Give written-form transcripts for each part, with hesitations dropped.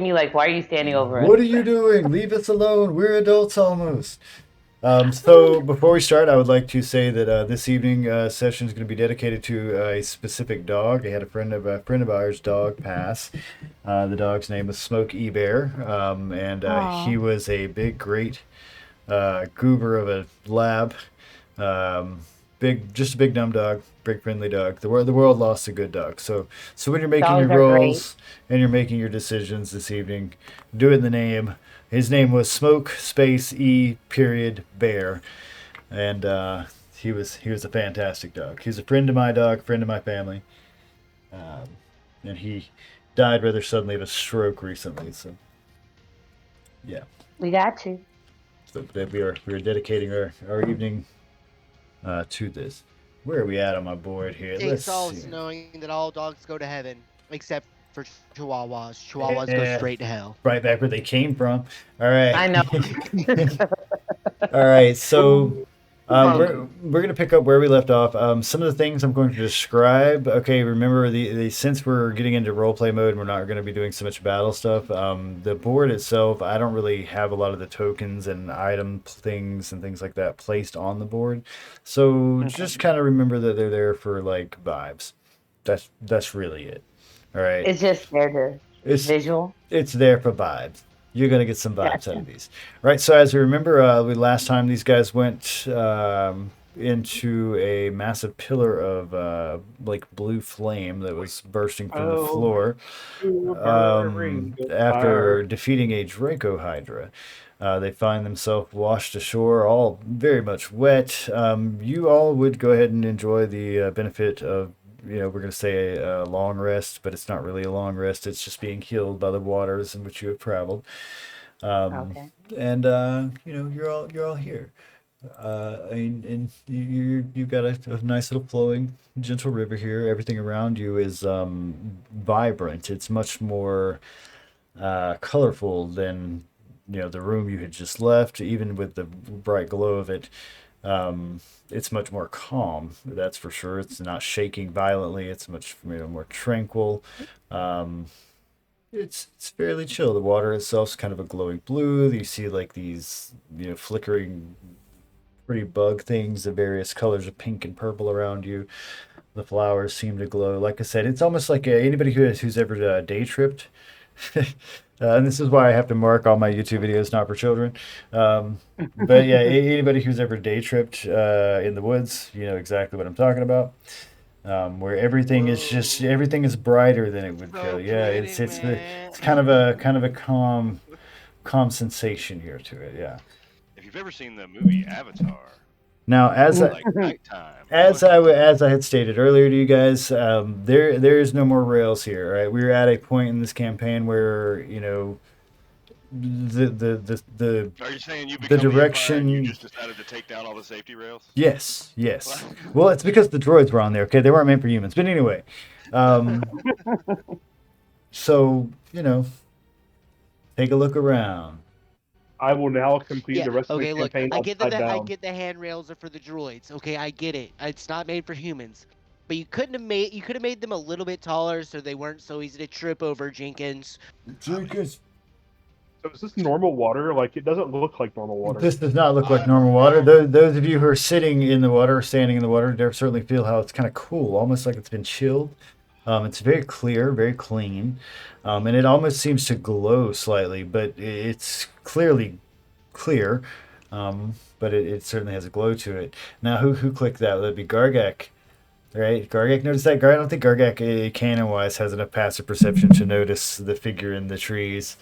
you like, why are you standing over us? What are you doing? Leave us alone. We're adults almost. So before we start, I would like to say that this evening session is going to be dedicated to a specific dog. I had a friend of ours dog pass. The dog's name was Smoke E Bear, and he Oh, was a big, great goober of a lab. Um, just a big dumb dog, big friendly dog. The world lost a good dog. So when you're making your dogs are great. rolls and you're making your decisions this evening, do it in the name. His name was Smoke Space E period Bear, and he was a fantastic dog. He's a friend of my dog, friend of my family, um, and he died rather suddenly of a stroke recently. So yeah, We got you. so that we are dedicating our evening to this. Where are we at on my board here? Take Let's solace see. knowing that all dogs go to heaven, except for Chihuahuas. Chihuahuas go Yeah, straight to hell. right back where they came from. All right. I know. All right. So Um, we're gonna pick up where we left off. Some of the things I'm going to describe. Okay, remember the since we're getting into role play mode, we're not going to be doing so much battle stuff. The board itself, I don't really have a lot of the tokens and item things and things like that placed on the board. So okay. just kind of remember that they're there for like vibes. That's really it. All right. It's just there to It's visual. it's there for vibes. You're gonna get some vibes out Gotcha. of these, right? So as we remember, last time these guys went into a massive pillar of like blue flame that was bursting from the Oh, floor burning after fire. defeating a Draco Hydra. They find themselves washed ashore, all very much wet. You all would go ahead and enjoy the benefit of, we're going to say a long rest, but it's not really a long rest. It's just being healed by the waters in which you have traveled. Um, Okay. and you're all here. And you've got a nice little flowing, gentle river here. Everything around you is vibrant. It's much more colorful than the room you had just left. Even with the bright glow of it, it's much more calm. That's for sure. It's not shaking violently. It's much more tranquil. Um, it's fairly chill. The water itself is kind of a glowing blue. You see like these flickering pretty bug things of various colors of pink and purple around you. The flowers seem to glow. Like I said, it's almost like anybody who's ever day tripped. And this is why I have to mark all my YouTube videos not for children. But yeah, anybody who's ever day tripped in the woods, you know exactly what I'm talking about. Where everything is brighter than it would So feel. Yeah, pretty, it's man. kind of a calm sensation here to it. Yeah. If you've ever seen the movie Avatar, Now, it's like nighttime. as I had stated earlier to you guys, there is no more rails here. Right, we're at a point in this campaign where the Are you saying you the become the Empire and you direction. just decided to take down all the safety rails? Yes, yes. What? Well, it's because the droids were on there. Okay, they weren't meant for humans. But anyway, um, so take a look around. I will now complete Yeah. the rest of the Okay. Look, campaign I get that. upside I down. get the handrails are for the droids. Okay, I get it. It's not made for humans. But you couldn't have made. You could have made them a little bit taller so they weren't so easy to trip over, Jenkins. Jenkins. So is this normal water? Like, it doesn't look like normal water. This does not look like Uh, normal water. Those of you who are sitting in the water, standing in the water, they certainly feel how it's kind of cool, almost like it's been chilled. It's very clear, very clean, and it almost seems to glow slightly, but it's clearly clear. But it certainly has a glow to it. Now, who clicked that? That'd be Gargak, right? Gargak noticed that. I don't think Gargak, canon-wise, has enough passive perception to notice the figure in the trees.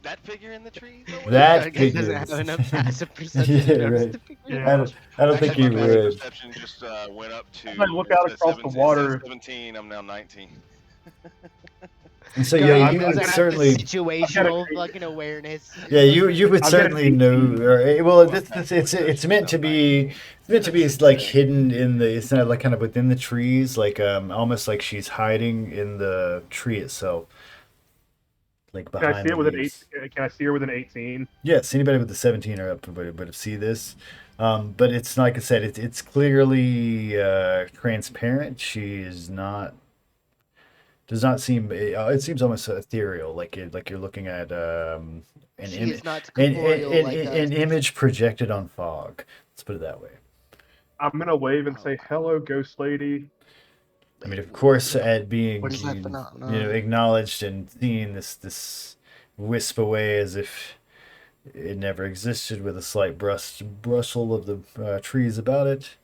that figure in the trees? No way. That Gargant figure doesn't have is. enough passive perception Yeah, to notice right. the figure in the I Yeah. don't, I don't think Actually, my you passive would. perception just went up to As I look out across the it says water, 17. I'm now 19. And so yeah, yeah, Gargant you would doesn't have the certainly, I've got a situational great, fucking awareness. yeah, you would I've got certainly an know. 18. Well, Well, it's meant to be. 19. It's meant to be. That It's should like say. hidden in the. It's not like kind of within the trees, like almost like she's hiding in the tree itself, like Can I behind see the it with an leaves. 8? Can I see her with an 18? Yes, anybody with the 17 or up would see this. But it's like I said, it's clearly transparent. She is not. Does not seem. It seems almost ethereal, like you're looking at an She image, is not corporeal like us. an image projected on fog. Let's put it that way. I'm gonna wave and Oh. say, "Hello, ghost lady." I mean, of course, at being What is that phenomenon? acknowledged and seeing this wisp away as if it never existed, with a slight rustle of the trees about it.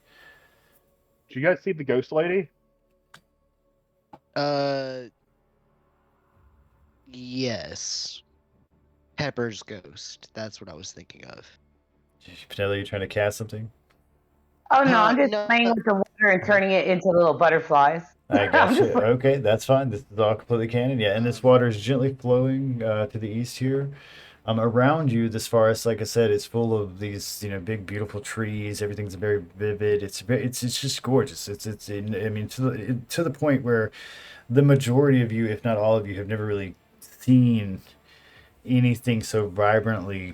Did you guys see the ghost lady? Yes. Pepper's ghost. That's what I was thinking of. Penelope, you trying to cast something? Oh no, I'm just No. playing with the water and turning it into little butterflies. I I'm got you. just like, Okay, that's fine. This is all completely canon. Yeah, and this water is gently flowing to the east here. Around you, this forest, like I said, is full of these, big, beautiful trees. Everything's very vivid. It's just gorgeous. I mean, to the point where the majority of you, if not all of you, have never really seen anything so vibrantly,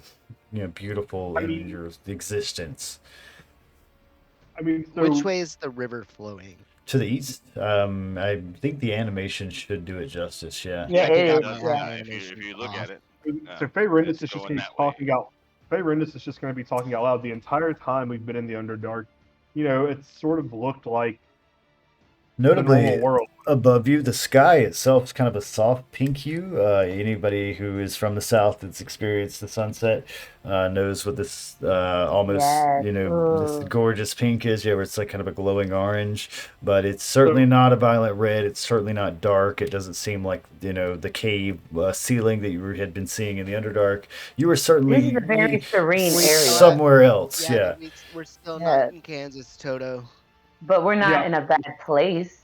beautiful I in mean- your existence. I mean, so Which way is the river flowing? To the east, I think the animation should do it justice. Yeah. yeah, I think it I is. might Yeah. have If you look off. at it, So Faye Rindis it's is just going gonna be that way. talking out. Faye Rindis is just going to be talking out loud the entire time we've been in the Underdark. It's sort of looked like the Notably, normal world. above you, the sky itself is kind of a soft pink hue. Anybody who is from the south that's experienced the sunset knows what this almost, Yes. this Ooh. gorgeous pink is. Yeah, where it's like kind of a glowing orange, but it's certainly not a violet red. It's certainly not dark. It doesn't seem like, the cave ceiling that you had been seeing in the Underdark. You were certainly This is a very serene area, somewhere else. Yeah. We're still Yeah. not in Kansas, Toto. but we're not Yeah. in a bad place.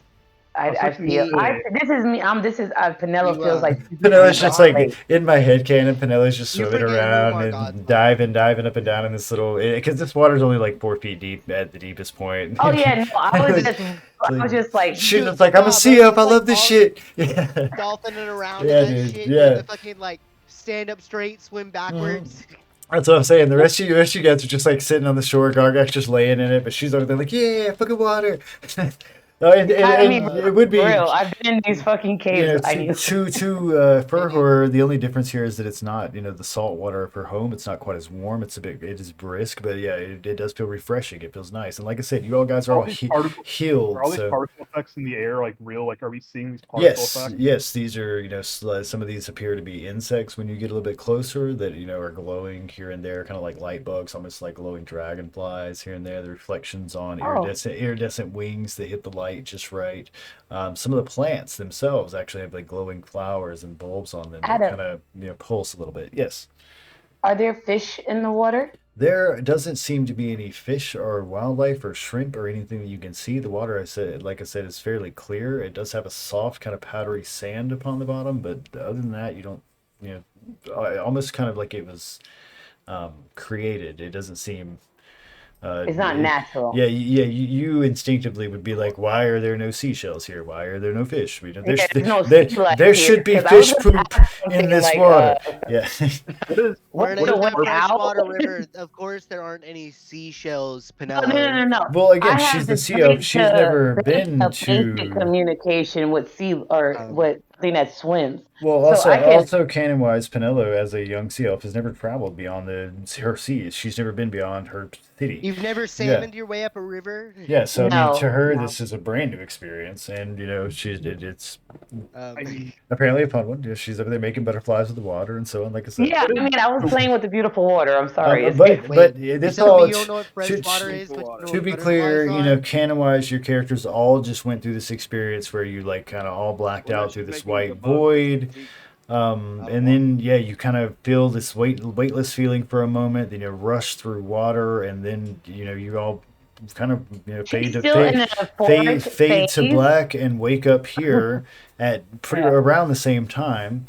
I Especially feel. today. This is me. This is Penelope You, feels like she's in a Penelope's just bad like place. in my head canon. Penelope's just You swimming forget who around Margot's and like. diving up and down in this little, because this water's only like 4 feet deep at the deepest point. Oh yeah, no, I was just like, Shit, it's like I'm a sea elf. I love this shit. Yeah, Dolphining around Yeah, and that dude, shit. yeah. The fucking stand up straight, swim backwards. that's what I'm saying. The rest of you guys are just like sitting on the shore. Gargak's just laying in it, but she's over there like, yeah, fucking water. No, and I mean, it would be. for real. I've been in these fucking caves. I knew. For her, the only difference here is that it's not, the salt water of her home. It's not quite as warm. It is brisk, but yeah, it does feel refreshing. It feels nice. And like I said, you all guys are all these particles- healed. Are all these So particle effects in the air like real? Like, are we seeing these particle effects? yes, these are, some of these appear to be insects when you get a little bit closer that, are glowing here and there, kind of like light bugs, almost like glowing dragonflies here and there. The reflections on Oh. iridescent wings that hit the light just right. Some of the plants themselves actually have like glowing flowers and bulbs on them that Adam. kind of, pulse a little bit. Yes. Are there fish in the water? There doesn't seem to be any fish or wildlife or shrimp or anything that you can see. The water, like I said, is fairly clear. It does have a soft kind of powdery sand upon the bottom, but other than that, you don't, almost kind of like it was created. It doesn't seem. It's not natural. Yeah. You instinctively would be like, why are there no seashells here? Why are there no fish? Yeah, there's no there sea life there here, should be 'cause I was fish just poop in thinking, this like, water. Yeah. What is We're in What's a the way freshwater out? river. Of course, there aren't any seashells, No, Penelope. no. Well, again, I she's have the to sea elf. drink She's to never think been of basic to. communication with sea or with something that swims. Well, So I can. also canon-wise, Penelo, as a young sea elf, has never traveled beyond her seas. She's never been beyond her city. You've never salmoned your way up a river? Yeah, so I mean, to No, her, no. this is a brand new experience, and it's I mean, apparently a fun one. Yeah, she's over there making butterflies with the water and so on. Like I said, Yeah, I mean, I was playing with the beautiful water. I'm sorry. It's, but this so all you don't know what to- freshwater to- is? But you know to what be butterflies clear, are? canon-wise, your characters all just went through this experience where you like kind of all blacked Well, out she's through this making white the bug void. speak. And then you kind of feel this weightless feeling for a moment. Then you rush through water, and then you all kind of she's still in a euphoric fade to phase. black and wake up here at pretty Yeah. around the same time.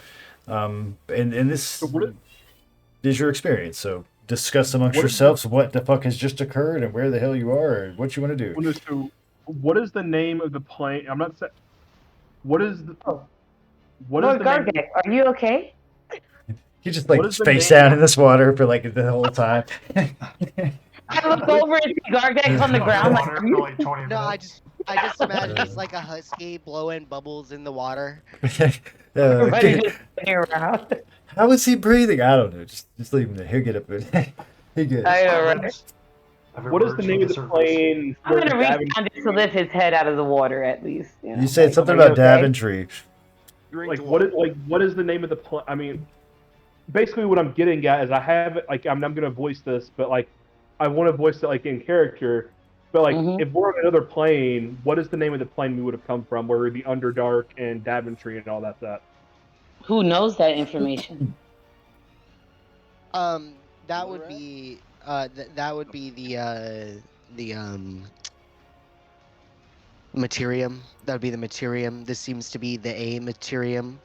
And this So what is your experience. So discuss amongst What is yourselves what the fuck has just occurred and where the hell you are and what you want to do. so what is the name of the plane? I'm not saying. What is the? Oh. What is Lord the name? Gargak, are you okay? You just like What is the space name? out in this water for like the whole time. I look over and see Gargak on the ground. Like, are you- for like 20 No, I minutes. just I just imagine he's like a husky blowing bubbles in the water. Everybody Okay. just sitting around. How is he breathing? I don't know. Just leave him there. He'll get up there. He good. I know, right? What is the name of the plane I'm where gonna reach Davin? down just to lift his head out of the water at least. You said like, something are you about okay? Daventry. Drink Like to what is water. what is the name of the plane? I mean, basically what I'm getting at is I have it like I'm gonna voice this, but like I want to voice it like in character. But like Mhm. if we're on another plane, what is the name of the plane we would have come from? Where we'd be Underdark and Daventry and all that. Who knows that information? That would Elorath? be that would be the Materium. That would be the Materium. This seems to be the A Materium.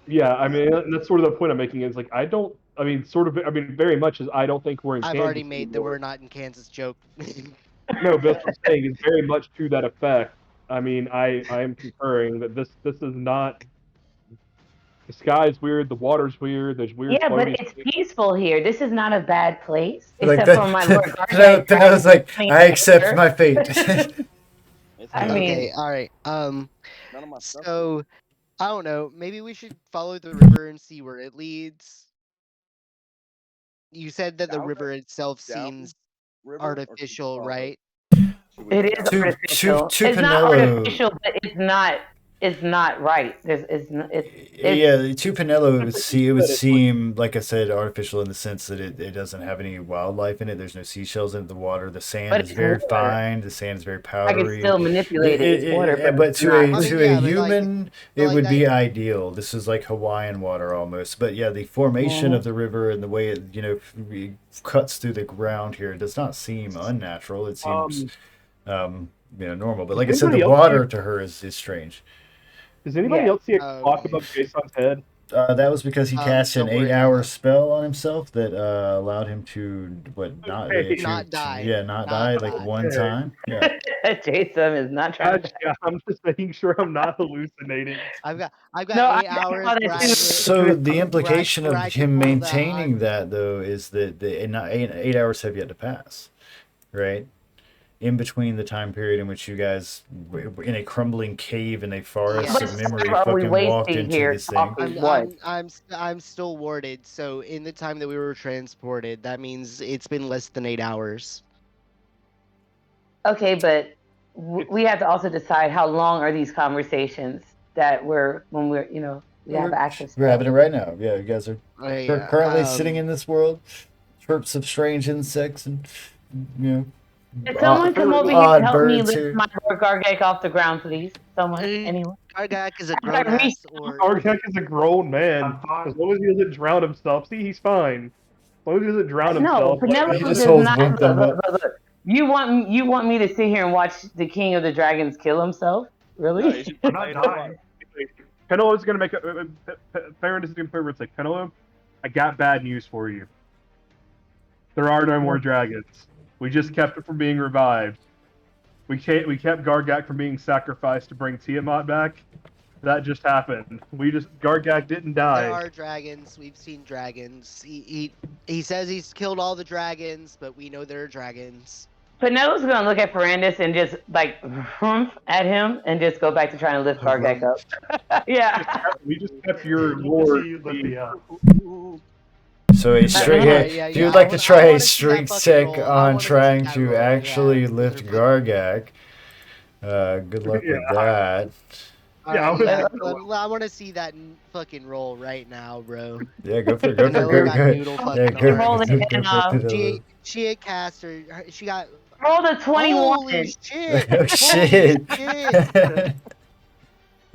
Yeah, I mean that's sort of the point I'm making is like I don't. I mean, sort of. I mean, very much as I don't think we're in I've Kansas already made the anymore. we're not in Kansas joke. No, but that's what I'm saying is very much to that effect. I mean, I am concurring that this is not. The sky's weird. The water's weird. There's weird Yeah, but floating it's things. peaceful here. This is not a bad place, Like except for that. my Lord That Gargant was like, cleaning I accept water. my fate. It's I none of mean, Okay, all right. none of my stuff. So I don't know. Maybe we should follow the river and see where it leads. You said that the Down river itself down seems river or to artificial, follow? right? Should we it go is down? artificial. To It's not Pinello. artificial, but it's not. It's not right. It's Yeah, to Pinello, it would It's like, seem, like I said, artificial in the sense that it doesn't have any wildlife in it. There's no seashells in the water. The sand but is it's very water. fine. The sand is very I can powdery. still manipulate it. It's water, but But it's not. I mean, to yeah, a but like, human, it would that. be ideal. This is like Hawaiian water almost. But yeah, the formation Mhm. of the river and the way it cuts through the ground here does not seem unnatural. It seems normal. But does like I said, the anybody else water see, to her is strange. does anybody Yeah. else see a clock Okay. above Jason's head? That was because he cast an Don't worry, 8-hour spell on himself that allowed him to not Okay. Not die. not Not die like die. one Okay. time. Yeah. Jason is not trying to. Yeah, I'm just making sure I'm not hallucinating. I've got No, I 8 hours saw where that I too. So the where I implication where of I can him pull the maintaining that though is that the 8 hours have yet to pass, right? In between the time period in which you guys were in a crumbling cave in a forest Yes. of How memory much time are we fucking walked wasting into here this thing. talking what? I'm still warded. So in the time that we were transported, that means it's been less than 8 hours. Okay, but It's we have to also decide how long are these conversations that when we have active We're having spell. it right now. Yeah, you guys are Yeah. currently sitting in this world. Chirps of strange insects and you know Did someone come over here and odd help me birds lift here. my Lord Gargak off the ground, please? Someone? Hey, Anyone? Gargak is a I grown ass reached orc. Argak is a grown man. I'm fine. As long as he doesn't drown himself. See, he's fine. As long as he doesn't drown No, himself. Let him Penelope He live. just does holds not. one thumb up. Look. You want me to sit here and watch the King of the Dragons kill himself? No, Really? you should I'm play not it dying. Penelope's gonna make a. Farron is gonna put it's like Penelope. I got bad news for you. There are no more dragons. We just kept it from being revived. We kept Gargak from being sacrificed to bring Tiamat back. That just happened. Gargak didn't die. There are dragons. We've seen dragons. He says he's killed all the dragons, but we know there are dragons. Penelope's gonna look at Ferandis and just like humph at him and just go back to trying to lift Gargak up. Yeah. We just kept your Lord, lord. see you let me out. So a strength. Yeah, If you would like to try I a wanna see that strength fucking check roll. I on wanna see trying that to roll, yeah. actually lift Fucking- Gargak, good luck with Yeah. that. Yeah, I want to see that fucking roll right now, bro. Yeah, go for it. Go for it. Vanilla Go, got go. noodle Yeah, fucking go, roll arms. it, go and, for Penelope. She had cast her. She got. Roll the 21. Holy shit! Oh shit! Holy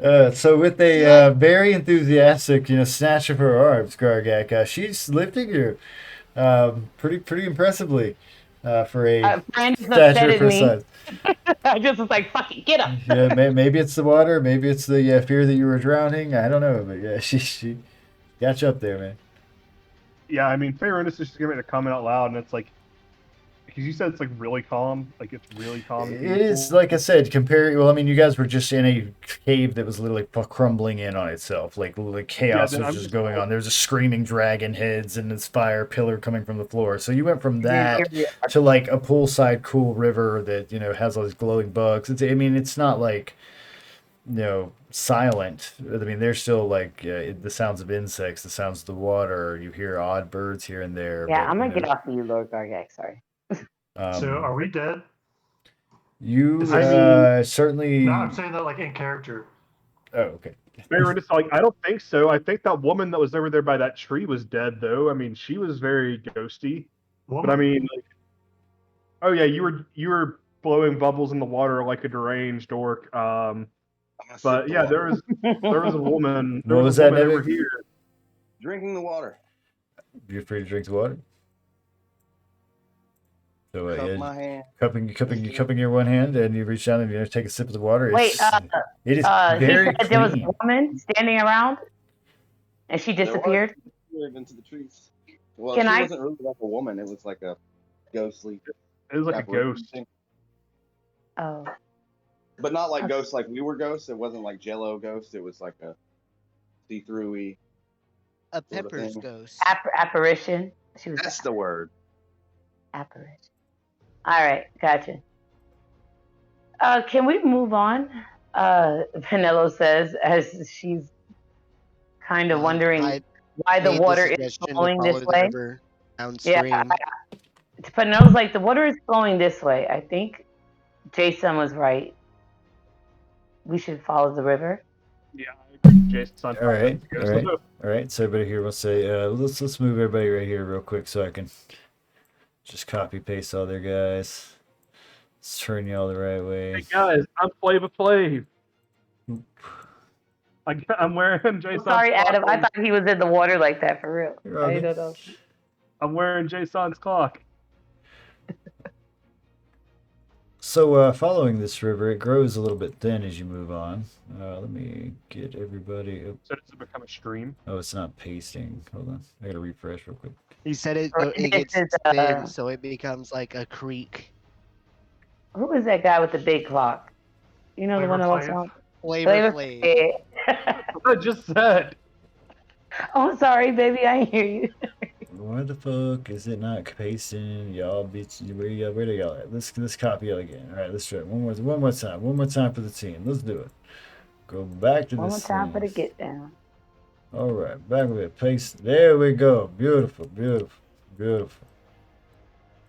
shit! So with a Yeah. very enthusiastic, snatch of her arms, Gargak, she's lifting you, pretty impressively, for a Ferandis stature upset at for me. size. I just was like, fuck it, get up. Yeah, maybe it's the water, maybe it's the fear that you were drowning. I don't know, but yeah, she got you up there, man. Yeah, I mean, Farron is just gonna make a comment out loud, and it's like, because you said it's like really calm, like it's really calm. And It is, peaceful. like I said, well, I mean, you guys were just in a cave that was literally crumbling in on itself. Like chaos then was I'm just just going on. There was a screaming dragon heads and this fire pillar coming from the floor. So you went from that to like a poolside cool river that, has all these glowing bugs. I mean, it's not like, silent. I mean, there's still like the sounds of insects, the sounds of the water. You hear odd birds here and there. Yeah, But, I'm gonna get off of you, Lord Gargak. Sorry. So are we dead? You I mean, certainly. No, I'm saying that like in character. Oh, okay. Fair enough. Like, I don't think so. I think that woman that was over there by that tree was dead, though. I mean, she was very ghosty. Woman? But I mean, like, oh yeah, you were blowing bubbles in the water like a deranged orc. I'm gonna sip But the yeah, water. there was a woman. There What was was a that, woman over Nevik? here. Drinking the water. You're free to drink the water. So Cup yeah, my hand. cupping your one hand, and you reach down and you take a sip of the water. Wait, It is he very said there was a clean. woman standing around, and she There was. disappeared. She lived into the trees. Well, Can she I- wasn't really like a woman. It was like a ghostly. It was like a apparition ghost. thing. Oh, But not like Okay. ghosts like we were ghosts. It wasn't like Jello ghost. It was like a see-through-y. A Sort of Pepper's thing. ghost. apparition. She was That's the word. apparition. All right, gotcha. Can we move on? Penelo says as she's kind of wondering why the Made water is suggestion to flowing follow this the way. river downstream. Penelo's like, the water is flowing this way. I think Jason was right. We should follow the river. Yeah, I agree. Jason's on All right, top. all right, all right. So everybody here will say, let's move everybody right here real quick so I can just copy paste all their guys. Let's turn y'all the right way. Hey guys, I'm Flava Flav. I'm wearing Jason's. Sorry, clock. Adam. I thought he was in the water like that for real. You're all I good. don't know. I'm wearing Jason's clock. So following this river, it grows a little bit thin as you move on. Let me get everybody. So does it become a stream? Oh, it's not pasting. Hold on, I gotta refresh real quick. He said it This gets is, thin, so it becomes like a creek. Who is that guy with the big clock? You know the one I was Flavor on? Flavor Flav. Flav. I just said. Oh, sorry, baby. I hear you. Why the fuck is it not pasting? Y'all where do y'all at? Let's copy it again. All right, let's try it one more time for the team. Let's do it. Go back to One more this. time for the get down. All right, back with it. Paste. There we go. Beautiful, beautiful, beautiful.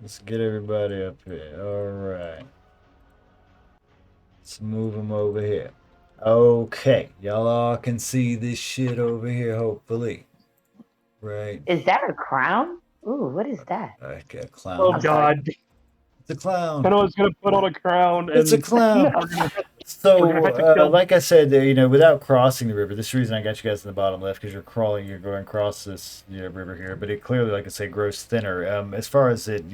Let's get everybody up here. All right. Let's move them over here. Okay, y'all all can see this shit over here, hopefully. Right. Is that a crown? Ooh, what is that? I got a clown. Oh I'm sorry. God! It's a clown. Penel's gonna put on a crown. And It's a clown. we're gonna- So, We're gonna have to kill- like I said, without crossing the river, this is the reason I got you guys in the bottom left, because you're going across this river here, but it clearly, like I say, grows thinner. As far as it,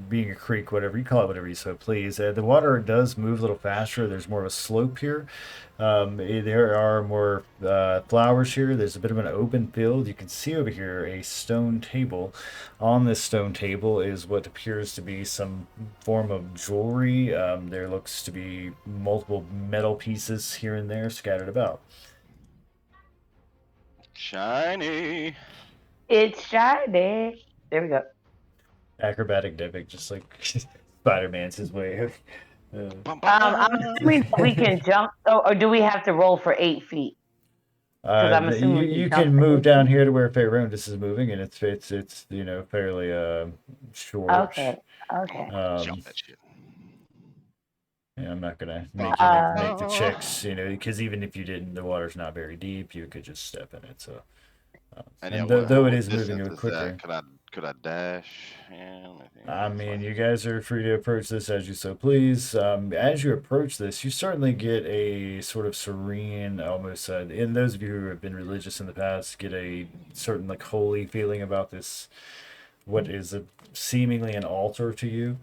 being a creek, whatever you call it, whatever you so please, the water does move a little faster. There's more of a slope here. There are more flowers here. There's a bit of an open field. You can see over here a stone table. On this stone table is what appears to be some form of jewelry. There looks to be multiple metal pieces here and there scattered about. Shiny. It's shiny. There we go. Acrobatic Devik, just like Spider-Man's his way. I'm assuming we can jump, or do we have to roll for 8 feet? I'm assuming we you can can jump move it. down here to where Faerondis is moving, and it's fairly short. Okay. Jump that shit. Yeah, I'm not gonna make you make the checks, because even if you didn't, the water's not very deep. You could just step in it. So, And and yeah, though what it is moving distance a is quicker. that? Could I dash? Yeah, I mean, you guys are free to approach this as you so please. As you approach this, you certainly get a sort of serene, almost, and those of you who have been religious in the past get a certain like holy feeling about this, what is seemingly an altar to you.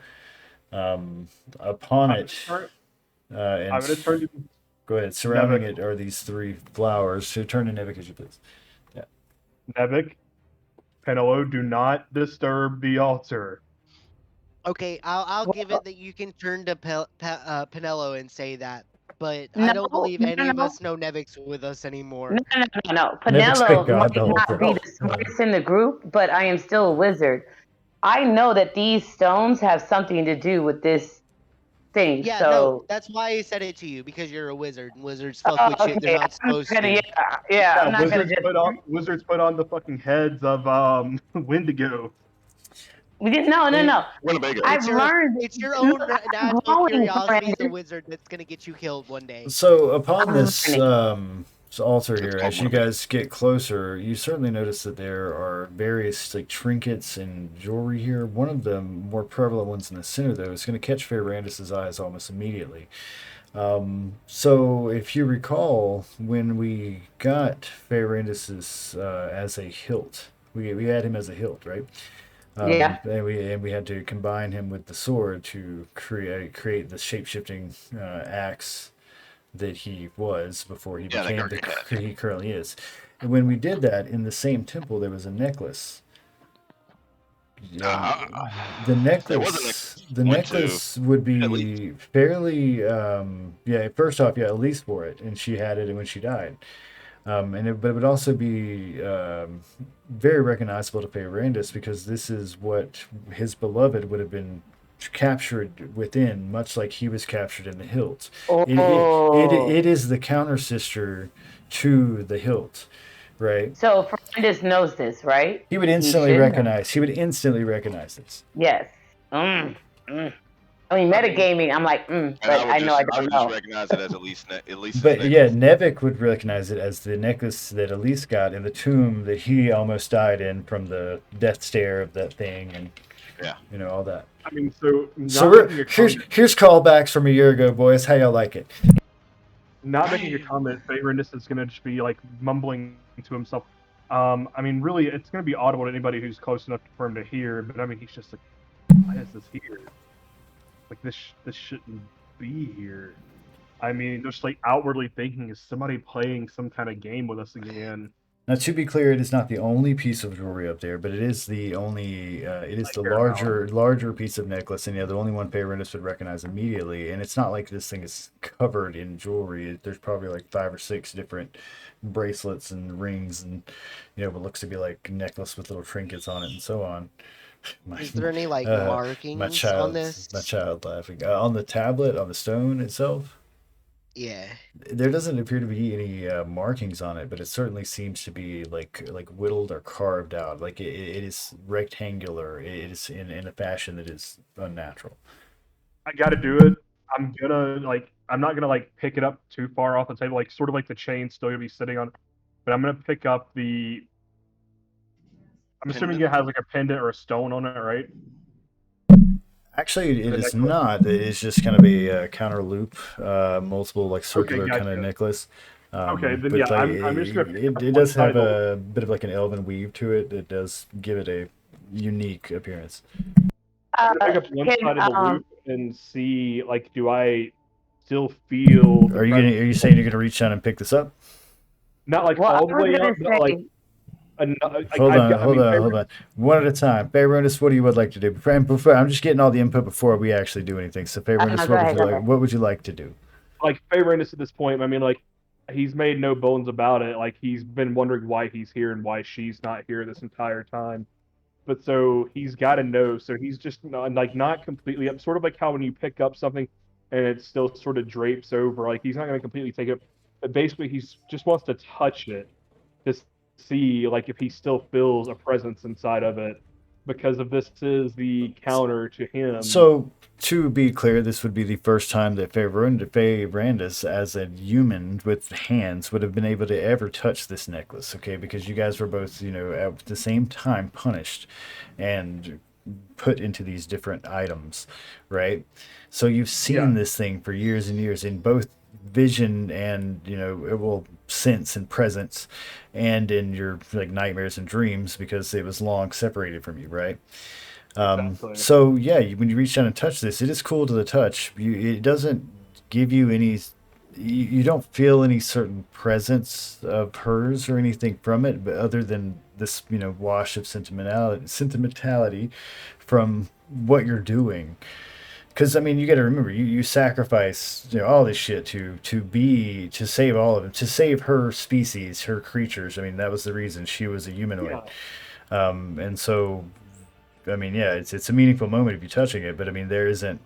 Upon it, and I'm gonna turn you. go ahead. Surrounding it are these 3 flowers. So turn to Nevik as you please. Nevik, Penelo, do not disturb the altar. Okay, I'll give it that you can turn to Pinello and say that, but I No, don't believe no, any no, of no. us know Nevix with us anymore. No. Nevic's been Pinello God might the whole not be time. the smartest in the group, but I am still a wizard. I know that these stones have something to do with this thing. Yeah, no, So, that's why I said it to you because you're a wizard, and wizards fuck with shit they're okay, not I'm not supposed gonna. to. Yeah, Yeah, I'm not gonna just. wizards put on the fucking heads of Wendigo. It, No. Winnebago. I've learned. it's your No, own I'm natural growing, curiosity as a Brandon. wizard that's gonna get you killed one day. So upon I'm this learning. altar It's here, called as you Winnebago. guys get closer, you certainly notice that there are various like trinkets and jewelry here. One of the more prevalent ones in the center, though, is going to catch Fairbrandus's eyes almost immediately. So if you recall, when we got Fairbrandus's as a hilt, we had him as a hilt, right? Yeah. And we had to combine him with the sword to create the shape shifting axe that he was before he Yeah, that became guard the had. he currently is. And when we did that in the same temple, there was a necklace. Uh, The there was a necklace, necklace. the Went to necklace would at least. be fairly, yeah. First off, yeah, at least for it, and she had it when she died. But it would also be very recognizable to Fayrandus because this is what his beloved would have been captured within, much like he was captured in the hilt. It Oh. is the counter sister to the hilt, right? So Fernandez knows this, right? He would He instantly should know. recognize. He would instantly recognize this. Yes. Mm. I mean, I mean, metagaming, I'm like, And but I know I I don't would just know. recognize it as at least his But yeah, necklace. Nevik would recognize it as the necklace that Elise got in the tomb that he almost died in from the death stare of that thing, and Yeah. all that. I mean, so So not we're making a here's comment, here's callbacks from a year ago, boys. How y'all like it? not making a comment. Favorness is gonna just be like mumbling to himself. I mean, really, it's gonna be audible to anybody who's close enough for him to hear. But I mean, he's just like, why is this here? Like this shouldn't be here. I mean, just like outwardly thinking, is somebody playing some kind of game with us again? Now, to be clear, it is not the only piece of jewelry up there, but it is the only. It is the Fair amount. larger piece of necklace, and yeah, the only one Favorindus would recognize immediately. And it's not like this thing is covered in jewelry. There's probably like 5 or 6 different bracelets and rings, and what looks to be like a necklace with little trinkets on it, and so on. My, Is there any like my markings on this? child laughing on the tablet on the stone itself. Yeah. There doesn't appear to be any markings on it, but it certainly seems to be like whittled or carved out. Like it is rectangular. It is in a fashion that is unnatural. I got to do it. I'm not gonna like pick it up too far off the table, like sort of like the chain still gonna be sitting on, but I'm gonna pick up the. I'm assuming Pendant? it has like a pendant or a stone on it, right? Actually, it The is necklace. not. It is just kind of a counter loop, multiple like circular kind of gotcha. necklace. Okay, then But yeah, like I'm just gonna pick up it one does side have of the. a bit of like an elven weave to it. It does give it a unique appearance. I'm gonna pick up one Can side of the loop and see, like, do I still feel the Are you saying you're gonna reach down and pick this up? not like well, I all the was way gonna up, but like say, Hold on, I mean, hold on. One at a time. Favorindus, what do you would like to do? I'm just getting all the input before we actually do anything. So, Favorindus, go ahead. what would you like to do? like Favorindus at this point. I mean, like he's made no bones about it. Like he's been wondering why he's here and why she's not here this entire time. But so he's got to know. So he's just not completely up. Sort of like how when you pick up something and it still sort of drapes over. Like he's not going to completely take it. But basically, he's just wants to touch it to see like if he still feels a presence inside of it. Because if this is the counter to him. So, to be clear, this would be the first time that Fayrandus, as a human with hands, would have been able to ever touch this necklace, okay? Because you guys were both, at the same time punished and put into these different items, right? So you've seen this thing for years and years in both vision and sense and presence, and in your like nightmares and dreams because it was long separated from you, right? Exactly. So yeah, when you reach down and touch this, it is cool to the touch. It doesn't give you any you don't feel any certain presence of hers or anything from it, but other than this, wash of sentimentality from what you're doing. Because I mean, you got to remember, you sacrifice all this shit to save all of them, to save her species, her creatures. I mean, that was the reason she was a humanoid. And so, I mean, yeah, it's a meaningful moment if you're touching it, but I mean, there isn't.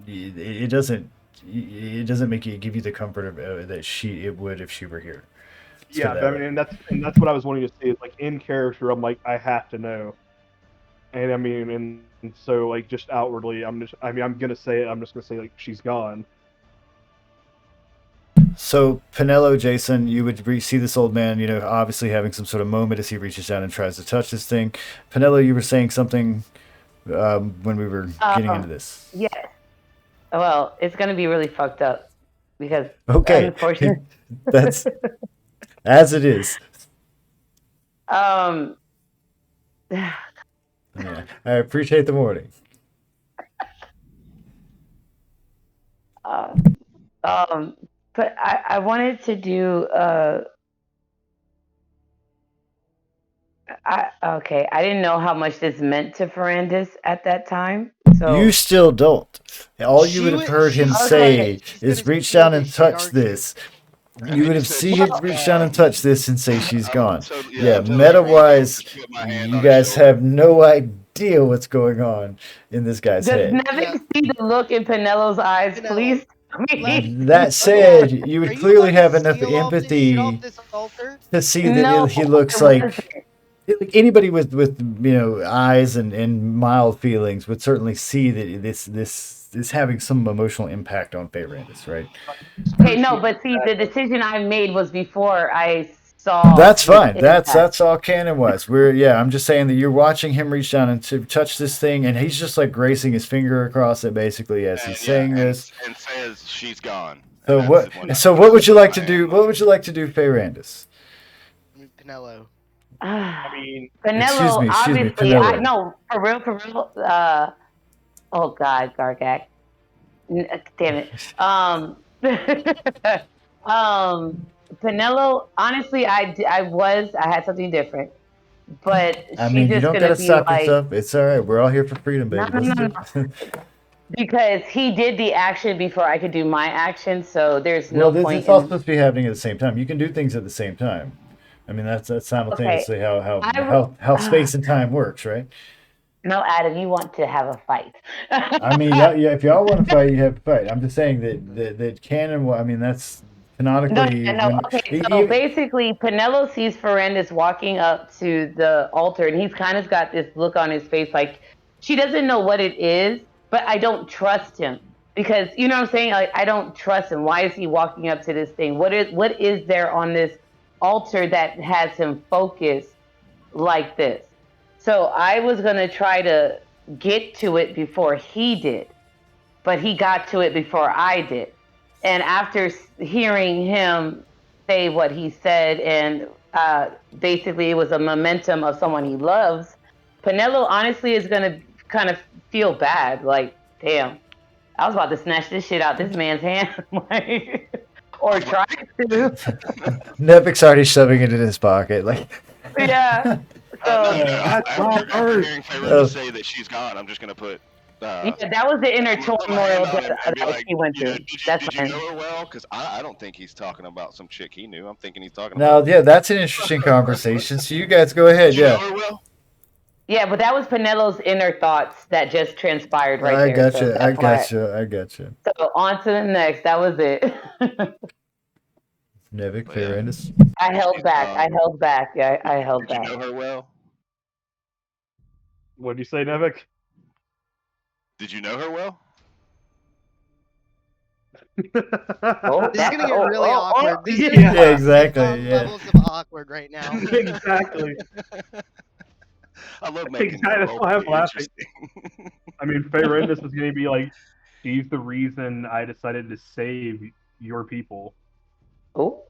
It doesn't. It doesn't make you give you the comfort of that it would if she were here. Yeah, but I mean, and that's what I was wanting to see. Is like in character, I'm like, I have to know. And I mean, and so like just outwardly, I'm gonna say it. I'm just gonna say like she's gone. So Pinello, Jason, you would see this old man, obviously having some sort of moment as he reaches down and tries to touch this thing. Pinello, you were saying something when we were getting into this. Yes. Well, it's gonna be really fucked up because unfortunately, that's as it is. Yeah, I appreciate the warning. but I wanted to do I didn't know how much this meant to Ferrandis at that time. So you still don't. All you would have heard him say is reach down and touch this. You would have seen him reach down and touch this and say she's gone. Yeah, meta-wise, you guys have no idea what's going on in this guy's head. Does Nevik see the look in Pinello's eyes, please? That said, you would clearly have enough empathy to see that he looks like anybody with eyes and mild feelings would certainly see that this is having some emotional impact on Ferrandis, right? Okay, no, but see, the decision I made was before I saw. That's fine. That's all canon wise. I'm just saying that you're watching him reach down and to touch this thing, and he's just like gracing his finger across it basically as he's saying this. And says she's gone. So what would you like to do? What would you like to do, Ferrandis? Pinello. I mean, Pinello, excuse me, obviously, Pinello. no, for real. Oh God, Gargak. Damn it. Pinello, honestly, I had something different, but I mean, you don't gotta stop yourself. It's all right. We're all here for freedom, baby. No. Because he did the action before I could do my action, so there's no point. It's all supposed to be happening at the same time. You can do things at the same time. I mean, that's simultaneously how space and time works, right? No, Adam, you want to have a fight. I mean, yeah, if y'all want to fight, you have to fight. I'm just saying that canon. I mean, that's canonically. So basically, Pinello sees Ferrandis walking up to the altar, and he's kind of got this look on his face, like she doesn't know what it is, but I don't trust him because you know what I'm saying. Like I don't trust him. Why is he walking up to this thing? What is there on this altar that has him focused like this? So I was going to try to get to it before he did, but he got to it before I did. And after hearing him say what he said, and basically it was a momentum of someone he loves, Pinello honestly is going to kind of feel bad. Like, damn, I was about to snatch this shit out this man's hand. Or try to. Nevik's already shoving it in his pocket. Yeah. After hearing Ferrandis say that she's gone, I'm just gonna put. Yeah, that was the inner turmoil that he went through. Did you know her well? Because I don't think he's talking about some chick he knew. I'm thinking he's talking about. Yeah, that's an interesting conversation. So you guys go ahead. Did you know her well? Yeah, but that was Pinello's inner thoughts that just transpired right there. I got you. So on to the next. That was it. Nevik, Ferrandis. I held back. Yeah, I held back. Did you know her well? What did you say, Nevik? Did you know her well? This is gonna get really awkward. Yeah, exactly. Yeah. Levels of awkward right now. Exactly. I love making that's why I'm laughing. I mean, Ferrandis is going to be like, she's the reason I decided to save your people. Oh.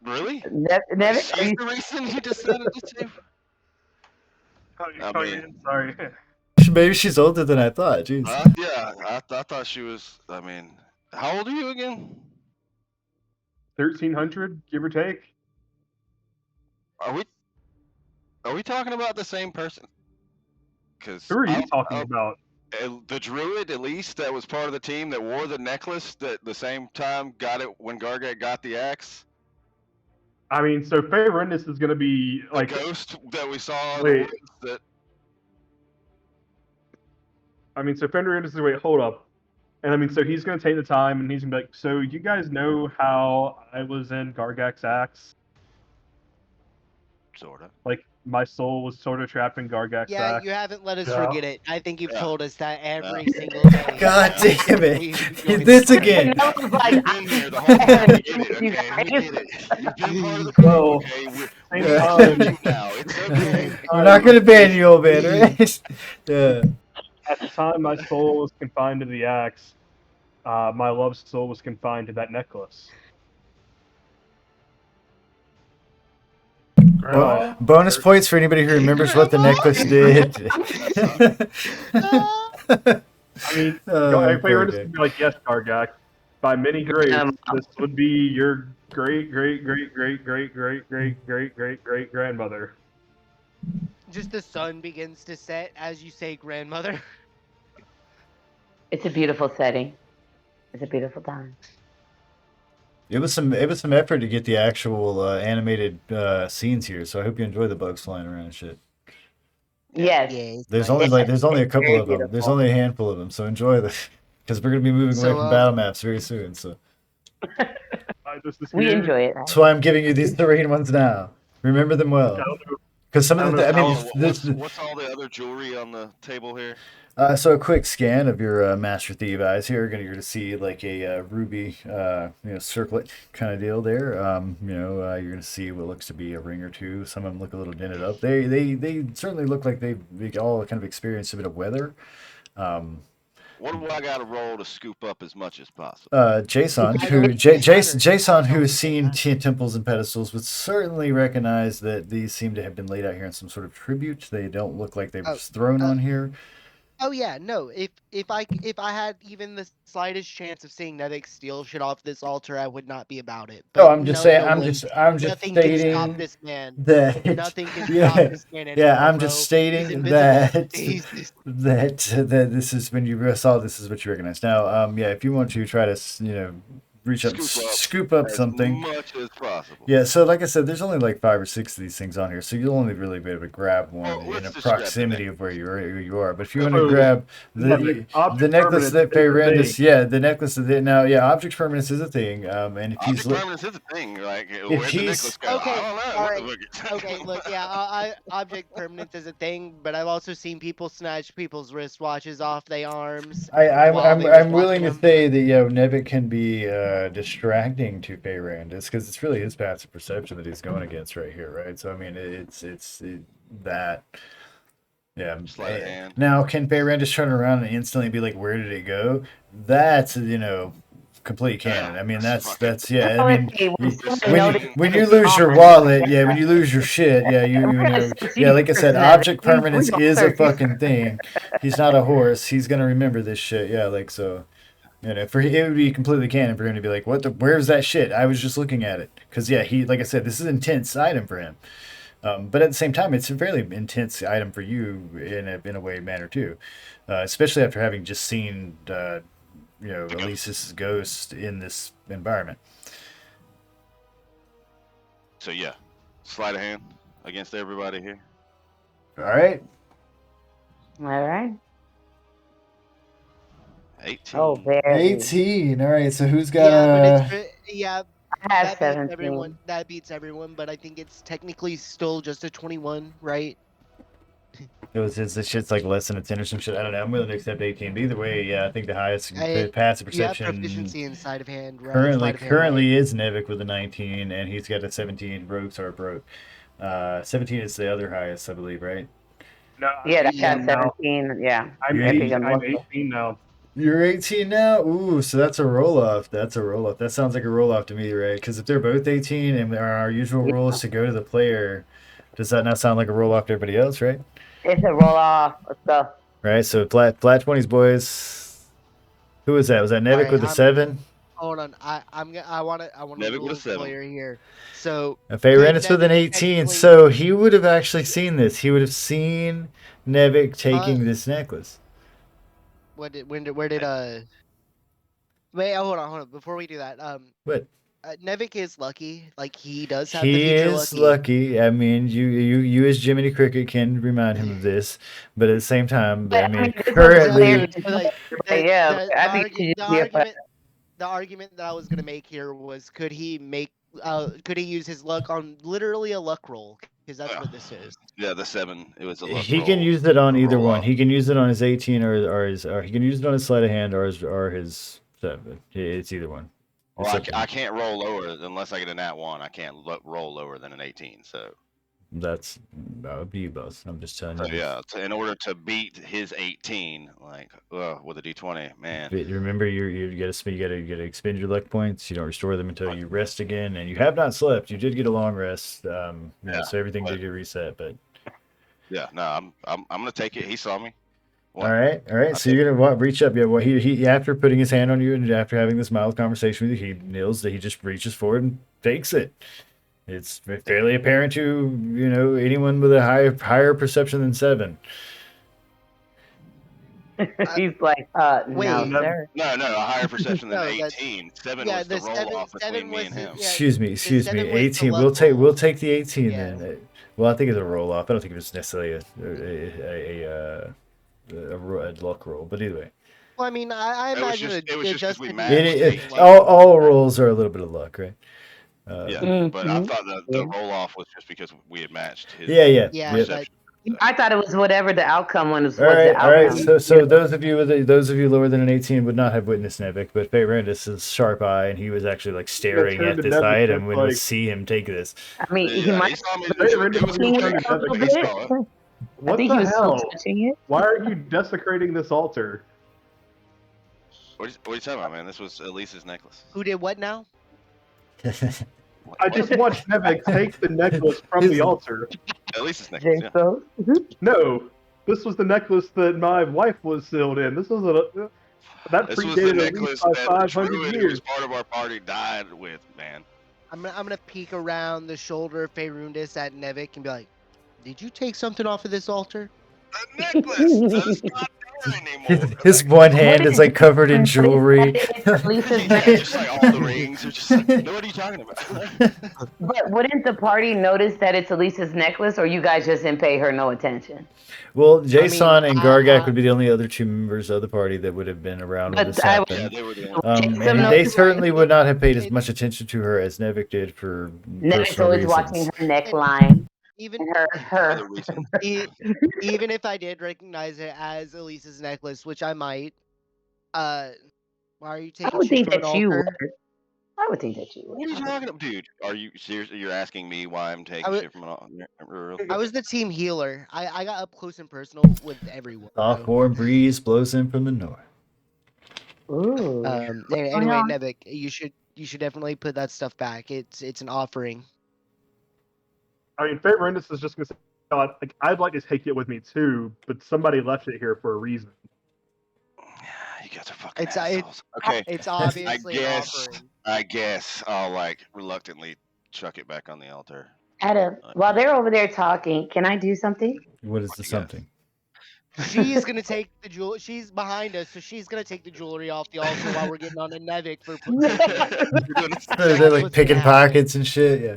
Really? Nevik, She's the reason you decided to save. Sorry. Maybe she's older than I thought. Jeez. Yeah, I thought she was. I mean, how old are you again? 1,300, give or take. Are we talking about the same person? Because Who are you talking about? the druid, at least, that was part of the team that wore the necklace that the same time got it when Gargat got the axe. I mean, so Fayrindus is going to be like the ghost that we saw in Wait. the woods. That I mean, so Fayrindus is wait, hold up. And I mean, so he's going to take the time and he's going to be like, so you guys know how I was in Gargak's axe? sorta. Like, my soul was sort of trapped in Gargak's Yeah, axe. you haven't let us Yeah. forget it. I think you've Yeah. told us that every Yeah. single day. God damn it. We joined This the party. again. Penelope's like, You've been here the whole time. We get it, You okay? We guys. get it. You've been part of the crew, Well, okay? same We're time. you now. It's okay. We're not gonna ban you, old man, right? Yeah. At the time my soul was confined to the axe, my love's soul was confined to that necklace. Grandma? Bonus points for anybody who remembers what the necklace did. I mean, Oh, if Fayrindus okay. would be like, yes, Gargak, by many grace, this would be your great, great, great, great, great, great, great, great, great, great grandmother. Just the sun begins to set as you say, grandmother. It's a beautiful setting. It's a beautiful time. It was some effort to get the actual animated scenes here, so I hope you enjoy the bugs flying around and shit. Yes. Yeah, There's nice. only a couple Very of them. There's beautiful. only a handful of them, so enjoy them because we're gonna be moving away So, from battle maps very soon. So We enjoy it. Right? that's why I'm giving you these terrain ones now. Remember them well, because some of the I mean, What's all the other jewelry on the table here? so a quick scan of your Master Thief eyes here, you're gonna see like a ruby, circlet kind of deal there. You're gonna see what looks to be a ring or two. Some of them look a little dented up. They certainly look like they all kind of experienced a bit of weather. What do I got to roll to scoop up as much as possible? Jason, I who don't- Jason, who has seen temples and pedestals, would certainly recognize that these seem to have been laid out here in some sort of tribute. They don't look like they were just thrown on here. Oh yeah, no. If I had even the slightest chance of seeing Nevik steal shit off this altar, I would not be about it. No, I'm just saying. no, I'm like, just nothing can stop stating this man. that. Nothing can Yeah, stop this man anymore, yeah. I'm bro. just He's stating invincible. that He's- that this is when you saw this is what you recognize. Now, if you want to try to reach up, scoop up as something. much as possible. Yeah, so like I said, there's only like 5 or 6 of these things on here, so you'll only really be able to grab one Well, in let's a just grab the proximity of where you are. But if you want to So, grab the object the necklace permanence that is a Fayrindus, thing. the necklace that now, object permanence is a thing. And if he's Object permanence is a thing. Like, where'd the he's- necklace go? Okay, I don't know. all right. Okay, look, yeah, object permanence is a thing, but I've also seen people snatch people's wristwatches off their arms. while they was I'm willing to watching say that Nevik can be distracting to Fayrindus because it's really his passive perception that he's going against right here, right? So I mean, it's that. Yeah. Sleight of hand. Now, can Fayrindus turn around and instantly be like, "Where did it go?" That's complete canon. I mean, that's yeah. I mean, Okay, when someone when notices you it's lose your on, wallet, when you lose your shit, like I said, That object we- we permanence don't is a serve. fucking thing. He's not a horse. He's gonna remember this shit. Yeah, like so. For it would be completely canon for him to be like, where's that shit? I was just looking at it. Because, he, like I said, this is an intense item for him. But at the same time, it's a fairly intense item for you in a manner too. Especially after having just seen, Elise's ghost in this environment. So, yeah. Sleight of hand against everybody here. All right. All right. 18. Oh, very. 18. All right. So who's got yeah, I have that beats 17. everyone. That beats everyone, but I think it's technically still just a 21, right? This shit's like less than a 10 or some shit. I don't know. I'm willing to accept 18. But either way, I think the highest passive You have perception proficiency in sleight of hand, right? currently Sleight of hand, right? is Nevik with a 19, and he's got a 17. Rogues are broke. 17 is the other highest, I believe, right? No, Yeah, that Yeah, got now. 17. Yeah. I'm Yeah, 18, I'm I'm lucky. 18 now. You're 18 now? Ooh, so that's a roll-off. That sounds like a roll-off to me, right? Because if they're both 18 and our usual rule is to go to the player, does that not sound like a roll-off to everybody else, right? It's a roll off. Let's go. Right, so flat 20s, boys. Who was that? Was that Nevik Alright, with the 7? Hold on. I want to Nevik with a rule 7. clear here. So Feyrenus with an Nevik 18. technically- So he would have actually seen this. He would have seen Nevik taking this necklace. where did wait, hold on. Before we do that, What? Nevik is lucky. Like he does have the He future is lucky. lucky. I mean, you as Jiminy Cricket can remind him of this, but at the same time, But, I mean, this was currently, very- Like, yeah, I think she should be a part. the argument that I was gonna make here was could he use his luck on literally a luck roll? Because that's what this is. Yeah, the 7. It was a luck he roll. can use it on either Roll one. off. He can use it on his 18 or he can use it on his sleight of hand or his 7. It's either one. Well, It's up to I him. can't roll lower unless I get a nat 1. I can't roll lower than an 18. So That would be you both. I'm just telling you. yeah, in order to beat his 18, like with a d20, man. But remember, you gotta expend your luck points. You don't restore them until you rest again, and you have not slept. You did get a long rest, Yeah, so everything but- did get reset. But Yeah, no, I'm gonna take it. He saw me. all right. So you're gonna reach up. Yeah. Well, he after putting his hand on you and after having this mild conversation with you, he kneels. That he just reaches forward and takes it. It's fairly apparent to anyone with a higher perception than 7. He's like, no, Wait. sir. No, a higher perception than No, that's- 18. 7 yeah, was the the roll seven- off between seven me was and the- him. yeah, Excuse me. 7 was the 18. luck We'll roll. take the 18 Yeah. then. Well, I think it's a roll off. I don't think it's necessarily a luck roll. But either way, Well, I mean, I It was imagine just- it, it was just 'cause just we to be matched. lucky. all rolls are a little bit of luck, right? Yeah, but I Mhm. thought the roll off was just because we had matched his Yeah. Yeah, Yep. perception. I thought it was whatever the outcome was. All right. the All right. outcome. So those of you lower than an 18 would not have witnessed Nevik, but Feyrenus' sharp eye, and he was actually like staring turned at to this Nevik, item it's when we like- see him take this. I mean, he Yeah, might he saw me. Hey, It Randy, was what are you be trying quick. to a little He bit. saw it. I What think the he was still hell? touching it. Why are you desecrating this altar? What are you talking about, man? This was Elise's necklace. Who did what now? I just watched Nevik take the necklace from the altar. Elise's necklace. Yeah. So, No, this was the necklace that my wife was sealed in. This was that This was the predated at necklace least by that 500 Druid, who years. was part of our party, died with, man. I'm gonna peek around the shoulder of Feyrundis at Nevik and be like, "Did you take something off of this altar?" The necklace that's not there anymore. His one hand is like covered in jewelry. Lisa's Yeah, necklace. just like all the rings are just like, no, what are you talking about? But wouldn't the party notice that it's Elisa's necklace, or you guys just didn't pay her no attention? Well, Jason and Gargak I- would be the only other 2 members of the party that would have been around when But this I would- Yeah, happened. they were the only. Take some And notes, they right? certainly would not have paid as much attention to her as Nevik did for Next, personal always reasons. watching her neckline Even and her. Other reason. even if I did recognize it as Elise's necklace, which I might, why are you I taking would shit think from an that you altar? would. I would think that you What are you would. talking about, dude? Are you seriously? You're asking me why I'm taking was- shit from an altar? I was the team healer. I got up close and personal with everyone. Soft bro. warm breeze blows in from the north. Ooh. Anyway, on? Nevik, you should definitely put that stuff back. It's an offering. I mean, Feyrenus is just gonna say, like, I'd like to take it with me too, but somebody left it here for a reason. You guys are fucking It's assholes. Okay, It's obviously an guess- offering. I guess I'll like reluctantly chuck it back on the altar. Adam, while they're over there talking, can I do something? What is What the you got? something? She's gonna take the jewel. She's behind us, so she's gonna take the jewelry off the altar while we're getting on to Nevik for. They're like what's picking gonna happen. pockets and shit. Yeah.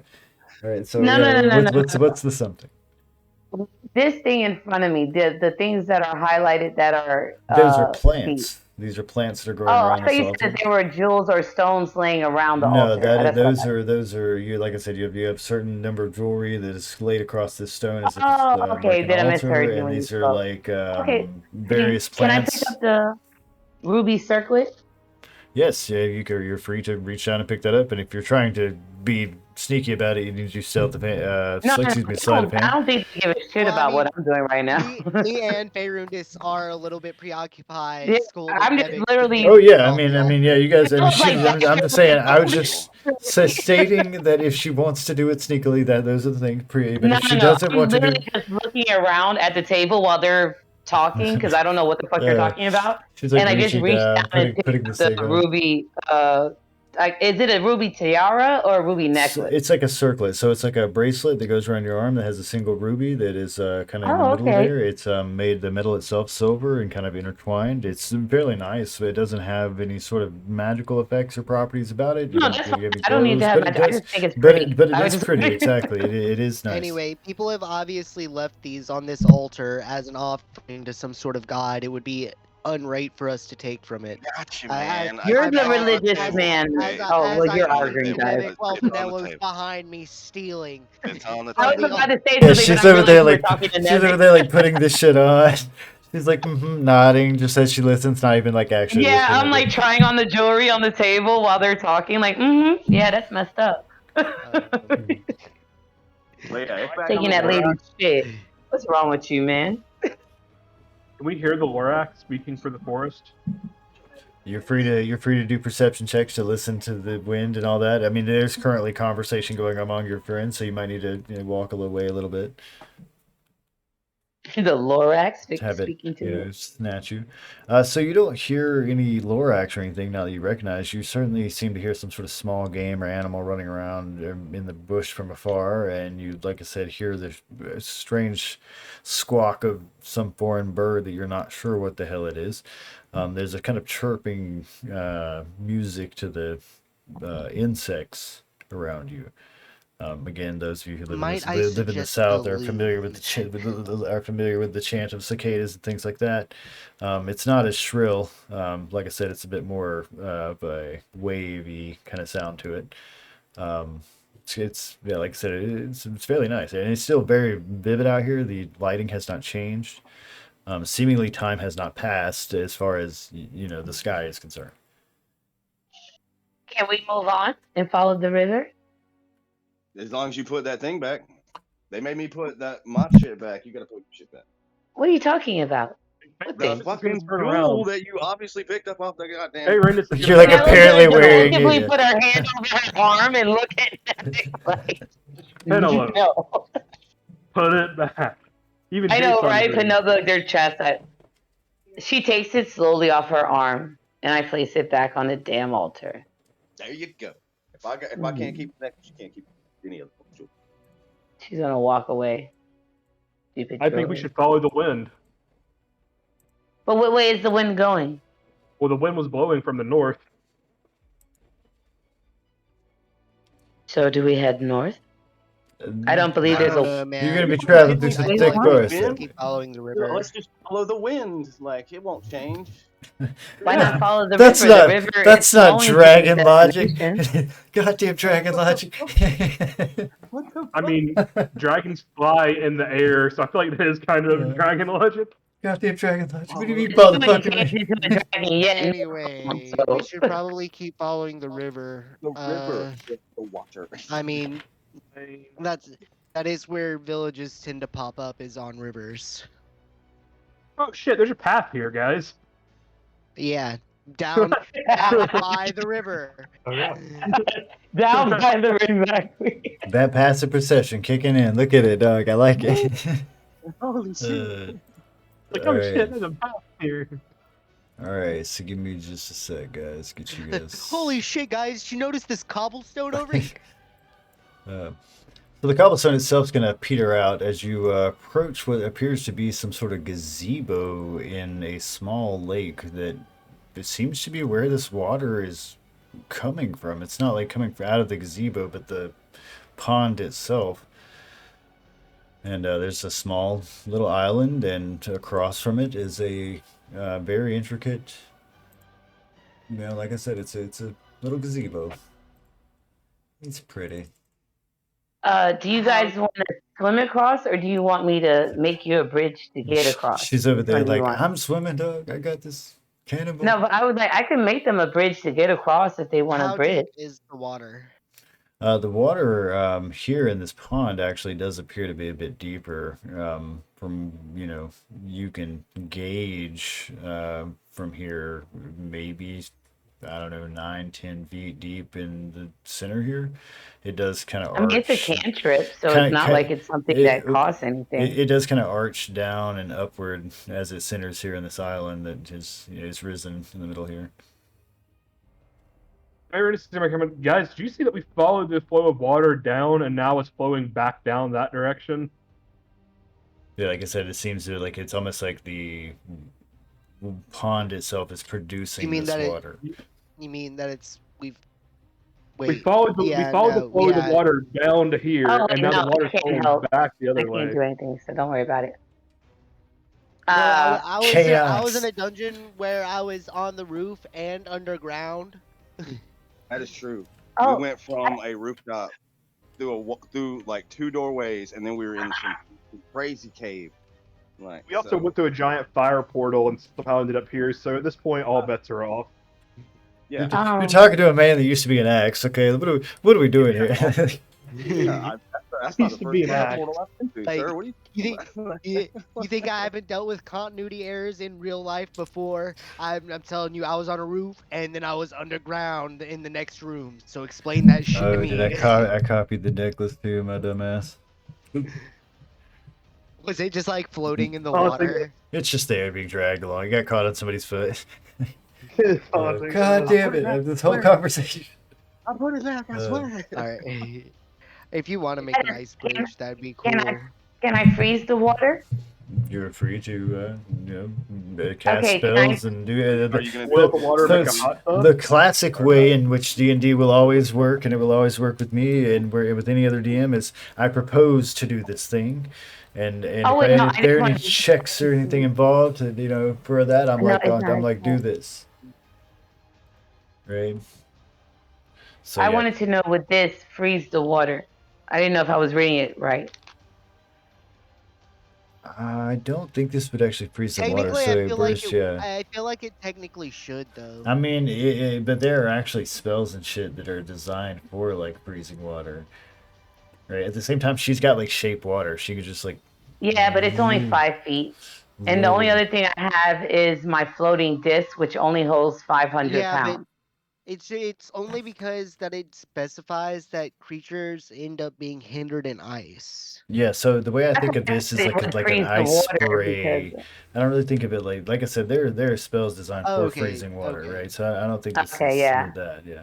All right. So No, yeah, no, no, no, what's the something? This thing in front of me, the things that are highlighted that are. Those are plants. These are plants that are growing Oh, I around thought this you altar. said that there were jewels or stones laying around the No, altar. that That's what I thought. those are you. Like I said, you have a certain number of jewelry that is laid across this stone as if it's Oh, like okay, an then I altar, misheard you and when you these are spoke. like Okay, various Can I plants. pick up the ruby circlet? Yes, yeah, you're free to reach down and pick that up. And if you're trying to be sneaky about it, you need to use stealth of hand. Sleight of I hand. don't think they give a shit Well, I about mean, what I'm doing right now. Me and Feyrundis are a little bit preoccupied. Yeah, scolding I'm just Nevik. literally- Oh yeah, I mean, yeah, you guys. I mean, It was like I'm just saying. I was just stating that if she wants to do it sneakily, that those are the things. But if she doesn't I'm want to do, literally just looking around at the table while they're talking because I don't know what the fuck you're talking about. She's like And I just reaching reached down, down and putting the picked cig the on. ruby. Is it a ruby tiara or a ruby necklace? It's like a circlet, so it's like a bracelet that goes around your arm that has a single ruby that is kind of in the Oh, middle okay. there. It's made the metal itself silver and kind of intertwined. It's fairly nice. It doesn't have any sort of magical effects or properties about it. You No, don't that's get fine. any I don't need to glows, have but it magic. I does. just think it's pretty. But it I was is just pretty. wondering. Exactly, it is nice. Anyway, people have obviously left these on this altar as an offering to some sort of god. It would be unright for us to take from it. Got you, I- man. You're the It's on religious table. man. Hey, Oh, well, you're it's on the arguing, table. guys. mimic while It's on the Penelo's table. behind me stealing. It's on the I was table. about to say Yeah, something, she's but I over there realized we're like talking to she's over Nevin. there like putting this shit on. She's like nodding, just as she listens, not even like actually Yeah, listening. I'm like trying on the jewelry on the table while they're talking. Like, yeah, that's messed up. But yeah, it's back on Taking the that board. lady's shit. What's wrong with you, man? Can we hear the Lorax speaking for the forest? You're free to do perception checks to listen to the wind and all that. I mean, there's currently conversation going on among your friends, so you might need to walk away a little bit. The Lorax Have it, speaking to me. snatch you. So you don't hear any Lorax or anything now that you recognize. You certainly seem to hear some sort of small game or animal running around in the bush from afar, and you, like I said, hear the strange squawk of some foreign bird that you're not sure what the hell it is. There's a kind of chirping music to the insects around you. Again, those of you who live, Might I live in the suggest south a are familiar with are familiar with the chant of cicadas and things like that. It's not as shrill. Like I said, it's a bit more of a wavy kind of sound to it. It's yeah, like I said, it's fairly nice, and it's still very vivid out here. The lighting has not changed. Seemingly, time has not passed as far as the sky is concerned. Can we move on and follow the river? As long as you put that thing back. They made me put my shit back. You gotta put your shit back. What are you talking about? What The thing? fucking turn jewel around. that you obviously picked up off the goddamn. Hey, Randus, You're like Penelope apparently wearing defensively it. put her hand over her arm and look at Nevin like, Penelope. no. Put it back. Even I know, Jason right? agrees. Penelope, their chest. She takes it slowly off her arm, and I place it back on the damn altar. There you go. If I can't keep the necklace, you can't keep any of them. She's gonna walk away. Stupid I think we jewelry. should follow the wind. But what way is the wind going? Well, the wind was blowing from the north. So do we head north? I don't believe I there's don't a. know, man. You're gonna be traveling through I some feel thick like forest. we should then. keep following the Yeah, river. let's just follow the wind. Like it won't change. Why not follow the That's river? not The river that's is not flowing to dragon the logic. destination. Goddamn dragon logic. What the I mean, dragons fly in the air, so I feel like that is kind of Yeah. dragon logic. Goddamn dragon logic. What do you mean, It's doing motherfucker? change into a dragon yet. Anyway, So- we should probably keep following the river. the river, the water. I mean, that is where villages tend to pop up, is on rivers. Oh shit! There's a path here, guys. Yeah, down by the river. Oh yeah. Down by the river, exactly. That passive perception kicking in. Look at it, dog. I like it. Holy shit! Like, All oh right. shit! There's a path here. All right, so give me just a sec, guys. Get you guys. Holy shit, guys! Did you notice this cobblestone over here? So the cobblestone itself is going to peter out as you approach what appears to be some sort of gazebo in a small lake that it seems to be where this water is coming from. It's not like coming out of the gazebo, but the pond itself. And there's a small little island, and across from it is a very intricate. Like I said, it's a little gazebo. It's pretty. Do you guys want to swim across, or do you want me to make you a bridge to get across? She's over there Which one do like, you want? I'm swimming, dog. I got this cannonball. No, but I could make them a bridge to get across if they want How a bridge. deep is the water? The water here in this pond actually does appear to be a bit deeper. From you can gauge from here maybe I don't know, 9, 10 feet deep in the center here. It does kind of I mean, it's a arch. cantrip, so it's Kind not of, like it's something it, that costs anything. it does kind of arch down and upward as it centers here in this island that is risen in the middle here. Guys, did you see that we followed the flow of water down and now it's flowing back down that direction? Yeah, like I said, it seems to like it's almost like the pond itself is producing mean this that water. You mean that We wait? followed the Yeah, flow no, of the yeah. water down to here, Oh, and now no, the water's I can't flowing help. back the I other can't way. do anything, so don't worry about it. No, Uh, I was in Chaos. a dungeon where I was on the roof and underground. That is true. oh, We went from a rooftop through like 2 doorways, and then we were in some crazy cave. Like We also went through a giant fire portal and somehow ended up here. So at this point, all bets are off. yeah, You're talking to a man that used to be an axe. Okay, what are we doing here? yeah. That's not the Used to first be an fire axe. portal I've been to, Like, sir. What do You think you think I haven't dealt with continuity errors in real life before? I'm telling you, I was on a roof and then I was underground in the next room. So explain that shit to Oh, me. did I copied the necklace too, my dumbass? Was it just like floating in the Honestly, water? It's just there being dragged along. You got caught on somebody's foot. honestly, God damn it! This whole conversation. I put it back, I swear. All right. If you want to make an ice bridge, that'd be cool. can I freeze the water? You're free to, cast Okay, can I? spells and do Are you gonna boil the water and make a the, hot tub? the classic way in which D&D will always work, and it will always work with me and with any other DM, is I propose to do this thing, and Oh, wait, no, if I there are just any wanted- checks or anything involved, for that, I'm No, like, it's not. do this, right? So I yeah. wanted to know, would this freeze the water? I didn't know if I was reading it right. I don't think this would actually freeze the water, Technically, so I it feel like bursts, it. yeah. I feel like it technically should though. I mean, but there are actually spells and shit that are designed for like freezing water. Right. At the same time, she's got like shape water. She could just like. Yeah, but it's only 5 feet. And the only other thing I have is my floating disc, which only holds 500 Yeah, but pounds. it's only because that it specifies that creatures end up being hindered in ice. Yeah. So the way I think of this is They like would an freeze the ice water spray. because- I don't really think of it like I said. There are spells designed Oh, for okay, freezing water, okay. right? So I don't think this Okay, is yeah. that. Yeah.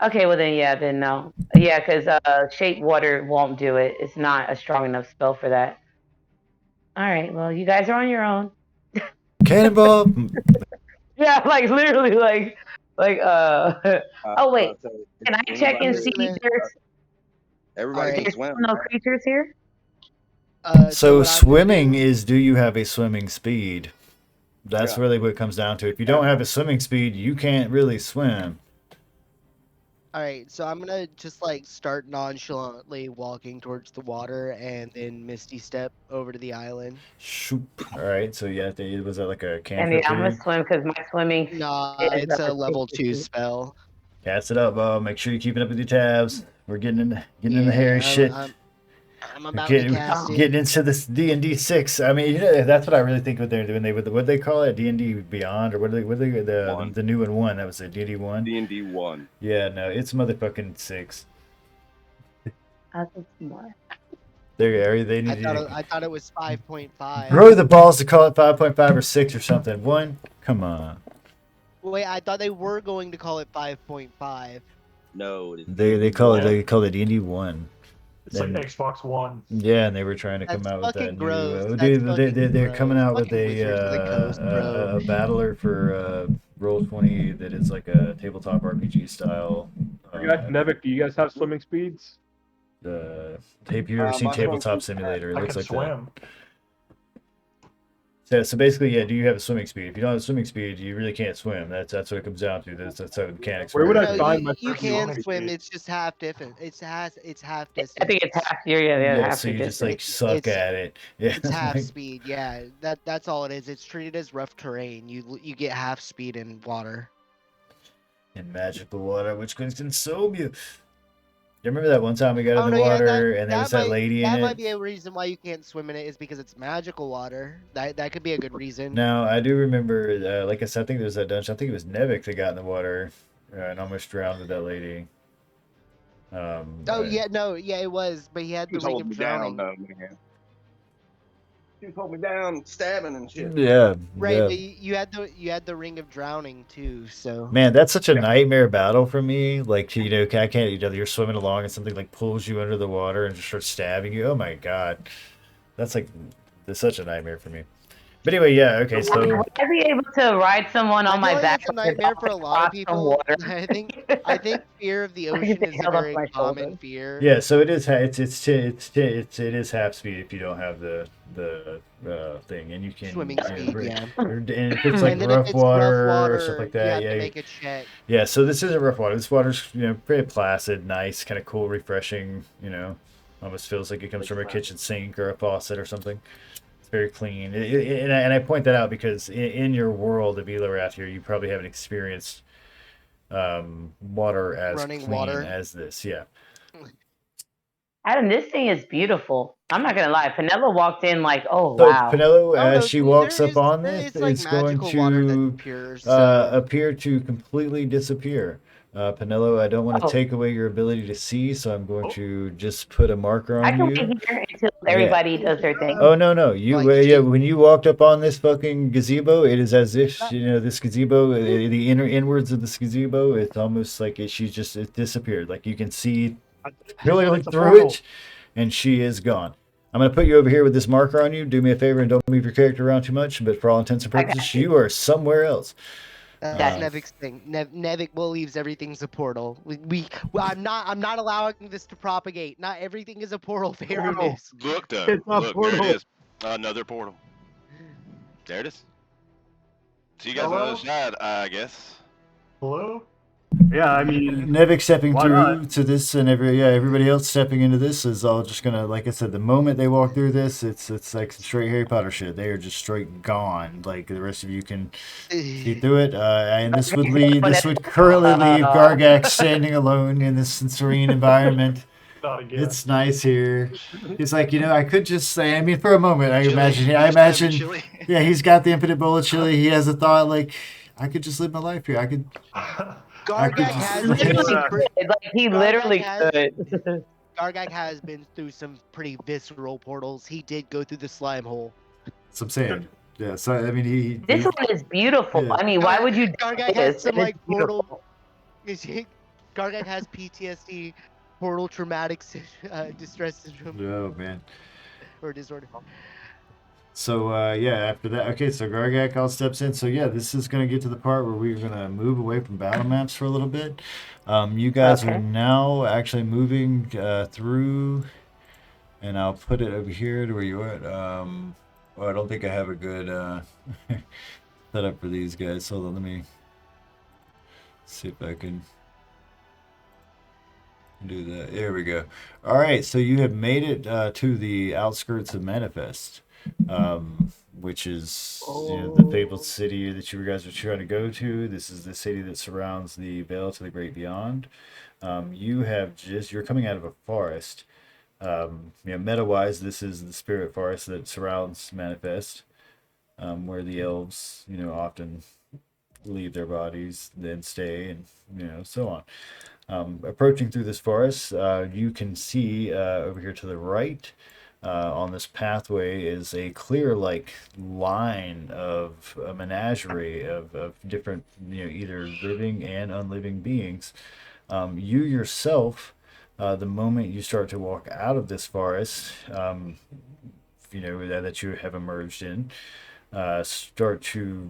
Okay, well then no. Yeah, because shape water won't do it. It's not a strong enough spell for that. All right, well, you guys are on your own. Cannonball. Yeah, like literally, oh wait, I'll tell you, can I check and see Everybody- everybody Alright. can swim. no creatures here? So what I'm gonna swimming do- is, do you have a swimming speed? That's Yeah. really what it comes down to. If you don't have a swimming speed, you can't really swim. All right, so I'm gonna just like start nonchalantly walking towards the water and then misty step over to the island. Shoop. All right. So yeah, was that like a And cantrip? yeah, I'm gonna thing? swim because my swimming. Nah, is it's a up level 50 2 feet. spell. Cast it up, Bob. Make sure you're keeping up with your tabs. We're getting in the hairy I'm- shit. I'm about Getting, to cast it. getting into this D&D 6. I mean, that's what I really think what they're doing. What they call it, D&D Beyond, or what they One. the new one. That was it, D&D 1. D&D 1. Yeah, no, it's motherfucking 6. I think more. They need to I thought it was 5.5. grow the balls to call it 5.5 or 6 or something. 1, come on. Wait, I thought they were going to call it 5.5. No, it is They call it D&D D&D 1. It's like And- Xbox One. Yeah, and they were trying to come That's out with that fucking new. gross. That's They're fucking coming gross. out with Fucking Wizards of the Coast, bro. a battler for Roll20 that is like a tabletop RPG style. You guys, Nevik, do you guys have swimming speeds? Have you ever seen my Tabletop swim- Simulator? It I looks can like that. swim. So basically, yeah. Do you have a swimming speed? If you don't have a swimming speed, you really can't swim. That's what it comes down to. That's how the mechanics Where work. would I No, find my you first can swimming swim. speed? It's just half different. It's half distance. I think it's half. Yeah, Yeah, half so the you just like distance. suck It's- at it. Yeah, It's half like- speed. Yeah, that's all it is. It's treated as rough terrain. You get half speed in water. in magical water, which can consume you. You remember that one time we got Oh in no, the yeah, water and there was that might lady in that might it? be a reason why you can't swim in it is because it's magical water. That could be a good reason. Now, I do remember, like I said, I think there was that dungeon. I think it was Nevik that got in the water and almost drowned with that lady. Oh yeah, no, yeah, it was, but he had He the was ring holding of me down, drowning. though, man. He was holding me down, stabbing and shit. yeah, Right, yeah. but you had the ring of drowning too, so Man, that's such a nightmare battle for me. Like, I can't, you're swimming along and something like pulls you under the water and just starts stabbing you. Oh my God. That's like, that's such a nightmare for me. But anyway, yeah, okay, so. Would I be able to ride someone I on feel my like back it's a because nightmare I for a lot of cross some people. water? I think fear of the I can ocean get is a held off very my common shoulder. fear. Yeah, so it is. It is half speed if you don't have the thing, and you can Swimming speed, yeah. and if it's like And then if rough it's rough water or stuff water, like you that, have to yeah, make a check. yeah. So this isn't rough water. This water's pretty placid, nice, kind of cool, refreshing. Almost feels like it comes from a kitchen sink or a faucet or something. It's very clean, and I point that out because in your world of Elorath here, you probably haven't experienced water as Running clean water. as this. Yeah. Adam, this thing is beautiful. I'm not gonna lie. Panella walked in like, oh So wow. Penelope, Oh as no, she walks there up is on there this, is like it's going magical water that's to pure. So appear to completely disappear. Penelope, I don't want to Oh, take away your ability to see, so I'm going to just put a marker I on can you. wait here until Yeah. everybody does their thing. Oh no, you like yeah. she, When you walked up on this fucking gazebo, it is as if that, this gazebo, the inwards of this gazebo, it's almost like it disappeared. Like you can see clearly It's a through portal. it, and she is gone. I'm gonna put you over here with this marker on you. Do me a favor and don't move your character around too much. But for all intents and I got purposes, you. you are somewhere else. that's Gotcha. Nevik's thing. Nevik believes everything's a portal. Well, I'm not allowing this to propagate. Not everything is a portal, Fairness. Look though, It's a look there it portal. is, another portal. There it is. See you guys on the Hello? other side, I guess. Hello? Yeah, I mean, Nevik stepping why through not? to this, and everybody else stepping into this is all just gonna, like I said, the moment they walk through this, it's like straight Harry Potter shit. They are just straight gone. Like the rest of you can see through it, and this would currently leave Gargak standing alone in this serene environment. Not again. It's nice here. He's like, I could just say, I mean, for a moment, I Chili. imagine, You just having yeah, chili? he's got the infinite bowl of chili. He has a thought like, I could just live my life here. I could Gargak just- has He been literally some could. Like he literally has- could. Gargak has been through some pretty visceral portals. He did go through the slime hole. That's what I'm saying. Yeah, so I mean, This one is beautiful. Yeah. I mean, why would you do Gargak this? has some It is like portal. beautiful. Gargak has PTSD, portal traumatic distress syndrome Oh man. or disorder. So yeah, after that, okay. So Gargak all steps in. So yeah, this is gonna get to the part where we're gonna move away from battle maps for a little bit. You guys are Okay. now actually moving through, and I'll put it over here to where you are. Well, I don't think I have a good setup for these guys. Hold on, let me see if I can do that. There we go. All right, so you have made it to the outskirts of Manifest, which is the fabled city that you guys are trying to go to. This is the city that surrounds the Veil to the Great Beyond. You're coming out of a forest. Meta-wise, this is the spirit forest that surrounds Manifest, where the elves, often leave their bodies, then stay, and so on. Approaching through this forest, you can see over here to the right on this pathway is a clear line of a menagerie of different, either living and unliving beings. You yourself, the moment you start to walk out of this forest, that you have emerged in, start to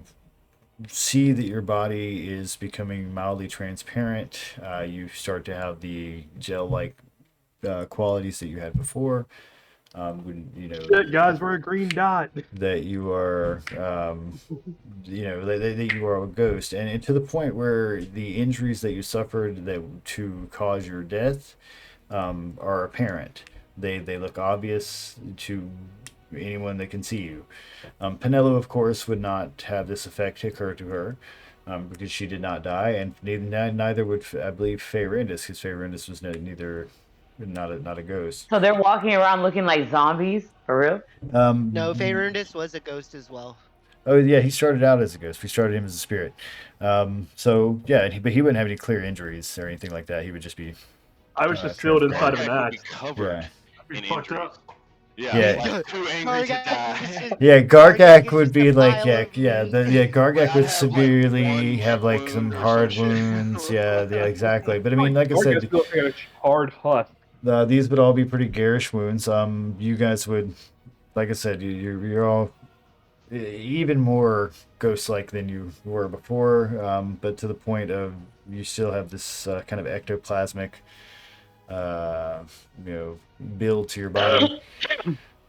see that your body is becoming mildly transparent. You start to have the gel-like qualities that you had before. Shit, guys, we're a green dot. That you are, that you are a ghost, and to the point where the injuries that you suffered that to cause your death are apparent. They look obvious to anyone that can see you. Penelo, of course, would not have this effect occur to her. because she did not die, and neither would, I believe, Feyrindis, because Feyrindis was not a ghost. So they're walking around looking like zombies for real. No, Feyrindis was a ghost as well. Oh yeah, he started out as a ghost. We started him as a spirit. So yeah, but he wouldn't have any clear injuries or anything like that. He would just be. I was just sealed inside of an Gargak would be axe. covered He's in fucked injuries. up. Yeah. Like too angry to die. Yeah, Gargak Gargak is would just be a like, pile yeah, of yeah, meat. Gargak Like, I'd would have, severely like, one have hip like some wound or hard some shit. wounds. Yeah, exactly. But I mean, like I Gargak's said, still like a hard husk. these would all be pretty garish wounds. You guys would, like I said, you're all even more ghost-like than you were before, but to the point of you still have this kind of ectoplasmic, build to your body.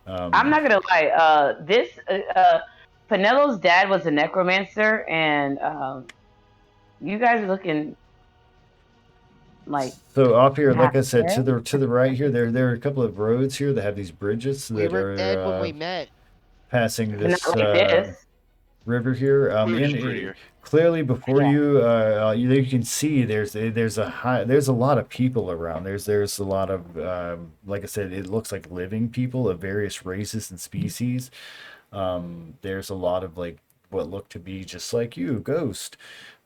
I'm not gonna lie. Penelo's dad was a necromancer, and you guys are looking like So up here, like half I said, dead. to the right here, there are a couple of roads here that have these bridges We that were dead when are we met. passing Not this like this. river here. Much prettier. Clearly before Yeah. you can see there's a lot of people around. There's a lot of like I said, it looks like living people of various races and species. There's a lot of like what look to be just like you, ghost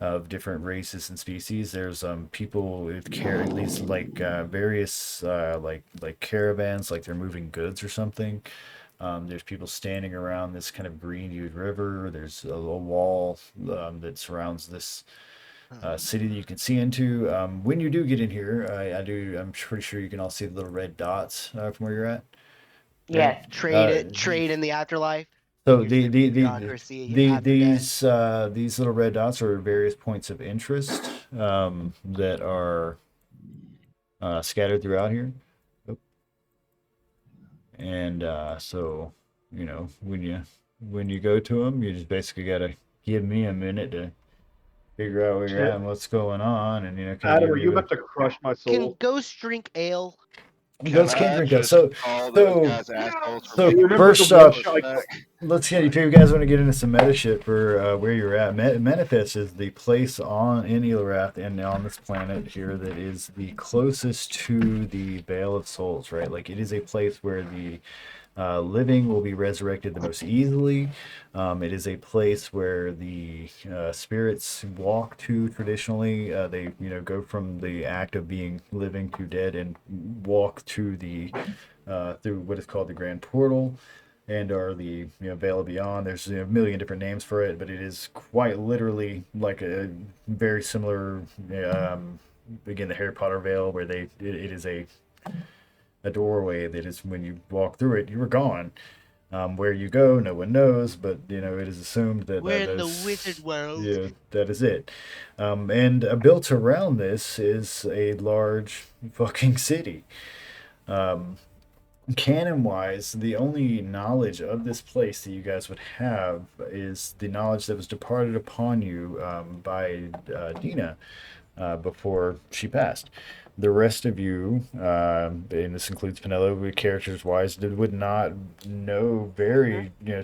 of different races and species. There's people with at least like various like caravans, like they're moving goods or something. There's people standing around this kind of green-hued river. There's a wall that surrounds this city that you can see into. When you do get in here, I'm pretty sure you can all see the little red dots from where you're at. Yes. Trade in the afterlife. So Here's the bureaucracy after death. these little red dots are various points of interest that are scattered throughout here. And so when you go to them, you just basically gotta give me a minute to figure out where you're at and what's going on, and kind of Adam, give are you about to crush my Can soul? ghosts drink ale? Ghosts can I drink that. just So call those guys assholes for so being remember first the off, one shot- let's get if you guys want to get into some meta shit for where you're at. Manifest is the place in Elorath and on this planet here that is the closest to the Veil of Souls, right? Like it is a place where the living will be resurrected the most easily. It is a place where the spirits walk to traditionally. They go from the act of being living to dead and walk to the through what is called the Grand Portal, and are the Veil of Beyond. There's a million different names for it, but it is quite literally like a very similar. Again, the Harry Potter Veil, where it is a doorway that is when you walk through it, you were gone. Where you go, no one knows, but it is assumed that We're that in the is, wizard world. yeah, that is it. And built around this is a large fucking city. Canon-wise, the only knowledge of this place that you guys would have is the knowledge that was departed upon you by Dina before she passed. The rest of you, and this includes Penelope, characters-wise, would not know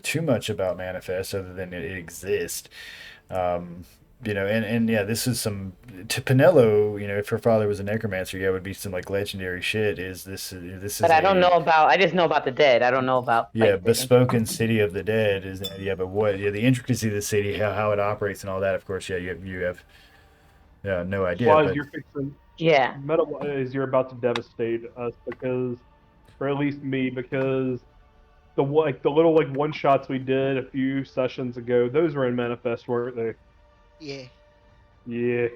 too much about Manifest other than it exists. And yeah, this is some to Penelope. If her father was a necromancer, yeah, it would be some like legendary shit. This is But I don't know about. I just know about the dead. I don't know about. yeah, Like, the- bespoken city of the dead is but the intricacy of the city, how it operates, and all that. Of course, yeah, you have no idea. Why But you're fixing Yeah. Meta-wise, you're about to devastate us because, or at least me, because the little like one shots we did a few sessions ago, those were in Manifest, weren't they? Yeah. Yeah.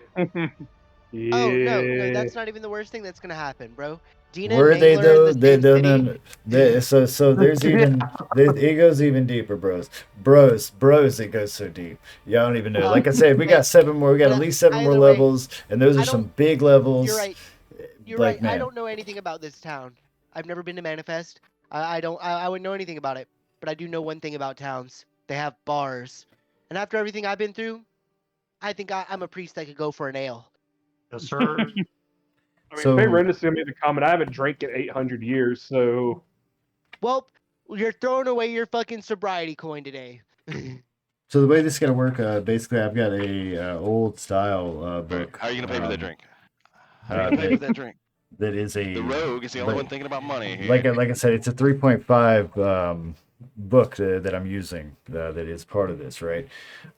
Yeah. Oh no, that's not even the worst thing that's gonna happen, bro. Dina were and they Mangler though? in the same city. So there's even it goes even deeper, bros. It goes so deep. Y'all don't even know. Like I said, we got 7 more. We got at least 7 more Either way, levels, and those I are some don't- big levels. You're right. You're Like, right. man. I don't know anything about this town. I've never been to Manifest. I wouldn't know anything about it. But I do know one thing about towns. They have bars. And after everything I've been through, I think I'm a priest that could go for an ale. Yes, sir. I mean, So- Faye Rendis made the comment. I haven't drank in 800 years, so Well, you're throwing away your fucking sobriety coin today. So the way this is gonna work, basically, I've got a old style book. How are you gonna pay for that drink? How are you Uh, gonna pay for that, that drink? that is The a rogue is the only one thinking about money here. like I said, it's a 3.5 book that I'm using that is part of this, right?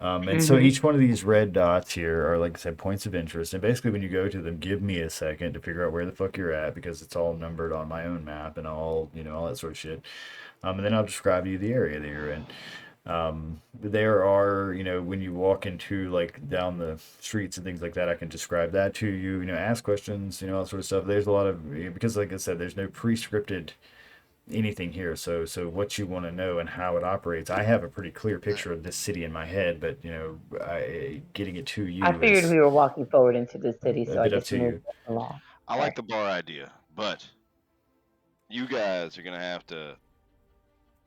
And so each one of these red dots here are, like I said, points of interest. And basically, when you go to them, give me a second to figure out where the fuck you're at because it's all numbered on my own map and all all that sort of shit. And then I'll describe to you the area that you're in. There are, when you walk into like down the streets and things like that, I can describe that to you, ask questions, all that sort of stuff. There's a lot of, because like I said, there's no pre-scripted anything here. So what you want to know and how it operates, I have a pretty clear picture of this city in my head, but getting it to you I figured is we were walking forward into the city, a so I bit up just to moved you. along. I like the bar idea, but you guys are gonna have to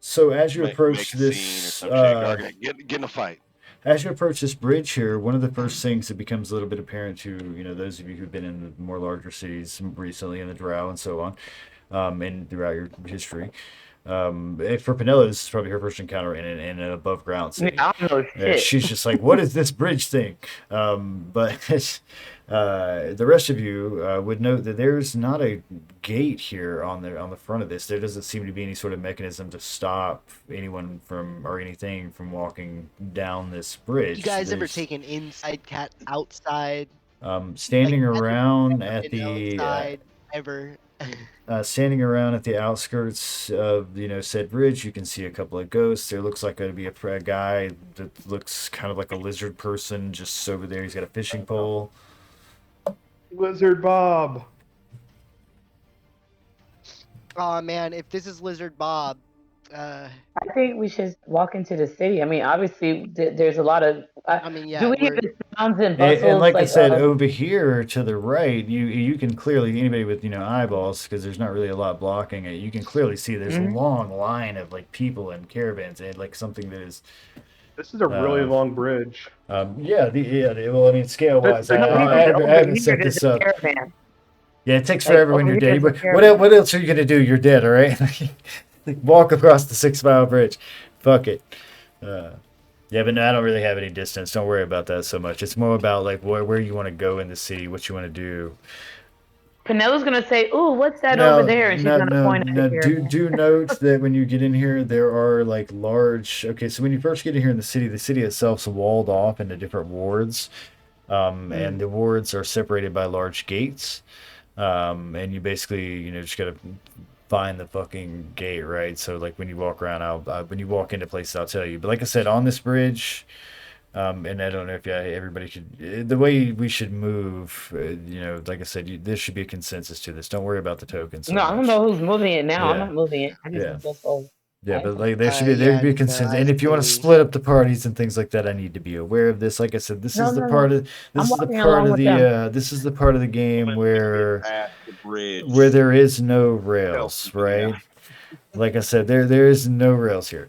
So as you make approach a scene or this, some shit. Gargant, get in a fight. as you approach this bridge here, one of the first things that becomes a little bit apparent to those of you who've been in the more larger cities recently in the Drow and so on, and throughout your history, for Penelope, this is probably her first encounter in an above ground city. I don't know shit. She's just like, "What is this bridge thing?" But the rest of you would note that there's not a gate here on the front of this. There doesn't seem to be any sort of mechanism to stop anyone from or anything from walking down this bridge. You guys ever There's, take an inside cat outside? standing Like, around never at been the outside ever. standing around at the outskirts of said bridge, you can see a couple of ghosts. There looks like to be a guy that looks kind of like a lizard person just over there. He's got a fishing pole. Lizard Bob. Oh man, if this is Lizard Bob, I think we should walk into the city. I mean, obviously, there's a lot of. I mean, yeah, do we we're have the sounds and And bustles like I said, of? over here to the right, you can clearly, anybody with eyeballs, because there's not really a lot blocking it. You can clearly see there's a long line of like people and caravans and like something that is. This is a really long bridge. Well, I mean, scale wise, There's no I haven't set this up. Caravan. Yeah, it takes Like, forever when over you're here dead. there's a What caravan. what else are you gonna do? You're dead, all right? Walk across the 6 mile bridge. Fuck it. Yeah, but no, I don't really have any distance. Don't worry about that so much. It's more about like where you want to go in the city, what you want to do. Penelo's gonna say, "Ooh, what's that over there?" And she's gonna point at the caravan. Do note that when you get in here, there are like large. Okay, so when you first get in here in the city itself's walled off into different wards, and the wards are separated by large gates. And you basically, just gotta find the fucking gate, right? So like when you walk around, when you walk into places, I'll tell you. But like I said, on this bridge. And I don't know if everybody should. The way we should move, like I said, there should be a consensus to this. Don't worry about the tokens. So No, I don't know who's moving it now. I'm Yeah. not moving it. I just Yeah. feel so. Yeah, but like yeah, there'd be a no, consensus. I And if you want to agree. split up the parties and things like that, I need to be aware of this. Like I said, this is the part of I'm this is the walking part along of with the them. this is the part of the game where Past the bridge. there is no rails, right? Like I said, there is no rails here.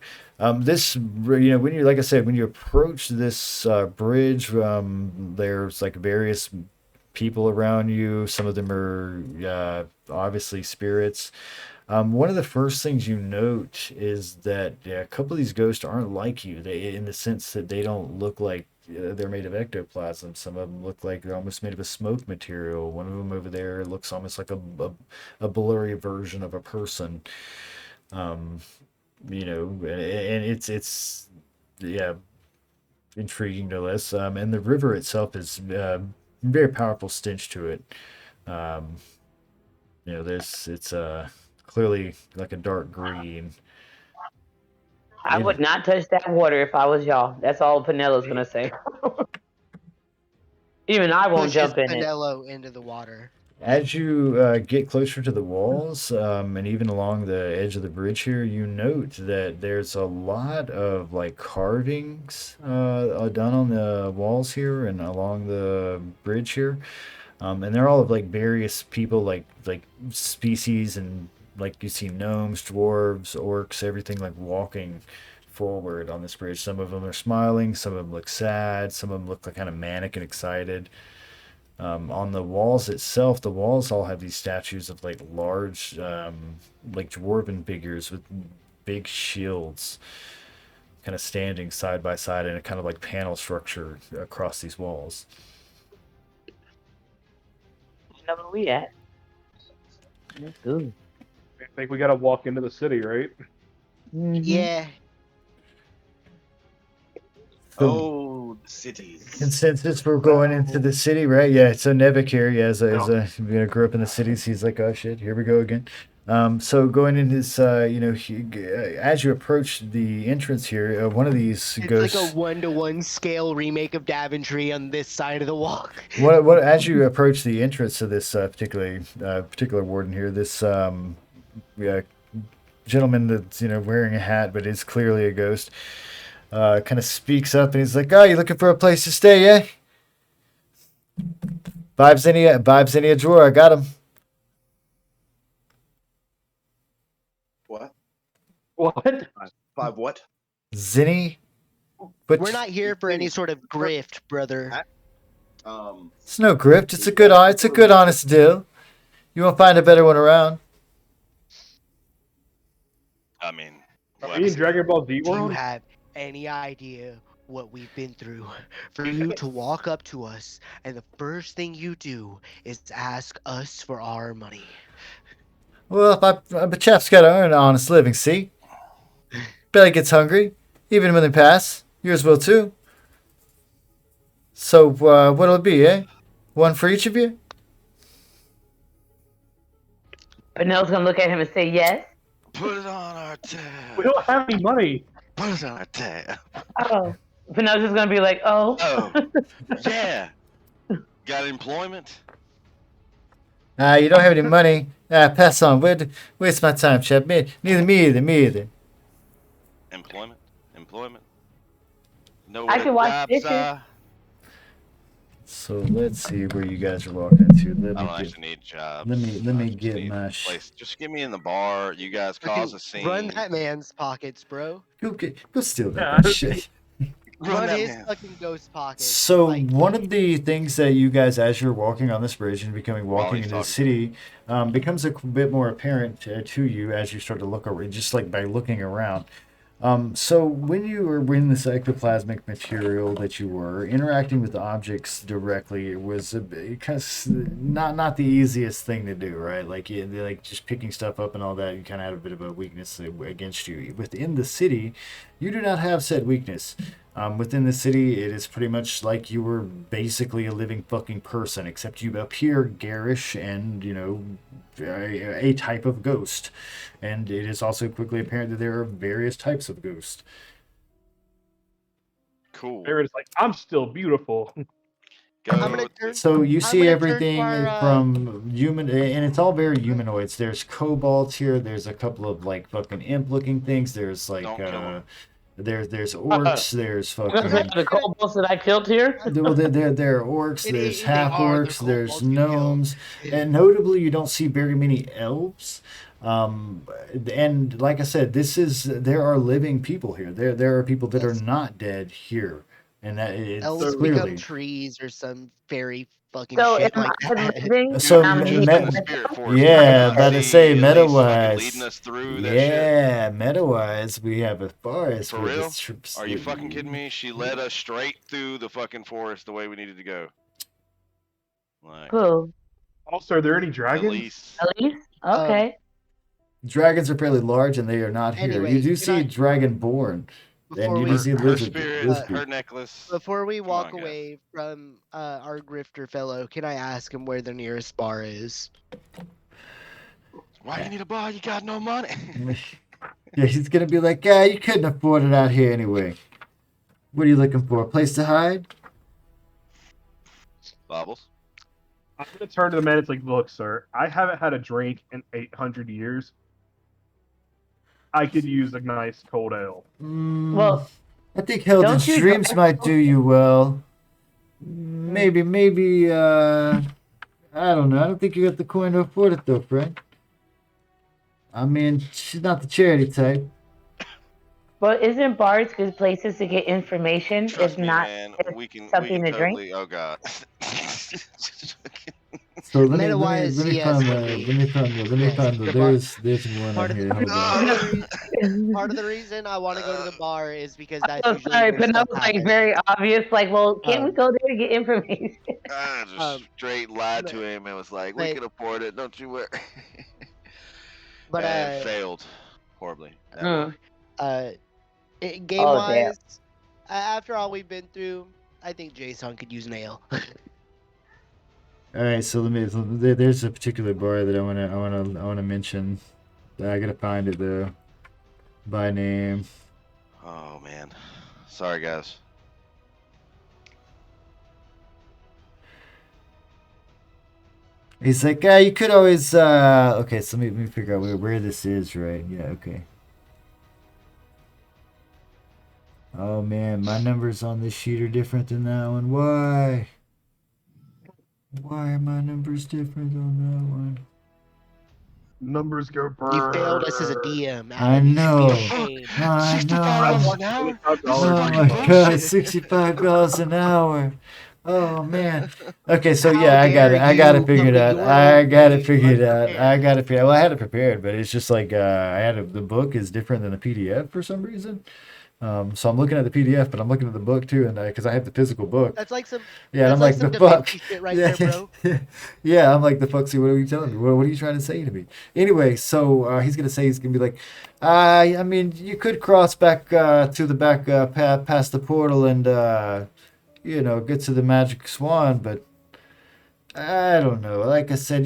This, when you, like I said, when you approach this bridge, there's like various people around you. Some of them are obviously spirits. One of the first things you note is that a couple of these ghosts aren't like you. They, in the sense that they don't look like they're made of ectoplasm. Some of them look like they're almost made of a smoke material. One of them over there looks almost like a blurry version of a person. And it's yeah, intriguing no less. And the river itself is very powerful stench to it. It's clearly like a dark green. I would not touch that water if I was y'all. That's all Penelo's gonna say. Even I won't Pushes jump in it. Pinello into the water. As you get closer to the walls, and even along the edge of the bridge here, you note that there's a lot of like carvings done on the walls here and along the bridge here, and they're all of like various people, like species, and like you see gnomes, dwarves, orcs, everything like walking forward on this bridge. Some of them are smiling, some of them look sad, some of them look like kind of manic and excited. On the walls itself, the walls all have these statues of like large, like dwarven figures with big shields, kind of standing side by side in a kind of like panel structure across these walls. You know where we at? Ooh. I think we gotta walk into the city, right? Mhm. Yeah. So Oh, the cities. consensus for going into the city, right? Yeah. So Nevik here, yeah, grew up in the cities. He's like, oh shit, here we go again. So going in his, as you approach the entrance here, one of these It's goes. like a 1-to-1 scale remake of Daventry on this side of the walk. What as you approach the entrance of this particular warden here, this gentleman that's wearing a hat but is clearly a ghost, kind of speaks up and he's like, "Oh, you looking for a place to stay? Yeah, vibes in a drawer. I got him." What? What? 5 what? Zinni. But We're not here for any sort of grift, brother. it's no grift. It's a good honest deal. You won't find a better one around. I mean, Are we in Dragon Ball Z Do you world? have any idea what we've been through for you to walk up to us and the first thing you do is ask us for our money? Well, a chap's got to earn an honest living. See, belly gets hungry, even when they pass. Yours will too. So, what'll it be, eh? One for each of you? Penel's gonna look at him and say yes. put it on our We tab. don't have any money. Put it on our tab. Oh. Penel's just gonna be like, oh. Oh, yeah. Got employment? You don't have any money. Pass on. Waste my time, chap. Neither me either. Employment? No I way can wash jobs dishes. are. So let's see where you guys are walking into. I don't actually need jobs. let me I just get need my a place. Just get me in the bar. You guys cause a scene. Run that man's pockets, bro. go steal Yeah. that shit. Run that his man. fucking ghost pockets. So Like, one of the things that you guys, as you're walking on this bridge and walking he's into the talking. city, becomes a bit more apparent to you as you start to look around, just like by looking around. So when you were in this ectoplasmic material that you were interacting with objects directly, it was not the easiest thing to do, right? Like just picking stuff up and all that, you kind of had a bit of a weakness against you. Within the city, you do not have said weakness. Within the city, it is pretty much like you were basically a living fucking person, except you appear garish and, a type of ghost. And it is also quickly apparent that there are various types of ghosts. Cool. Barrett's like, I'm still beautiful. I'm Go. gonna turn. So you I'm see gonna turn to everything our, from human, and it's all very humanoids. There's kobolds here. There's a couple of like fucking imp-looking things. There's like Don't kill 'em. there's orcs. There's fucking The kobolds that I killed here. well, there are orcs. There's They half are the orcs. There's kobolds you killed. gnomes, and notably, you don't see very many elves. And like I said, there are living people here. There are people that are not dead here, and that it's Elves clearly. become trees or some fairy fucking So shit am like I that. living? So I'm me- Just me- in the spirit force. Yeah, man. about to See, say, at least meta-wise. fucking leading us through that shit. Yeah, meta-wise, we have a forest. For with real? its trips. Are you fucking kidding me? She led us straight through the fucking forest the way we needed to go. Like, Who? Also, are there any dragons? Elise. Elise? Okay. Dragons are fairly large, and they are not here. Anyway, you do can see I- Dragonborn, and Before you we do see Her lizard. spirit, lizard. her necklace. before we walk on, guys. away from our grifter fellow, can I ask him where the nearest bar is? Why you need a bar? You got no money. Yeah, he's gonna be like, yeah, you couldn't afford it out here anyway. What are you looking for? A place to hide? Bobbles. I'm gonna turn to the man. It's like, look, sir, I haven't had a drink in 800 years. I could use a nice cold ale. Well, I think Heldren's don't you dreams drive- might do you well. Maybe, I don't know. I don't think you got the coin to afford it though, friend. I mean, she's not the charity type. but isn't bars good places to get information? Trust if me, not, man. if We can something to drink? totally. Oh god. So let me Meta-wise, yes, find would the be. let me find the let me Yes, find the the bar. there's one on Part of here. the Hold on. part of the reason part of the reason I want to go to the bar is because that's Oh, usually sorry, where stuff Penelope's like happens. very obvious. Like, well, can't we Um, go there to get information? I just um, straight lied but to him and was like, "We but can afford it, don't you worry." but And it failed horribly at Mm. work. uh, game Oh, damn. wise, after all we've been through, I think Jason could use an ale. All right, so there's a particular bar that I wanna mention. I gotta find it though by name. Oh man, sorry guys. He's like, you could always okay, so let me figure out where this is, right? Yeah, okay. Oh man, my numbers on this sheet are different than that one. Why? Why are my numbers different on that one? Numbers go You failed us as a brrrr. DM, I Adam. You should be know. ashamed. I $65 know. an hour. This is Oh $75 my fucking an god, bullshit. $65 an hour. Oh man. Okay, so How yeah, I got dare it. I got it you figured come to out. your I own got it game figured out. I unprepared? got it figured. Well, I had it prepared, but it's just like the book is different than the PDF for some reason. So I'm looking at the PDF, but I'm looking at the book too, and because I have the physical book. That's like some Yeah, and I'm that's like like, some the Da fuck. Vinci shit right Yeah, there, bro. yeah, I'm like, the fuck, see, what are you telling me? What are you trying to say to me? Anyway, so he's going to say, he's going to be like, I mean, you could cross back to the back past the portal and, get to the magic swan, but I don't know. Like I said,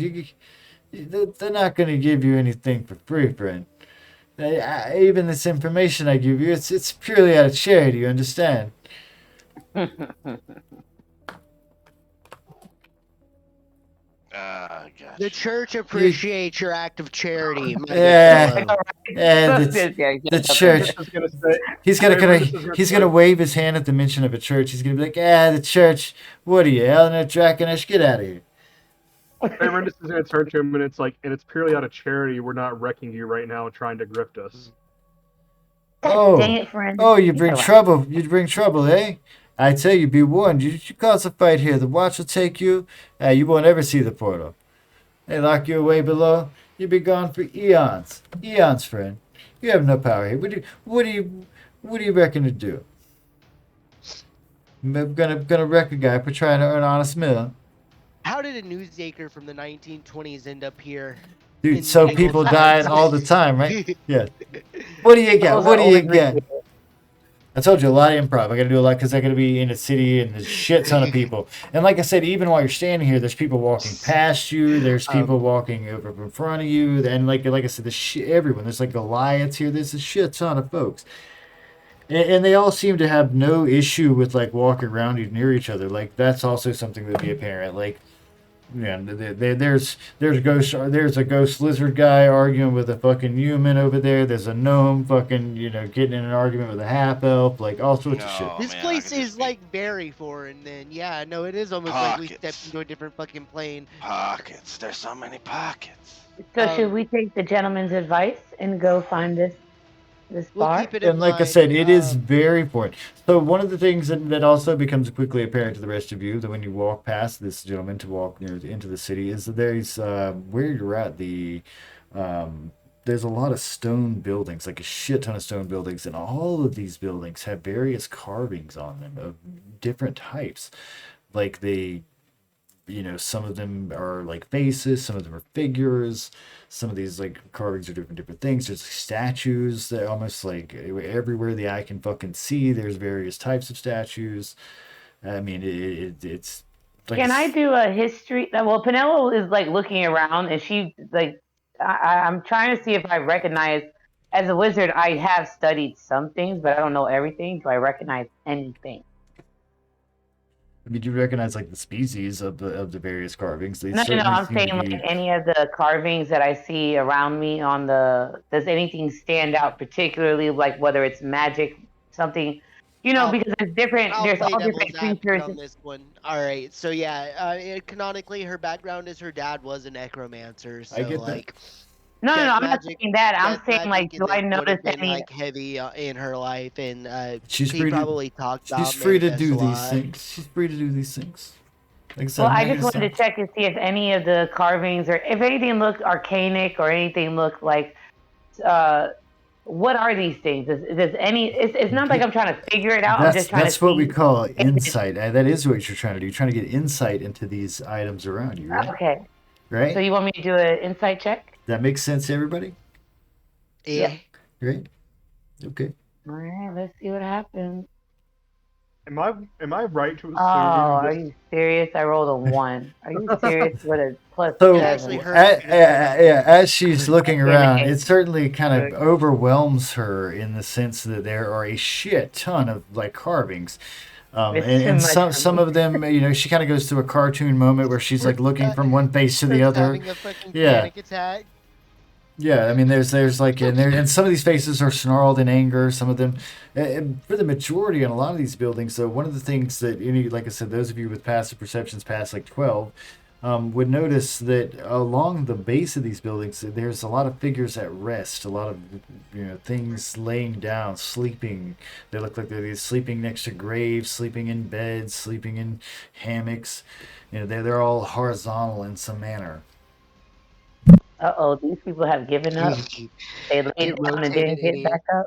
they're not going to give you anything for free, friend. Even this information I give you, it's purely out of charity, you understand? Ah, The gotcha. church appreciates your act of charity, my good Yeah, fellow. and Fuck it's this guy. the Favoritus church. is gonna say. He's gonna Favoritus is gonna he's say. gonna wave his hand at the mention of a church. He's gonna be like, the church. What are you, Eleanor Draconesh? Get out of here. Favoritus is gonna turn to him, and it's like, and it's purely out of charity. We're not wrecking you right now and trying to grift us. God dang Oh, it, friend. oh, you Be bring quiet. trouble. You bring trouble, eh? I tell you, be warned. You cause a fight here. The watch will take you. You won't ever see the portal. They lock you away below. You'll be gone for eons. Eons, friend. You have no power here. What do you reckon to do? I'm gonna wreck a guy for trying to earn an honest meal. How did a newsacre from the 1920s end up here? Dude, in so medieval people times? dying all the time, right? Yeah. What do you got? Those What are do you only got? Greek. I told you a lot of improv. I got to do a lot because I got to be in a city and there's a shit ton of people. And like I said, even while you're standing here, there's people walking past you. There's people walking over in front of you. And like I said, there's shit everyone. There's like Goliaths here. There's a shit ton of folks. And they all seem to have no issue with like walking around near each other. Like that's also something that would be apparent. Like, yeah, there's a ghost lizard guy arguing with a fucking human over there. There's a gnome fucking getting in an argument with a half elf. Like all sorts of shit. No, This man, I place could just is be like very foreign. Then yeah, no, it is almost like we stepped pockets. into a different fucking plane. Pockets. There's so many pockets. So should Um, we take the gentleman's advice and go find this we'll bar? keep it in And like I mind. said, it is very important. So one of the things that also becomes quickly apparent to the rest of you that when you walk past this gentleman to walk into the city is that there's where you're at there's a lot of stone buildings, like a shit ton of stone buildings, and all of these buildings have various carvings on them of different types. Like some of them are like faces, some of them are figures, some of these like carvings are different things. There's statues that almost like everywhere the eye can fucking see. There's various types of statues. I mean, it's like Can I do a history? Well, Penelope is like looking around, and she like I'm trying to see if I recognize. As a wizard, I have studied some things, but I don't know everything. Do I recognize anything? I mean, you recognize like the species of the various carvings. They No, certainly I'm seem saying to like be. any of the carvings that I see around me on the. Does anything stand out particularly, like whether it's magic, something, I'll because there's different. I'll There's play all devil's different advocate creatures. on this one. All right, so yeah, canonically, her background is her dad was a necromancer, I so get that. like No, death I'm not magic, saying that. I'm death saying like, magic, do and I this would notice have been any? like heavy in her life, and She's he free to. probably talked She's about free to manifest do a these lot. things. She's free to do these things. Like I said, Well, I'm I not just gonna wanted to stop. check and see if any of the carvings or if anything looked arcanic or anything looked like uh what are these things? Does any it's not like I'm trying to figure it out. I'm just trying to That's what we see call if it's insight. That is what you're trying to do. You're trying to get insight into these items around you, right? okay. So Right? you want me to do an insight check? That makes sense to everybody? Yeah. Yep. Right? Okay. All right, let's see what happens. Am I right to Oh, assume are this? you serious? I rolled a 1. Are you serious? With a plus So, It actually 7. hurts me to think about yeah, this. as she's looking around, Okay. it certainly kind of Okay. overwhelms her in the sense that there are a shit ton of like carvings. It's too And much for some me. of them, she kind of goes through a cartoon moment where she's like looking from one face to the Starts other. having a fucking Yeah. panic attack. Yeah, I mean, there's like, and some of these faces are snarled in anger. Some of them, and for the majority on a lot of these buildings. So one of the things that like I said, those of you with passive perceptions past like 12, would notice that along the base of these buildings, there's a lot of figures at rest, a lot of things laying down, sleeping. They look like they're sleeping next to graves, sleeping in beds, sleeping in hammocks. They're all horizontal in some manner. Uh-oh, these people have given up. They laid Get down and rotated, didn't get idiot. back up.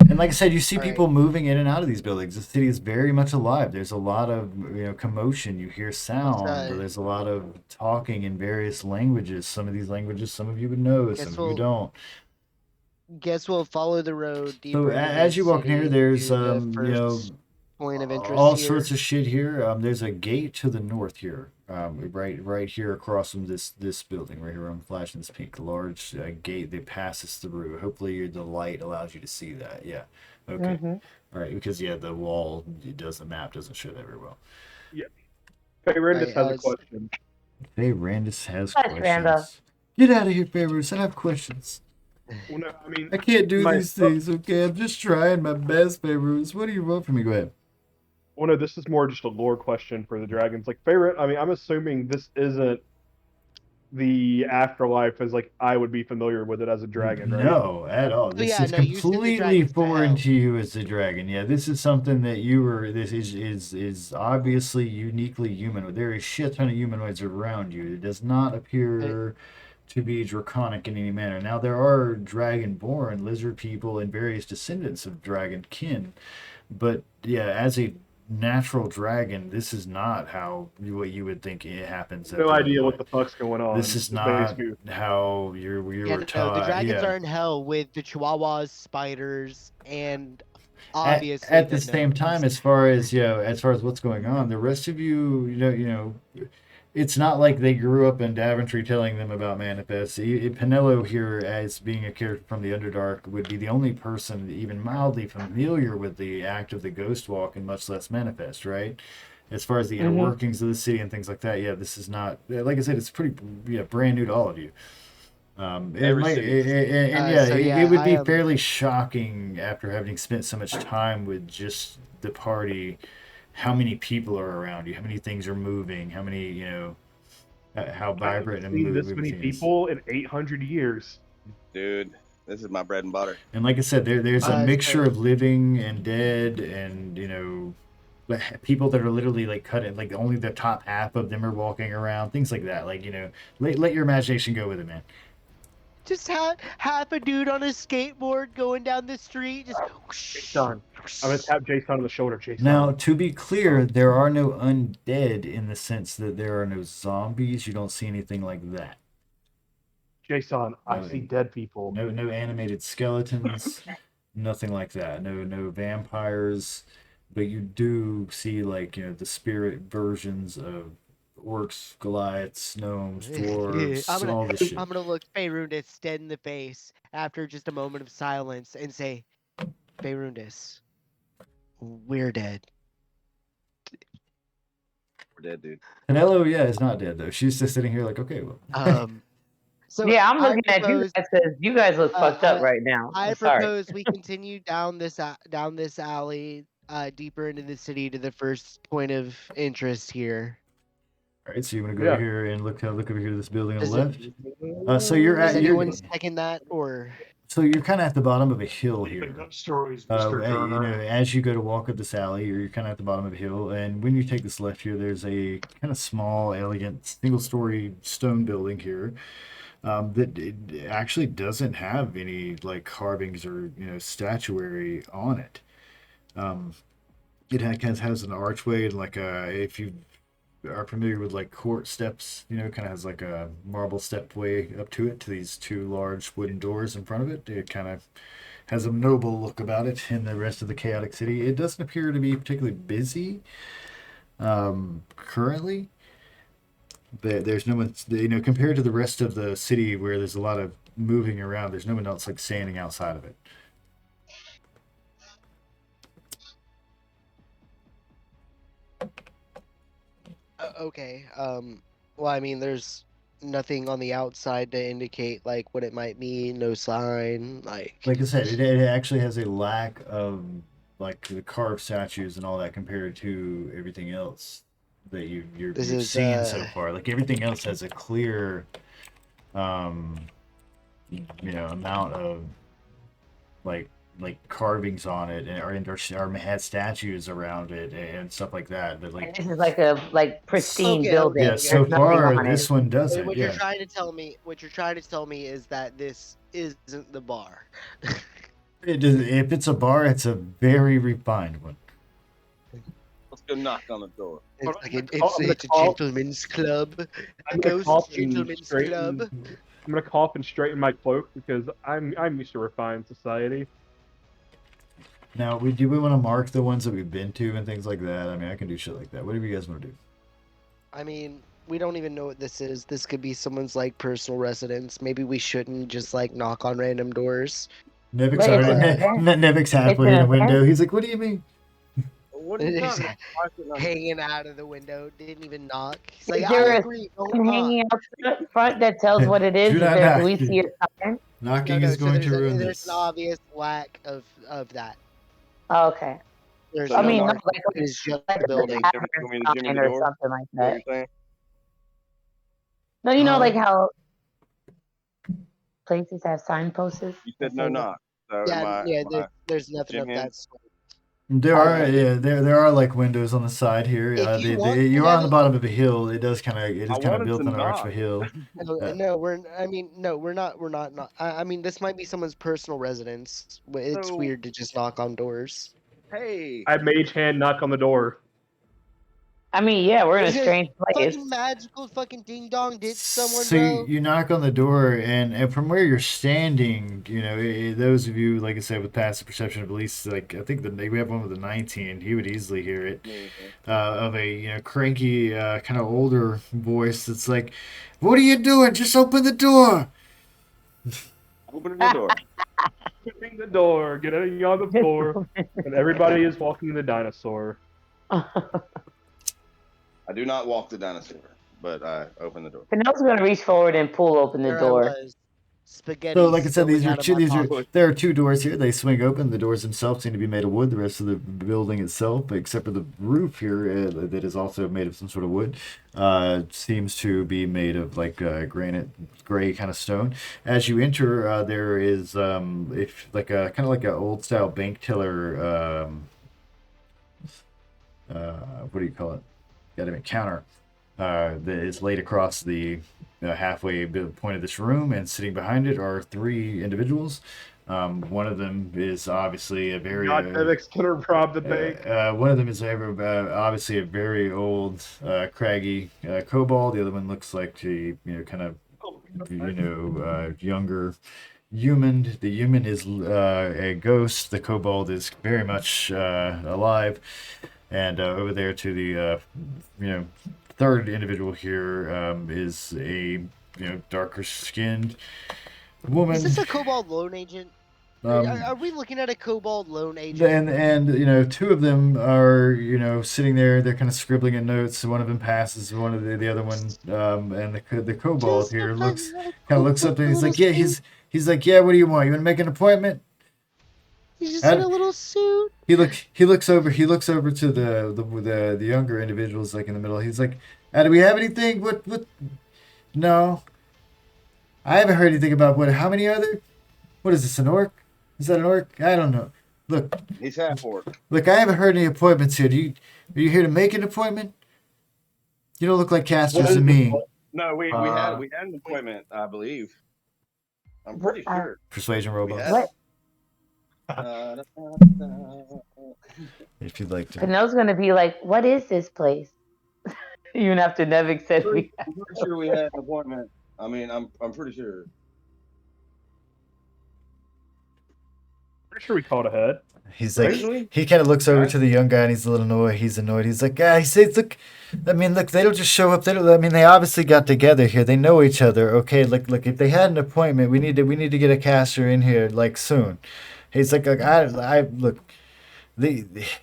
And like I said, you see All right. people moving in and out of these buildings. The city is very much alive. There's a lot of commotion. You hear sound. There's a lot of talking in various languages. Some of these languages, some of you would know, some of you don't. Guess we'll follow the road So deeper into as the you walk in here, city there's to the first point of interest all here. sorts of shit here. There's a gate to the north here, right here across from this building right here. I'm flashing this pink large gate that passes through. Hopefully the light allows you to see that. Yeah. Okay. All right. Because the wall the map doesn't show that very well. Yeah. Fayrandis has a Right, question. Fayrandis has Hush, questions. Randa. Get out of here, Fayrandis. I have questions. Well, no, I mean, I can't do my- these things. Okay, I'm just trying my best, Fayrandis. What do you want from me? Go ahead. well, no, this is more just a lore question for the dragons. Like, I mean, I'm assuming this isn't the afterlife as like I would be familiar with it as a dragon, right? No, at all. This yeah, is no, you send the completely dragons to foreign hell. to you as a dragon. Yeah, this is something that you were. This is obviously uniquely human. There is a shit ton of humanoids around you. It does not appear to be draconic in any manner. Now there are dragon-born lizard people and various descendants of dragon kin, but yeah, as a natural dragon, this is not what you would think it happens. No idea what the fuck's going on. This is not how you were taught. The dragons yeah. are in hell with the chihuahuas, spiders, and At obviously the same time, as far as what's going on, the rest of you, it's not like they grew up in Daventry telling them about manifests. Penello here, as being a character from the Underdark, would be the only person even mildly familiar with the act of the Ghost Walk, and much less manifest, right? As far as the inner workings of the city and things like that, yeah, this is not, like I said, it's pretty brand new to all of you. It would be fairly shocking after having spent so much time with just the party, how many people are around you, how many things are moving, how many, how vibrant and moving this many people in 800 years. Dude, this is my bread and butter. And like I said, there's a mixture of living and dead, and people that are literally like cutting, like only the top half of them are walking around, things like that. Like let your imagination go with it, man. Just half a dude on a skateboard going down the street, just. Jason, I'm gonna tap Jason on the shoulder. Jason. Now, to be clear, there are no undead in the sense that there are no zombies. You don't see anything like that. Jason, I see dead people. No animated skeletons, nothing like that. No vampires, but you do see like the spirit versions of orcs, Goliaths, gnomes, dwarves, all this shit. I'm gonna look Fayrundis dead in the face after just a moment of silence and say, Fayrundis, we're dead. We're dead, dude. Canelo, is not dead though. She's just sitting here like, okay, well. So yeah, I'm looking at you guys because you guys look fucked up right now. I sorry. propose we continue down this alley deeper into the city to the first point of interest here. All right, so you want to go here and look over here to this building on the left. So Does anyone second that, or So you're kind of at the bottom of a hill You've here. got stories, Mr. You know, Turner. as you go to walk up this alley, you're kind of at the bottom of a hill, and when you take this left here, there's a kind of small, elegant, single-story stone building here that it actually doesn't have any like carvings or statuary on it. Um, it has an archway and like if you are familiar with like court steps, kind of has like a marble stepway up to it to these two large wooden doors in front of it. It kind of has a noble look about it in the rest of the chaotic city. It doesn't appear to be particularly busy currently. There's no one, compared to the rest of the city where there's a lot of moving around. There's no one else like standing outside of it. Okay. Well, I mean, there's nothing on the outside to indicate like what it might mean. No sign. Like I said, it actually has a lack of like the carved statues and all that compared to everything else that you've this is seen so far. Like everything else has a clear, amount of like carvings on it, or had statues around it and stuff like that. But And this is like a pristine Okay, building. yeah, okay, so There's nothing far on it. this one doesn't. what Yeah, you're trying to tell me, is that this isn't the bar. it is, if it's a bar, it's a very refined one. Let's go knock on the door. It's I'm like gonna it's a call- gentleman's club, a I'm gonna ghost cough and gentleman's straighten. club. I'm gonna cough and straighten my cloak because I'm used to refined society. Now, do we want to mark the ones that we've been to and things like that? I mean, I can do shit like that. Whatever you guys want to do. I mean, we don't even know what this is. This could be someone's like personal residence. Maybe we shouldn't just like knock on random doors. Nevic's But it's already. an event. Nevic's halfway It's in an the window. event. He's like, "What do you mean?" What are you talking about? Why is it not- Hanging out of the window, didn't even knock. He's like, Is I there a agree, don't sign knock. hanging out front that tells what it is? Do not Do we knock. see a sign? Knocking No, is so going to there's ruin there's this. an obvious lack of that. Oh, okay. There's So I no mean, no no, knock. like it is just like the building. a You want me to Jimmy sign the or door? something like Is that what that. you're saying? No, you know, like Huh? how places have signposts. You that said no say, knock. So Yeah, there's nothing Jim of hands? that sort. There Oh, are, okay. yeah, there are like windows on the side here. If you want You to are on the have bottom of a hill. It is kind I of wanted built to on an arch of a knock. hill. no, we're not. I mean, this might be someone's personal residence. It's So- weird to just knock on doors. Hey, I mage hand knock on the door. I mean, yeah, we're in a Is it strange place. Fucking magical fucking ding dong ditch someone, So bro. you knock on the door, and from where you're standing, those of you, like I said, with passive perception of at least, like I think we have one with a 19. He would easily hear it. Of a cranky, kind of older voice that's like, "What are you doing? Just open the door." open the door. Opening the door, getting on the floor, and everybody is walking the dinosaur. I do not walk the dinosaur, but I open the door. Pinel's gonna reach forward and pull open the There door. I was. Spaghetti. So, like I said, spilling out of my pocket. there are two doors here. They swing open. The doors themselves seem to be made of wood. The rest of the building itself, except for the roof here, that is also made of some sort of wood, seems to be made of like granite, gray kind of stone. As you enter, there is like a kind of like an old style bank teller. What do you call it? Got a counter that is laid across the halfway point of this room, and sitting behind it are three individuals. One of them is obviously a very Not Nevic's gonna rob the bank. one of them is obviously a very old, craggy kobold. The other one looks like a kind of younger human. The human is a ghost. The kobold is very much alive. And over there to the third individual here is a darker skinned woman. Is this a Cobalt loan agent? Are we looking at a Cobalt loan agent? And two of them are sitting there. They're kind of scribbling in notes. One of them passes. One of the other one and the kobold Just here a looks fucking up to him. He's like, little yeah. He's like, yeah. What do you want? You want to make an appointment? He's just in a little suit. He looks over to the younger individuals like in the middle. He's like, do we have anything? What? No. I haven't heard anything about what. How many are there? What is this, an orc? Is that an orc? I don't know. Look, He's half orc. look, I haven't heard any appointments here. Are you here to make an appointment? You don't look like What casters is to the me. point? No, we Uh, had an appointment, I believe. I'm What- pretty sure. Persuasion We robots. had What? If you'd like to. Pinel's gonna be like, "What is this place?" Even after Nevik said we. I'm pretty sure we had an appointment. I mean, I'm pretty sure. Pretty sure we called ahead. He's like, Originally? he kind of looks over Right. to the young guy and he's a little annoyed. He's annoyed. He's like, he says, look, I mean, look, they don't just show up. They don't, I mean, they obviously got together here. They know each other. Okay, look, if they had an appointment, we need to get a caster in here like soon. He's like I look, there's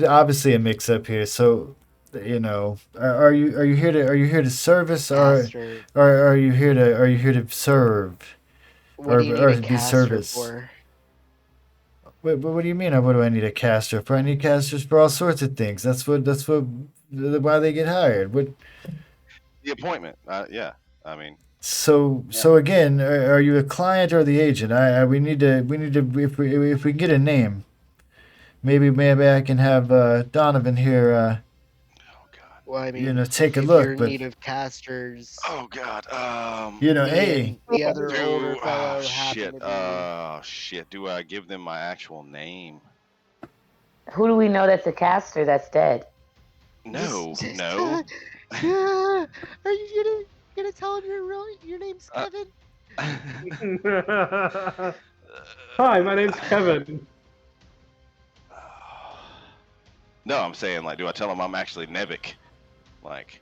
obviously a mix up here. So, you know, are you here to service or Caster. are you here to serve? What do you or need a be caster service. for? What do you mean? What do I need a caster for? I need casters for all sorts of things. That's why they get hired. What? The appointment. Yeah. I mean, So again, are you a client or the agent? We need to if we can get a name, maybe I can have Donovan here. oh god. Well, I mean, Take a if look, you're in but need of casters, Oh god. you know, me hey, and the other Do older fellow happen shit. to be. Shit. Do I give them my actual name? Who do we know that's a caster that's dead? No. Just- No. Yeah. Are you gonna tell him your name's Uh, Kevin? Hi, my name's Kevin. No, I'm saying like, do I tell them I'm actually Nevik? Like,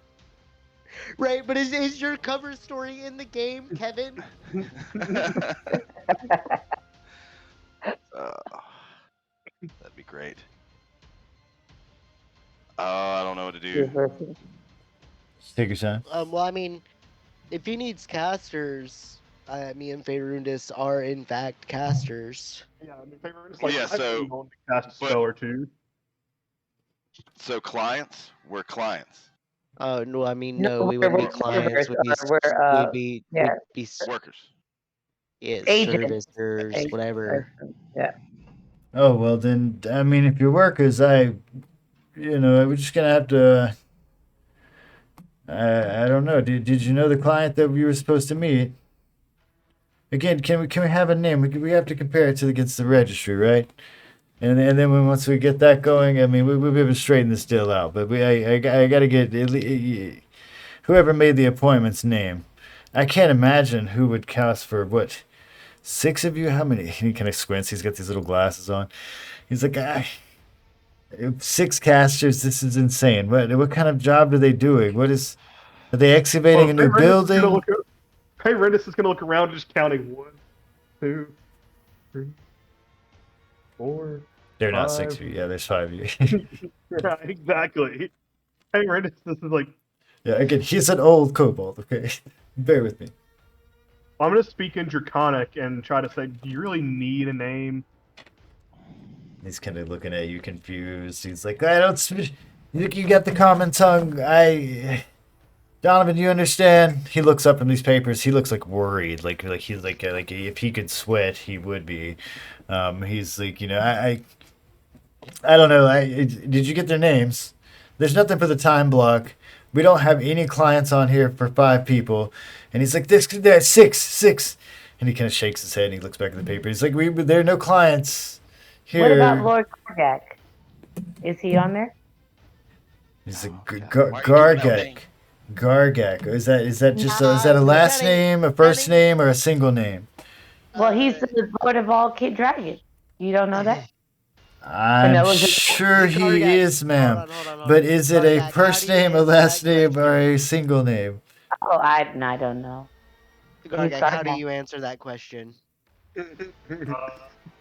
Right, but is your cover story in the game, Kevin? that'd be great. I don't know what to do. just take your time. Well, I mean, if he needs casters, me and Faerundis are in fact casters. Yeah, I mean, favorite is Well, like, yeah, I've so- been known to cast a but- spell or two. So clients, we're clients. Oh no, I mean No, no, we we're wouldn't be workers, clients. We'd be we're, we'd be yeah. we'd be Workers. Agents. servicers, whatever. Yeah. Oh well, then I mean, if you're workers, we're just gonna have to. I don't know. Did you know the client that we were supposed to meet? Again, can we have a name? We have to compare it against the registry, right? And then once we get that going, I mean, we'll be able to straighten this deal out. But I got to get whoever made the appointment's name. I can't imagine who would cast for what. 6 of you? How many? He kind of squints. He's got these little glasses on. He's like, 6 casters. This is insane. What kind of job are they doing? Are they excavating a new building? Hey, Rendis is gonna look around, just counting 1, 2, 3, 4. They're not 6 5. of you. Yeah, there's 5 of you. Yeah, exactly. Hey, Rendis, this is like. Yeah, again, he's an old kobold. Okay, bear with me. I'm gonna speak in Draconic and try to say, do you really need a name? He's kind of looking at you confused. He's like, I don't. You got the common tongue. Donovan, you understand? He looks up from these papers. He looks like worried. Like he's like if he could sweat, he would be. He's like, I don't know. Did you get their names? There's nothing for the time block. We don't have any clients on here for 5 people. And he's like, there's 6. And he kind of shakes his head and he looks back at the paper. He's like, there are no clients here. What about Lord Gargak? Is he on there? He's like, Oh, God. Why are you giving out Gargak. names? Gargak. Is that just Nah, is that a last that ain't- name, a first that ain't- name, or a single name? Well, he's the Lord of all Kid Dragon. You don't know that? I'm Vanilla Just- sure he Gargak. is, ma'am. Hold on. But is it a Gargak, first how do you name, a answer last that name, or question? a single name? Oh, I don't know. Gargak, how do Gargak. you answer that question? No, I'm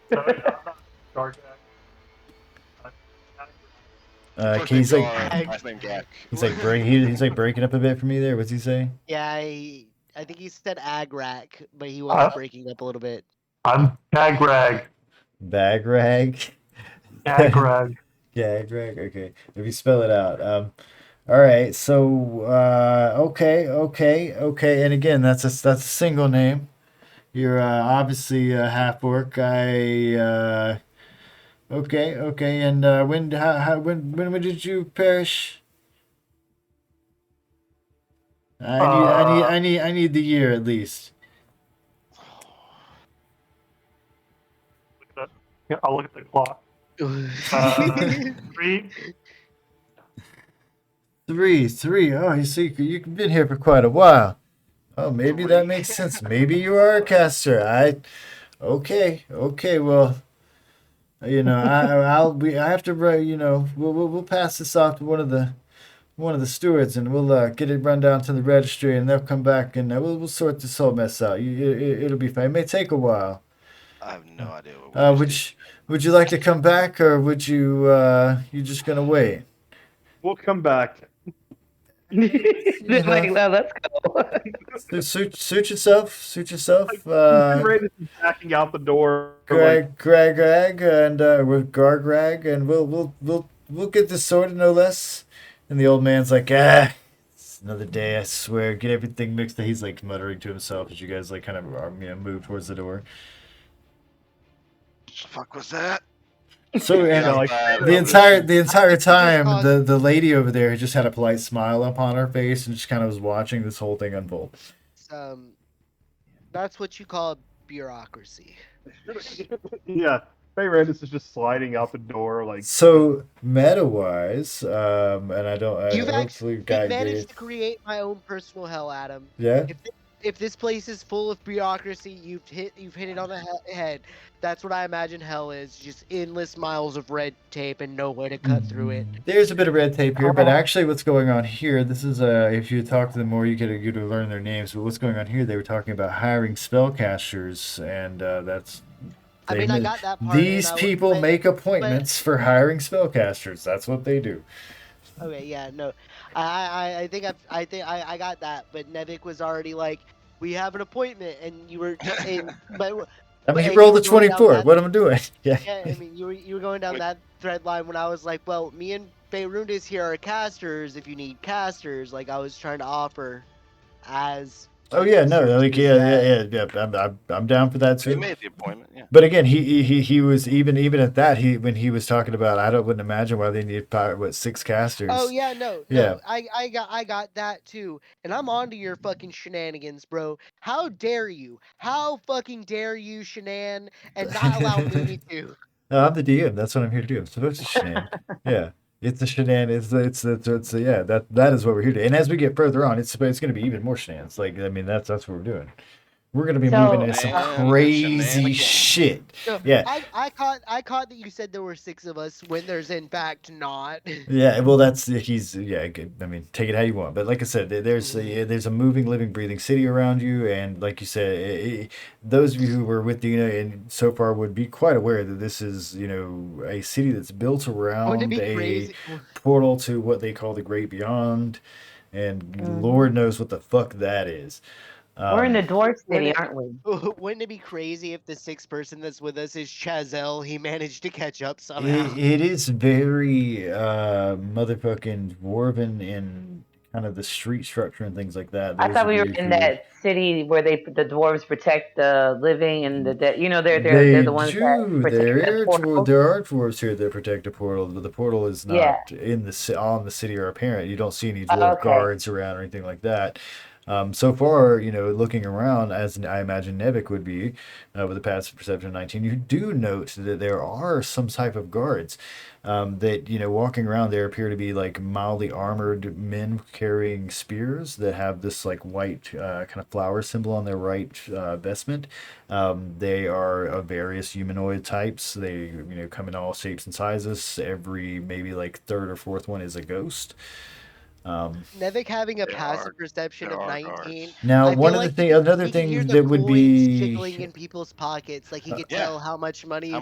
not Gargak. First He's name like Gar, last name Gak. he's like breaking up a bit for me there. What's he say? Yeah, I think he said Agrak, but he was breaking up a little bit. I'm Gagrag. Bag rag. Gagrag. Yeah, Greg. Okay, if you spell it out. All right. So, okay. And again, that's a single name. You're obviously a half orc. Okay. And when did you perish? I need the year at least. Look at that. Yeah, I'll look at the clock. Three. Three. Oh, you see, you've been here for quite a while. Oh, maybe that makes sense. Maybe you are a caster. Okay. Well, I have to write. We'll pass this off to one of the stewards, and we'll get it run down to the registry, and they'll come back, and we'll sort this whole mess out. It'll be fine. It may take a while. I have no idea what we just Would you like to come back, or would you just gonna wait? We'll come back. They're like, no, let's go. Suit yourself. Raiders is backing out the door. Greg, and with Gargrag, and we'll get this sorted, no less. And the old man's like, it's another day. I swear, get everything mixed. He's like muttering to himself as you guys like kind of move towards the door. the fuck was that? So and like, the entire time, the lady over there just had a polite smile upon her face and just kind of was watching this whole thing unfold. That's what you call bureaucracy. Yeah, Raiders is just sliding out the door like. So meta-wise, and I don't. You've hopefully, actually managed to create my own personal hell, Adam. Yeah. If this place is full of bureaucracy, you've hit it on the head. That's what I imagine hell is: just endless miles of red tape and no way to cut through it. There's a bit of red tape here, but actually, what's going on here? This is if you talk to them more, you could learn their names. But what's going on here? They were talking about hiring spellcasters, and that's. I got that part. These people make appointments for hiring spellcasters. That's what they do. Okay, yeah, no, I think I got that, but Nevik was already like, we have an appointment, and you were in, but. I mean, he rolled a 24. What am I doing? Yeah. I mean, you were going down that thread line when I was like, well, me and Faerundis here are casters. If you need casters, like I was trying to offer as. Oh yeah, no, like yeah. I'm down for that too. He made the appointment, yeah. But again, he was even at that. When he was talking about, wouldn't imagine why they need 6 casters. Oh yeah, no, yeah. I got that too, and I'm onto your fucking shenanigans, bro. How dare you? How fucking dare you, Shenan, and not allow me to? No, I'm the DM. That's what I'm here to do. I'm supposed to shenan. Yeah. It's the shenan. It's that is what we're here to. And as we get further on, it's going to be even more shenanigans. Like I mean, that's what we're doing. We're going to be moving into some crazy shit. No, yeah. I caught that you said there were 6 of us when there's in fact not. Yeah. Well, I mean, take it how you want. But like I said, there's a moving, living, breathing city around you, and like you said, those of you who were with Dina and so far would be quite aware that this is a city that's built around a portal to what they call the Great Beyond, and Lord knows what the fuck that is. We're in the dwarf city, aren't we? Wouldn't it be crazy if the 6th person that's with us is Chazelle? He managed to catch up somehow. It is very motherfucking dwarven in kind of the street structure and things like that. I thought we were in that city where the dwarves protect the living and the dead. They're the ones that protect the portal. There are dwarves here that protect the portal, but the portal is not on the city or apparent. You don't see any dwarf guards around or anything like that. So far, looking around, as I imagine Nevik would be, with a passive perception of 19, you do note that there are some type of guards that, walking around there appear to be like mildly armored men carrying spears that have this like white kind of flower symbol on their right vestment. They are of various humanoid types. They, come in all shapes and sizes. Every maybe like third or fourth one is a ghost. Nevik having a passive perception of 19. Now, another thing that would be jiggling in people's pockets, like he could tell how much money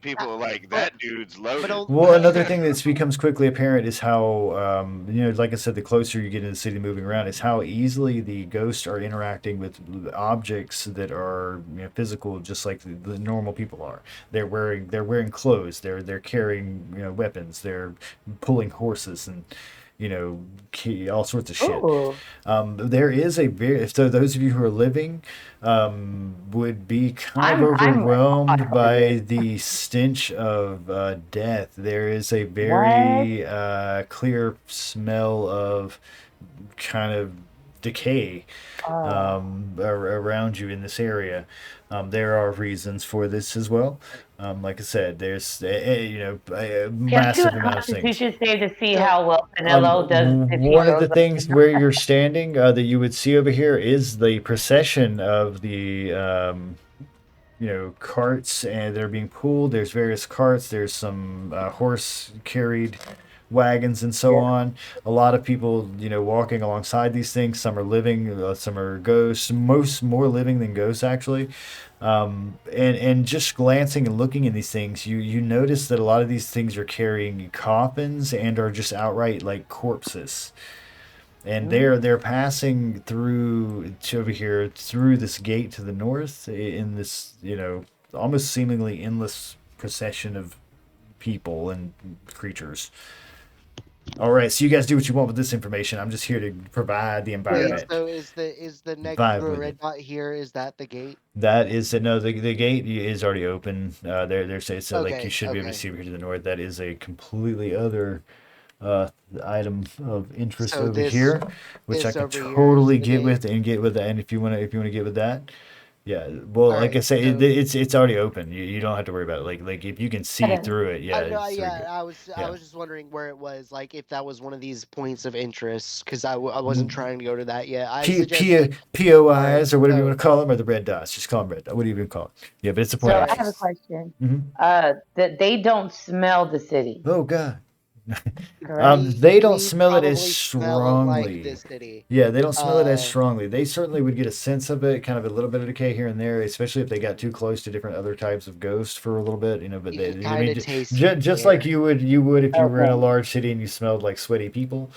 people like that dude's loaded. Well, another thing that becomes quickly apparent is how like I said, the closer you get into the city, moving around, is how easily the ghosts are interacting with objects that are physical, just like the normal people are. They're wearing clothes. They're carrying weapons. They're pulling horses and. all sorts of shit. Ooh. There is a very so those of you who are living would be kind of I'm overwhelmed hot over by this. the stench of death. There is a What? very clear smell of kind of decay Oh. around you in this area. There are reasons for this as well. Like I said, there's a Can I do massive a amount of things. constitution save to see So how well Pinello does if he One of the throws up? things where you're standing that you would see over here is the procession of the carts, and they're being pulled. There's various carts. There's some horse carried wagons and so Yeah. on. A lot of people, walking alongside these things. Some are living, some are ghosts. Most more living than ghosts, actually. And just glancing and looking at these things, you notice that a lot of these things are carrying coffins and are just outright like corpses. And they're passing through to over here through this gate to the north in this almost seemingly endless procession of people and creatures. All right, so you guys do what you want with this information. I'm just here to provide the wait, environment. so is the next Vibe the with red it. dot here? Is that the gate? That is no, the gate is already open. There's it's like you Okay, should be able to okay. see over here to the north. That is a completely other item of interest So over this here, which I this can over here is totally the get with gate. and get with that. And if you want to get with that, yeah. Well, All like I right, say, so it's already open. You don't have to worry about it. Like if you can see Okay. through it, yeah, I know, it's really yeah, good. I Yeah. was just wondering where it was, like if that was one of these points of interest, because I wasn't trying to go to that yet. I suggest like, all right, POIs or whatever you so want to call them, or the red dots. Just call them red. What do you even call it? Yeah, but it's a So point of I have a interest. question. Hmm. That they don't smell the city, Oh God. correct? They don't we smell it as probably smell like strongly. this city. Yeah, they don't smell it as Uh, strongly. They certainly would get a sense of it, kind of a little bit of decay here and there, especially if they got too close to different other types of ghosts for a little bit, But you they, can I kind mean, of taste it in the just like air. you would if you were in a Okay. large city and you smelled like sweaty people.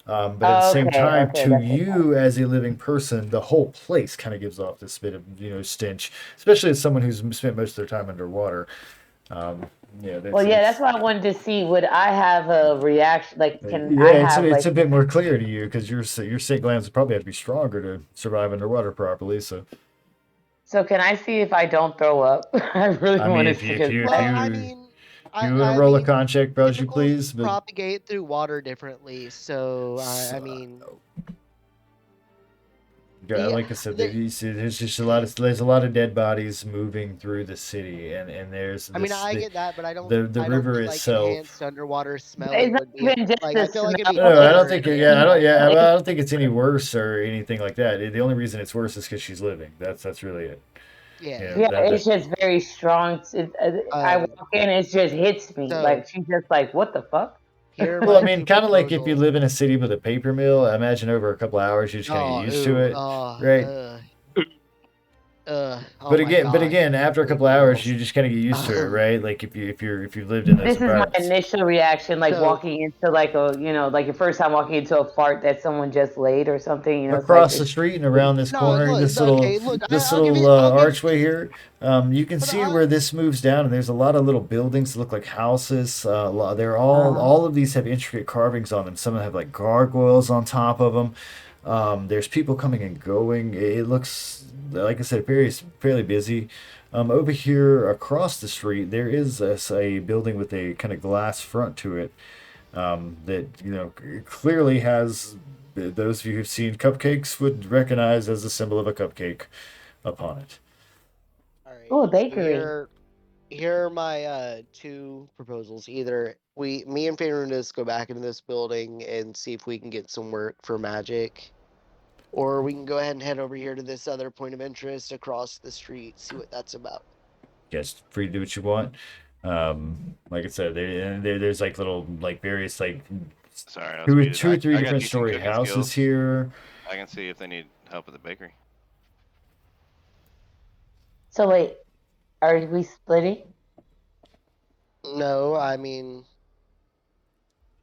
But at the same Okay. time, Okay. to That's okay. you as a living person, the whole place kind of gives off this bit of stench, especially as someone who's spent most of their time underwater. Um, Well, yeah, that's it's why I wanted to see. Would I have a reaction? Like, can I yeah, have it's like? a bit more clear to you because your scent glands would probably have to be stronger to survive underwater properly. So, So can I see if I don't throw up? I really I mean, want to if see. you if 'Cause you if Well, you I if mean, you want to I roll a mean, con check, bro, as you chemicals please, but propagate through water differently, so I so, mean, yeah, yeah, like I said, the, you see, there's a lot of dead bodies moving through the city, and there's I mean, this I get that, but the I don't river think like itself. enhanced underwater it's smelling not would be even just like the I feel like it'd be smell. No, I don't It's think different. yeah, I don't yeah, like, I don't think it's any worse or anything like that. The only reason it's worse is because she's living. That's really it. Yeah. yeah, That it's just very strong. I Um. walk in, it just hits me. So Like she's just like, what the fuck? here are Well, I my mean, two kind of like if you proposals. live in a city with a paper mill, I imagine over a couple hours you just kind of get Oh, used to ooh, it, right? oh my But God, again, after a couple paper hours, mills. you just kind of get used to it, right? Like if you've lived in those This is my environments. initial reaction, like So walking into like a, like your first time walking into a fart that someone just laid or something. It's like Across the this. street and around this no, corner, look, okay, look, I'll give it, archway here, you can but see where this moves down, and there's a lot of little buildings that look like houses. They're all of these have intricate carvings on them. Some of them have like gargoyles on top of them. There's people coming and going. It looks, like I said, fairly busy. Over here across the street, there is a building with a kind of glass front to it that clearly has those of you who've seen cupcakes would recognize as a symbol of a cupcake upon it. all right. Oh, a So bakery. here are my two proposals. Either me and Fairness go back into this building and see if we can get some work for magic, or we can go ahead and head over here to this other point of interest across the street, see what that's about. Yes, free to do what you want. Like I said, there's like little like various like Sorry, I was muted. two or three I got different decent story cooking houses skills. here. I can see if they need help with the bakery. So wait, are we splitting? No, I mean,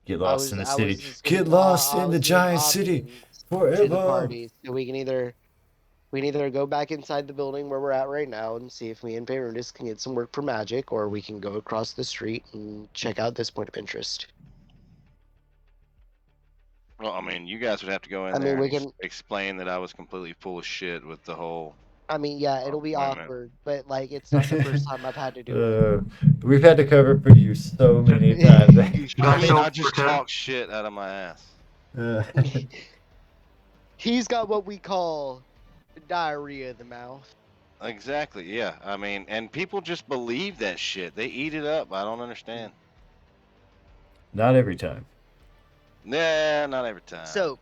Get lost in the I was city. just Get giving lost I in the was giving giant city options to the forever. parties, so we can either go back inside the building where we're at right now and see if me and Fairness can get some work for magic, or we can go across the street and check out this point of interest. Well, I mean, you guys would have to go in I there mean, we and can. explain that I was completely full of shit with the whole I mean, yeah, it'll be appointment. awkward, but like, it's not the first time I've had to do it. We've had to cover for you so many times. I Just mean, I just self-protect. talk shit out of my ass. Uh, He's got what we call diarrhea of the mouth. Exactly. Yeah. I mean, and people just believe that shit. They eat it up. I don't understand. not every time. Nah, not every time. So,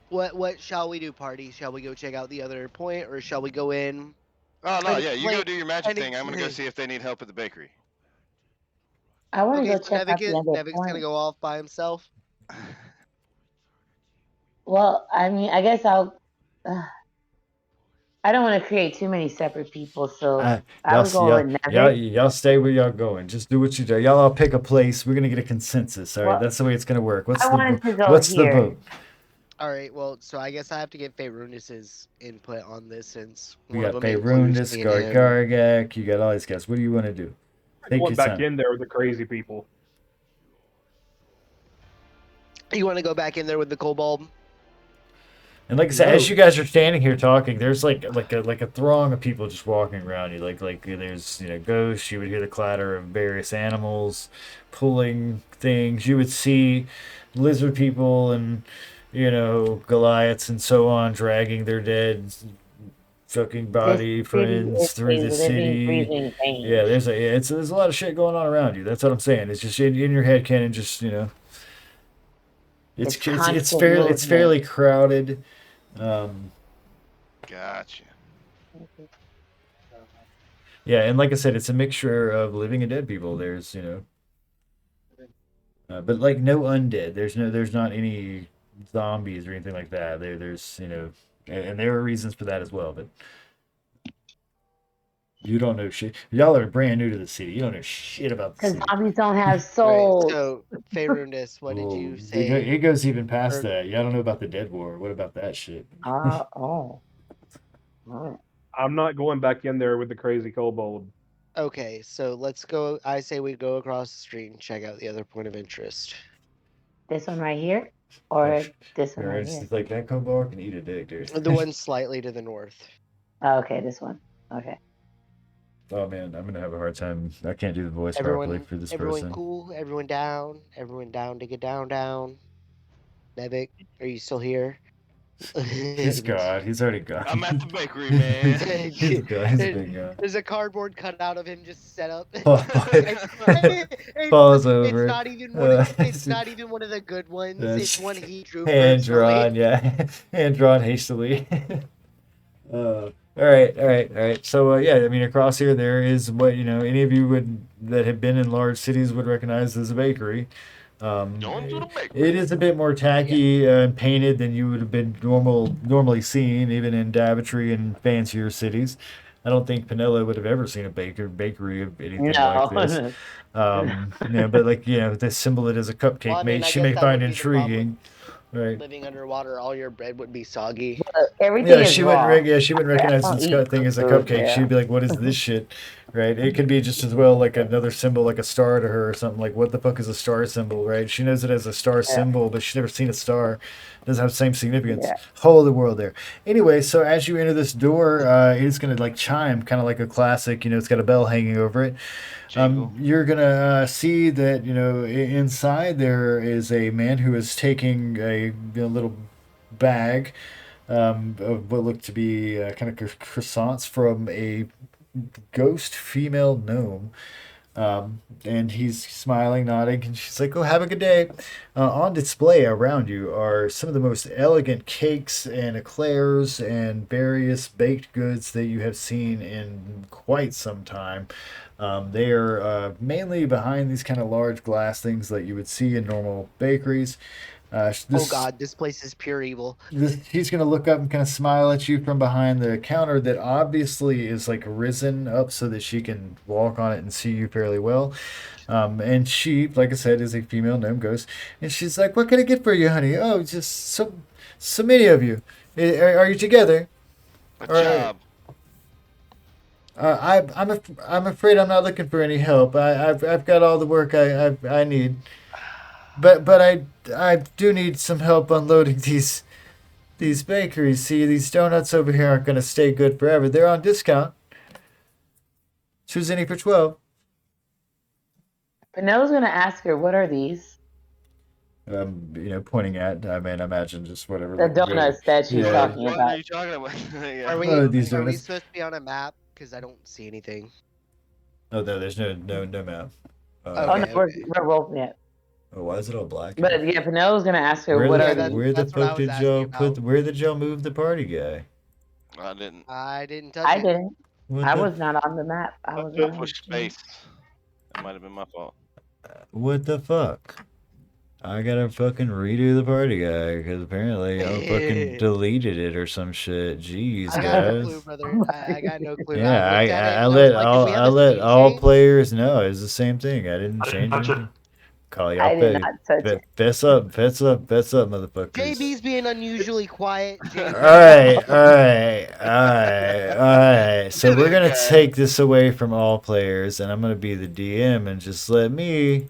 what shall we do, party? Shall we go check out the other point, or shall we go in? Oh no, and yeah, you go explain- do your magic and thing. I'm gonna go ex- see if they need help at the bakery. I want to Okay, go so check out the other Nevic's point. gonna go off by himself. Well, I mean, I guess I don't want to create too many separate people, so I would go with Nevik. y'all stay where y'all going. Just do what you do. Y'all all pick a place. We're gonna get a consensus. All right, Well, that's the way it's gonna work. I wanted to go what's the here. vote? All right, well, so I guess I have to get Faerunus's input on this since We one got of them includes Faerunus, me and him. Gargak. You got all these guys. What do you want to do? Take Going your back time. in there with the crazy people. You want to go back in there with the kobold? And like I said, No. as you guys are standing here talking, there's like a throng of people just walking around you. Like there's ghosts. You would hear the clatter of various animals pulling things. You would see lizard people and Goliaths and so on dragging their dead, fucking body This city friends is through a the living, city. breathing thing. Yeah, there's a lot of shit going on around you. That's what I'm saying. It's just in your head canon. Just It's it's constant fairly movement. crowded. Gotcha. Yeah, and like I said, it's a mixture of living and dead people. There's but like no undead. There's not any zombies or anything like that. There's and there are reasons for that as well. But you don't know shit. Y'all are brand new to the city. You don't know shit about the Because city. zombies don't have Right. souls. So, Faerunus, what did Oh, you say? It goes even past Or- that. Y'all don't know about the Dead War. What about that shit? Oh. Alright. I'm not going back in there with the crazy kobold. Okay, so let's go. I say we go across the street and check out the other point of interest. This one right here? Or this one Or right it's here? just like that kobold can eat a dick, dude. The one slightly to the north. Oh, okay, this one. Okay. Oh man, I'm gonna have a hard time. I can't do the voice properly for this everyone person. cool? Everyone down to get down. Nevik, are you still here? He's gone. He's already gone. I'm at the bakery, man. He's gone. He's been gone. There's a cardboard cutout of him just set up. Falls over. It's not even one. It's not even one of the good ones. It's one he drew Hand personally. drawn, yeah. Hand drawn hastily. All right. So yeah, I mean, across here there is what any of you that have been in large cities would recognize as a bakery. Going to the bakery. It is a bit more tacky and painted than you would have been normally seen, even in Daventry and fancier cities. I don't think Pinello would have ever seen a bakery of anything like this. No. But the symbol it as a cupcake, Well, I mean, I she guess may that find would be the problem. intriguing. Right. Living underwater, all your bread would be soggy. Everything Yeah, is she raw. wouldn't recognize I this don't eat thing as a food, cupcake. yeah. She'd be like, "What is this shit?" Right? It could be just as well like another symbol, like a star to her or something. Like, what the fuck is a star symbol? Right? She knows it as a star symbol, but she's never seen a star. It doesn't have the same significance. Yeah. Whole other world there. Anyway, so as you enter this door, it's gonna like chime, kind of like a classic. It's got a bell hanging over it. Jingle. You're gonna see that inside there is a man who is taking a little bag of what looked to be kind of croissants from a ghost female gnome. And he's smiling, nodding, and she's like, "Oh, have a good day." On display around you are some of the most elegant cakes and eclairs and various baked goods that you have seen in quite some time. They are mainly behind these kind of large glass things that you would see in normal bakeries. Oh God, this place is pure evil. He's going to look up and kind of smile at you from behind the counter that obviously is like risen up so that she can walk on it and see you fairly well. And she, like I said, is a female gnome ghost. And she's like, "What can I get for you, honey?" "Oh, just so many of you. Are you together?" A All right. job. I'm afraid I'm not looking for any help. I've got all the work I need. but I do need some help unloading these bakeries. See, these donuts over here aren't gonna stay good forever. They're on discount. Choose any for 12. Penelo's gonna ask her, "What are these?" Pointing at. I mean, imagine just whatever. The Like, donuts that she's yeah. talking What about. are you talking about? Yeah. Are we Oh, these are we donuts. supposed to be on a map? Because I don't see anything. Oh no, there's no map. Oh Okay, no, we're rolling it. Oh, why is it all black? But yeah, Penelo's gonna ask her, Where "What the, are that- these?" where the that's what I fuck was did asking y'all about. where did y'all move the party guy? I didn't. I didn't touch I it. didn't. What I the was not on the map. I was I on pushed space. That might have been my fault. what the fuck? I gotta fucking redo the party guy because apparently y'all fucking deleted it or some shit. Jeez, I got no clue, guys. brother. I got no clue. Yeah, I looked at it I and I was let like, if all we have I a let scene all change, players know it's the same thing. I didn't I didn't change touch it. anything. Call y'all I did pay. not touch it. Fess up, motherfuckers. JB's being unusually quiet. All JB. right. So we're gonna Okay. take this away from all players, and I'm gonna be the DM and just let me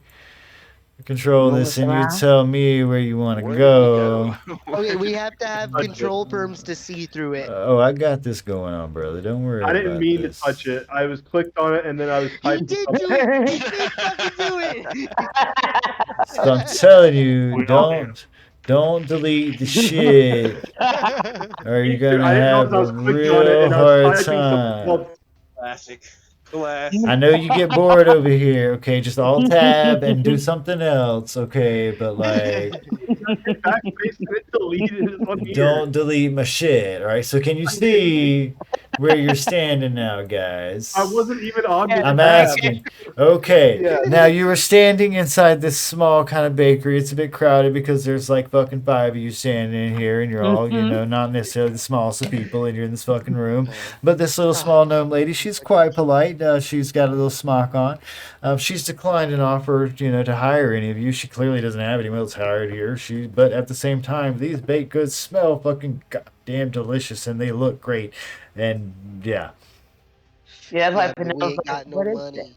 control Move this, us and you around. tell me where you want to Where go. did we go? Okay, we have to have Touch it. control terms to see through it. Oh, I got this going on, brother. Don't worry I didn't about mean this. to touch it. I was clicked on it and then I was He typing did something. do it. He did fucking do it. So I'm telling you, We all do. don't delete the shit, or you're Dude, gonna I didn't have realize I a was clicking on it real and I was hard typing something time. called Classic. Classic. I know you get bored over here, okay? Just alt tab and do something else, okay? But like, backspace and it deleted it on here. don't delete my shit, all right? So can you see where you're standing now, guys? I wasn't even on the I'm tab. asking. Okay, Yeah. now you were standing inside this small kind of bakery. It's a bit crowded because there's like fucking 5 of you standing in here, and you're all, not necessarily the smallest of people, and you're in this fucking room. But this little small gnome lady, she's quite polite. She's got a little smock on. She's declined an offer, to hire any of you. She clearly doesn't have anyone else hired here. But at the same time, these baked goods smell fucking goddamn delicious, and they look great. And yeah. Yeah, that's why Yeah, but we Penelo's ain't like, got no "What is money. it?"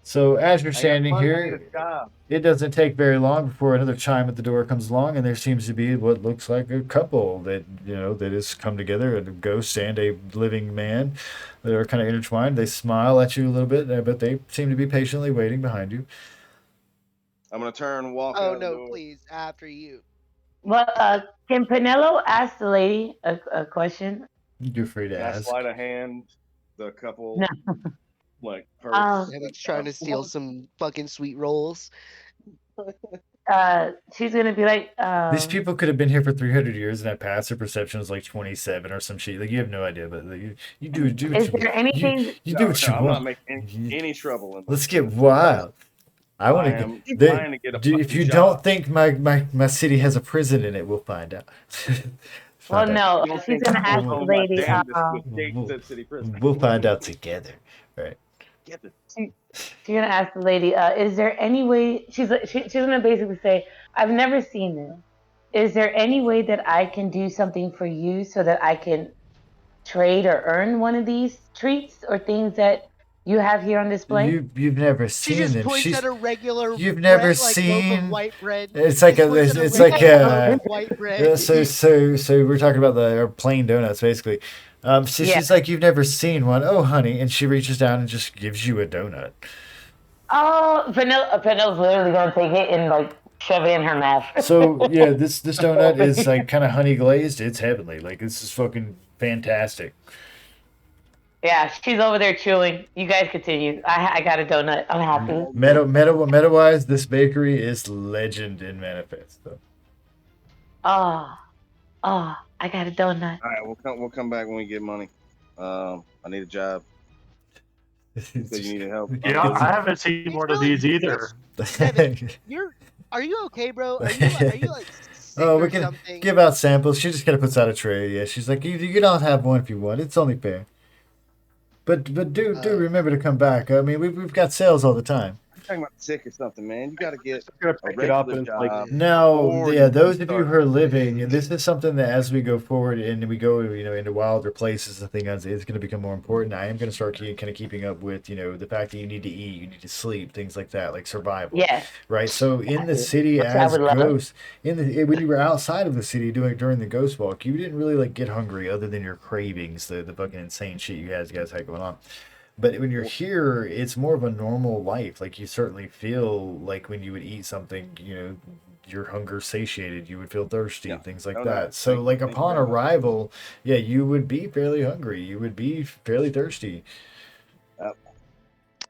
So as you're I got standing money, I need here, a job. it doesn't take very long before another chime at the door comes along, and there seems to be what looks like a couple that that has come together, a ghost and a living man that are kind of intertwined. They smile at you a little bit, but they seem to be patiently waiting behind you. I'm gonna turn and walk Oh out the no, door. please, after you. Well, can Penelo ask the lady a question? You're free to Can I ask. sleight of hand the couple No. like Um, purse? And he's trying to steal some fucking sweet rolls. she's gonna be like, These people could have been here for 300 years, and that passive perception is like 27 or some shit. Like you have no idea, but like, you do what "Is you there anything?" you No, do what you I'm not want. making any trouble. In Let's this. get wild. I want I to am get. trying to get a If fucking you job. don't think my city has a prison in it, we'll find out. Well, Find out. no. She's gonna ask the Oh, my lady. damnedest with Gates at City Prison. We'll find out together. Right. Get this. She's gonna ask the lady, "Is there any way?" She's gonna basically say, "I've never seen this. Is there any way that I can do something for you so that I can trade or earn one of these treats or things that you have here on display?" You've never She seen just them. points at a regular You've never bread, like loaf seen. of white bread. It's like Just a. points at It's like regular loaf a. of white Yeah, bread. so we're talking about the plain donuts basically. So Yeah. she's like, you've never seen one. Oh, honey, and she reaches down and just gives you a donut. Oh, Vanille's literally gonna take it and like shove it in her mouth. So yeah, this donut is like kind of honey glazed. It's heavenly. Like this is fucking fantastic. Yeah, she's over there chewing. You guys continue. I got a donut. I'm happy. Meta wise, this bakery is legend in Manifest. Though. Oh, I got a donut. All right, we'll come back when we get money. I need a job. So you need help. Yeah, I haven't seen one of these either. Are you okay, bro? Are you like sick Oh, or we can something? give out samples. She just kind of puts out a tray. Yeah, she's like, you can all have one if you want. It's only fair. But do remember to come back. I mean, we've got sales all the time. talking about sick or something, man. You got to get Just gonna a pick it up regular and it's like, job. Now, Or yeah, you those of you start who are living, and this is something that as we go forward and we go, into wilder places and things, it's going to become more important. I am going to start kind of keeping up with, the fact that you need to eat, you need to sleep, things like that, like survival, Yes, right? So in the which city I as would love. ghosts, when you were outside of the city during the ghost walk, you didn't really like get hungry other than your cravings, the fucking insane shit you guys had going on. But when you're here, it's more of a normal life. Like you certainly feel like when you would eat something, your hunger satiated, you would feel thirsty, yeah. things like No, that. So like thank you upon very much. arrival, yeah, you would be fairly hungry. You would be fairly thirsty.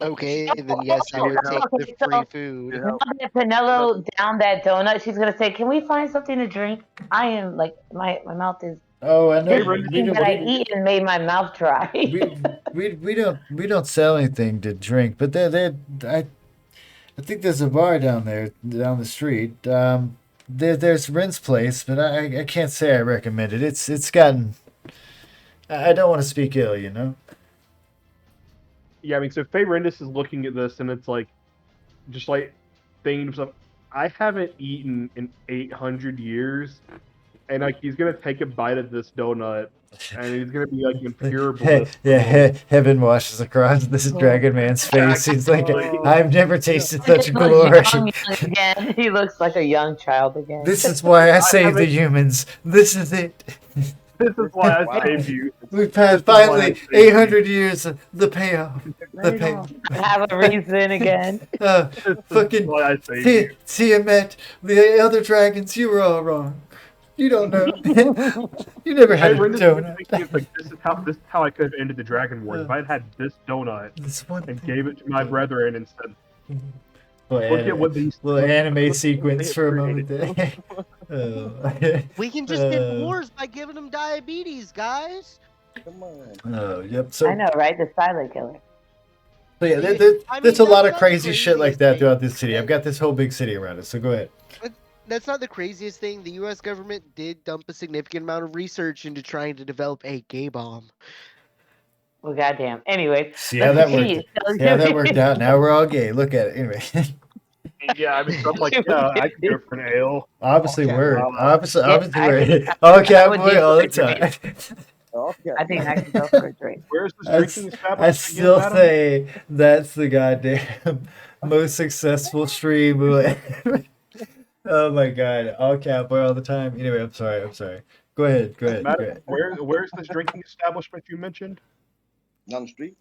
Okay, then yes, I will take the Okay, free so food. now that Penelo down that donut, she's gonna say, "Can we find something to drink?" I am like, my mouth is. Oh, I know This we thing don't that I eat and made my mouth dry. we don't sell anything to drink, but I think there's a bar down there down the street. There's Ren's place, but I can't say I recommend it. It's gotten. I don't want to speak ill, yeah, I mean, so Fayrindus is looking at this and it's like, just like thinking to himself, I haven't eaten in 800 years, and like he's gonna take a bite of this donut, and he's gonna be like in pure bliss. Heaven washes across this dragon man's face. He's like, Oh. I've never tasted He such looks glory. young again. He looks like a young child again. This is why I save the haven't- humans. This is it. This is why I Wow. saved you. We've passed This is why I finally saved you. 800 years. The payoff. The payoff. Have a reason again. This is Fucking why I saved you. Tiamat, the other dragons, you were all wrong. You don't know. You never had a Fayrindus is donut. thinking, it's like, this is how I could have ended the Dragon War. If I had had this donut This one and thing. gave it to my brethren and said, Look look at what these little anime look- sequence look for a at moment it. there. Oh. We can just get Uh, wars by giving them diabetes, guys. Come on. Oh, yep. So, I know, right? The silent killer. so yeah, I there's mean, a lot of that's not the crazy shit like craziest that thing. throughout this city. I've got this whole big city around it. So go ahead. That's not the craziest thing. The U.S. government did dump a significant amount of research into trying to develop a gay bomb. Well, goddamn. Anyway, See how that worked. So- See how that worked out. Now we're all gay. Look at it. Anyway, Yeah, I mean, stuff like, yeah, I could go for an ale. obviously Okay. word. Obviously Yeah, obviously I word. think- All I would cowboy do all the it, right? time. Okay. I think I can go for a drink. Where's this I drinking establishment? I again, still madam? say that's the goddamn most successful stream ever. Oh my god, all cowboy all the time. Anyway, I'm sorry. Go ahead. Madam, where's this drinking establishment you mentioned? Down the street.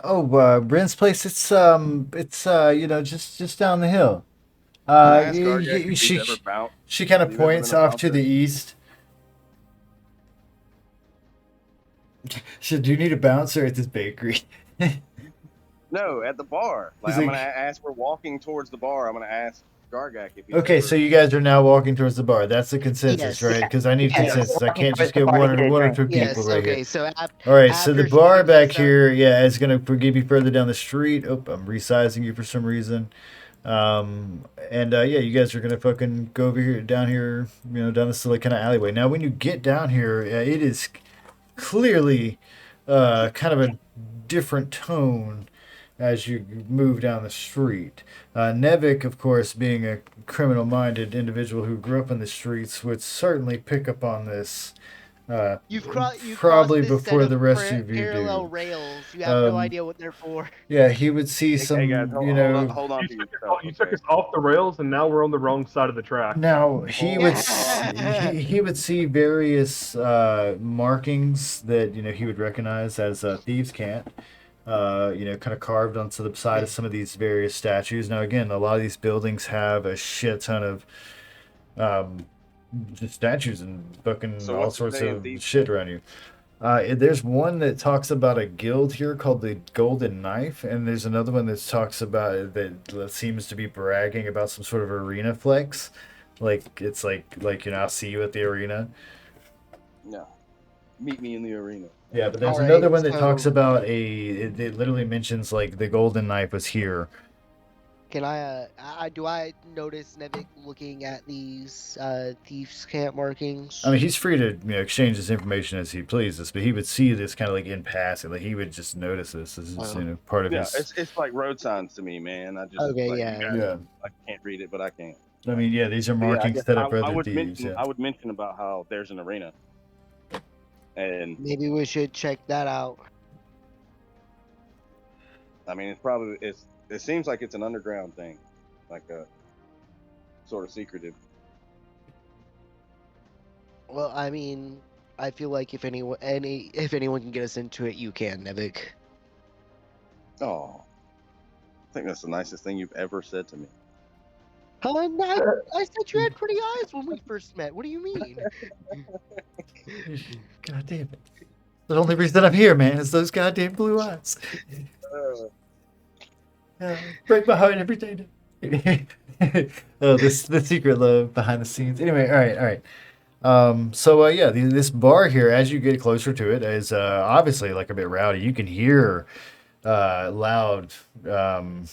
Oh, Brent's place. It's just down the hill. Can I ask y- Gargak y- if he's she ever bounced? she kind of Have you ever points been a off to the bouncer? east. Do you need a bouncer at this bakery? No, at the bar. Like, He's I'm like- gonna ask. We're walking towards the bar. I'm gonna ask Gargak if he's Okay, ever- so you guys are now walking towards the bar. That's the consensus, Yes. right? Because I need Yes. consensus. I can't just Walking get towards one the or bar one to or two Yes. people right Okay. here. So All right, so the after she bar gets back us done- here, yeah, is gonna give you further down the street. Oh, I'm resizing you for some reason. Yeah, you guys are gonna fucking go over here, down here, down this little kind of alleyway. Now, when you get down here, it is clearly kind of a different tone as you move down the street. Nevik, of course, being a criminal-minded individual who grew up in the streets, would certainly pick up on this. You've probably crossed this before set the of rest of you parallel do. rails. You have no Um, idea what they're for. Yeah, he would see some, Hey guys, hold, hold on You to took, yourself. you took okay? us off the rails, and now we're on the wrong side of the track. Now he would Yeah. he would see various markings that he would recognize as thieves' cant. Kind of carved onto the side of some of these various statues. Now, again, a lot of these buildings have a shit ton of just statues and fucking So all what's the sorts name, of thieves' shit around you. There's one that talks about a guild here called the Golden Knife, and there's another one that talks about that seems to be bragging about some sort of arena flex, like it's like I'll see you at the arena. No. Meet me in the arena. Yeah, but there's All right, another one that so- talks about it literally mentions like the Golden Knife was here. Can do I notice Nevik looking at these thieves' camp markings? I mean, he's free to exchange this information as he pleases, but he would see this kind of like in passing. Like he would just notice this. This is part of Yeah, his. it's like road signs to me, man. I just Okay, like, yeah. you guys, Yeah. I can't read it, but I can. I mean, yeah, these are But yeah, I markings guess set up for I other would thieves. mention Yeah. I would mention about how there's an arena, and Maybe we should check that out. I mean it seems like it's an underground thing, like a sort of secretive. Well, I mean, I feel like if anyone can get us into it, you can, Nevik. Oh, I think that's the nicest thing you've ever said to me. I said you had pretty eyes when we first met. What do you mean? God damn it! The only reason I'm here, man, is those goddamn blue eyes. Right behind every day. Oh, the secret love behind the scenes. Anyway, all right. So yeah, this bar here, as you get closer to it, is obviously like a bit rowdy. You can hear loud, kind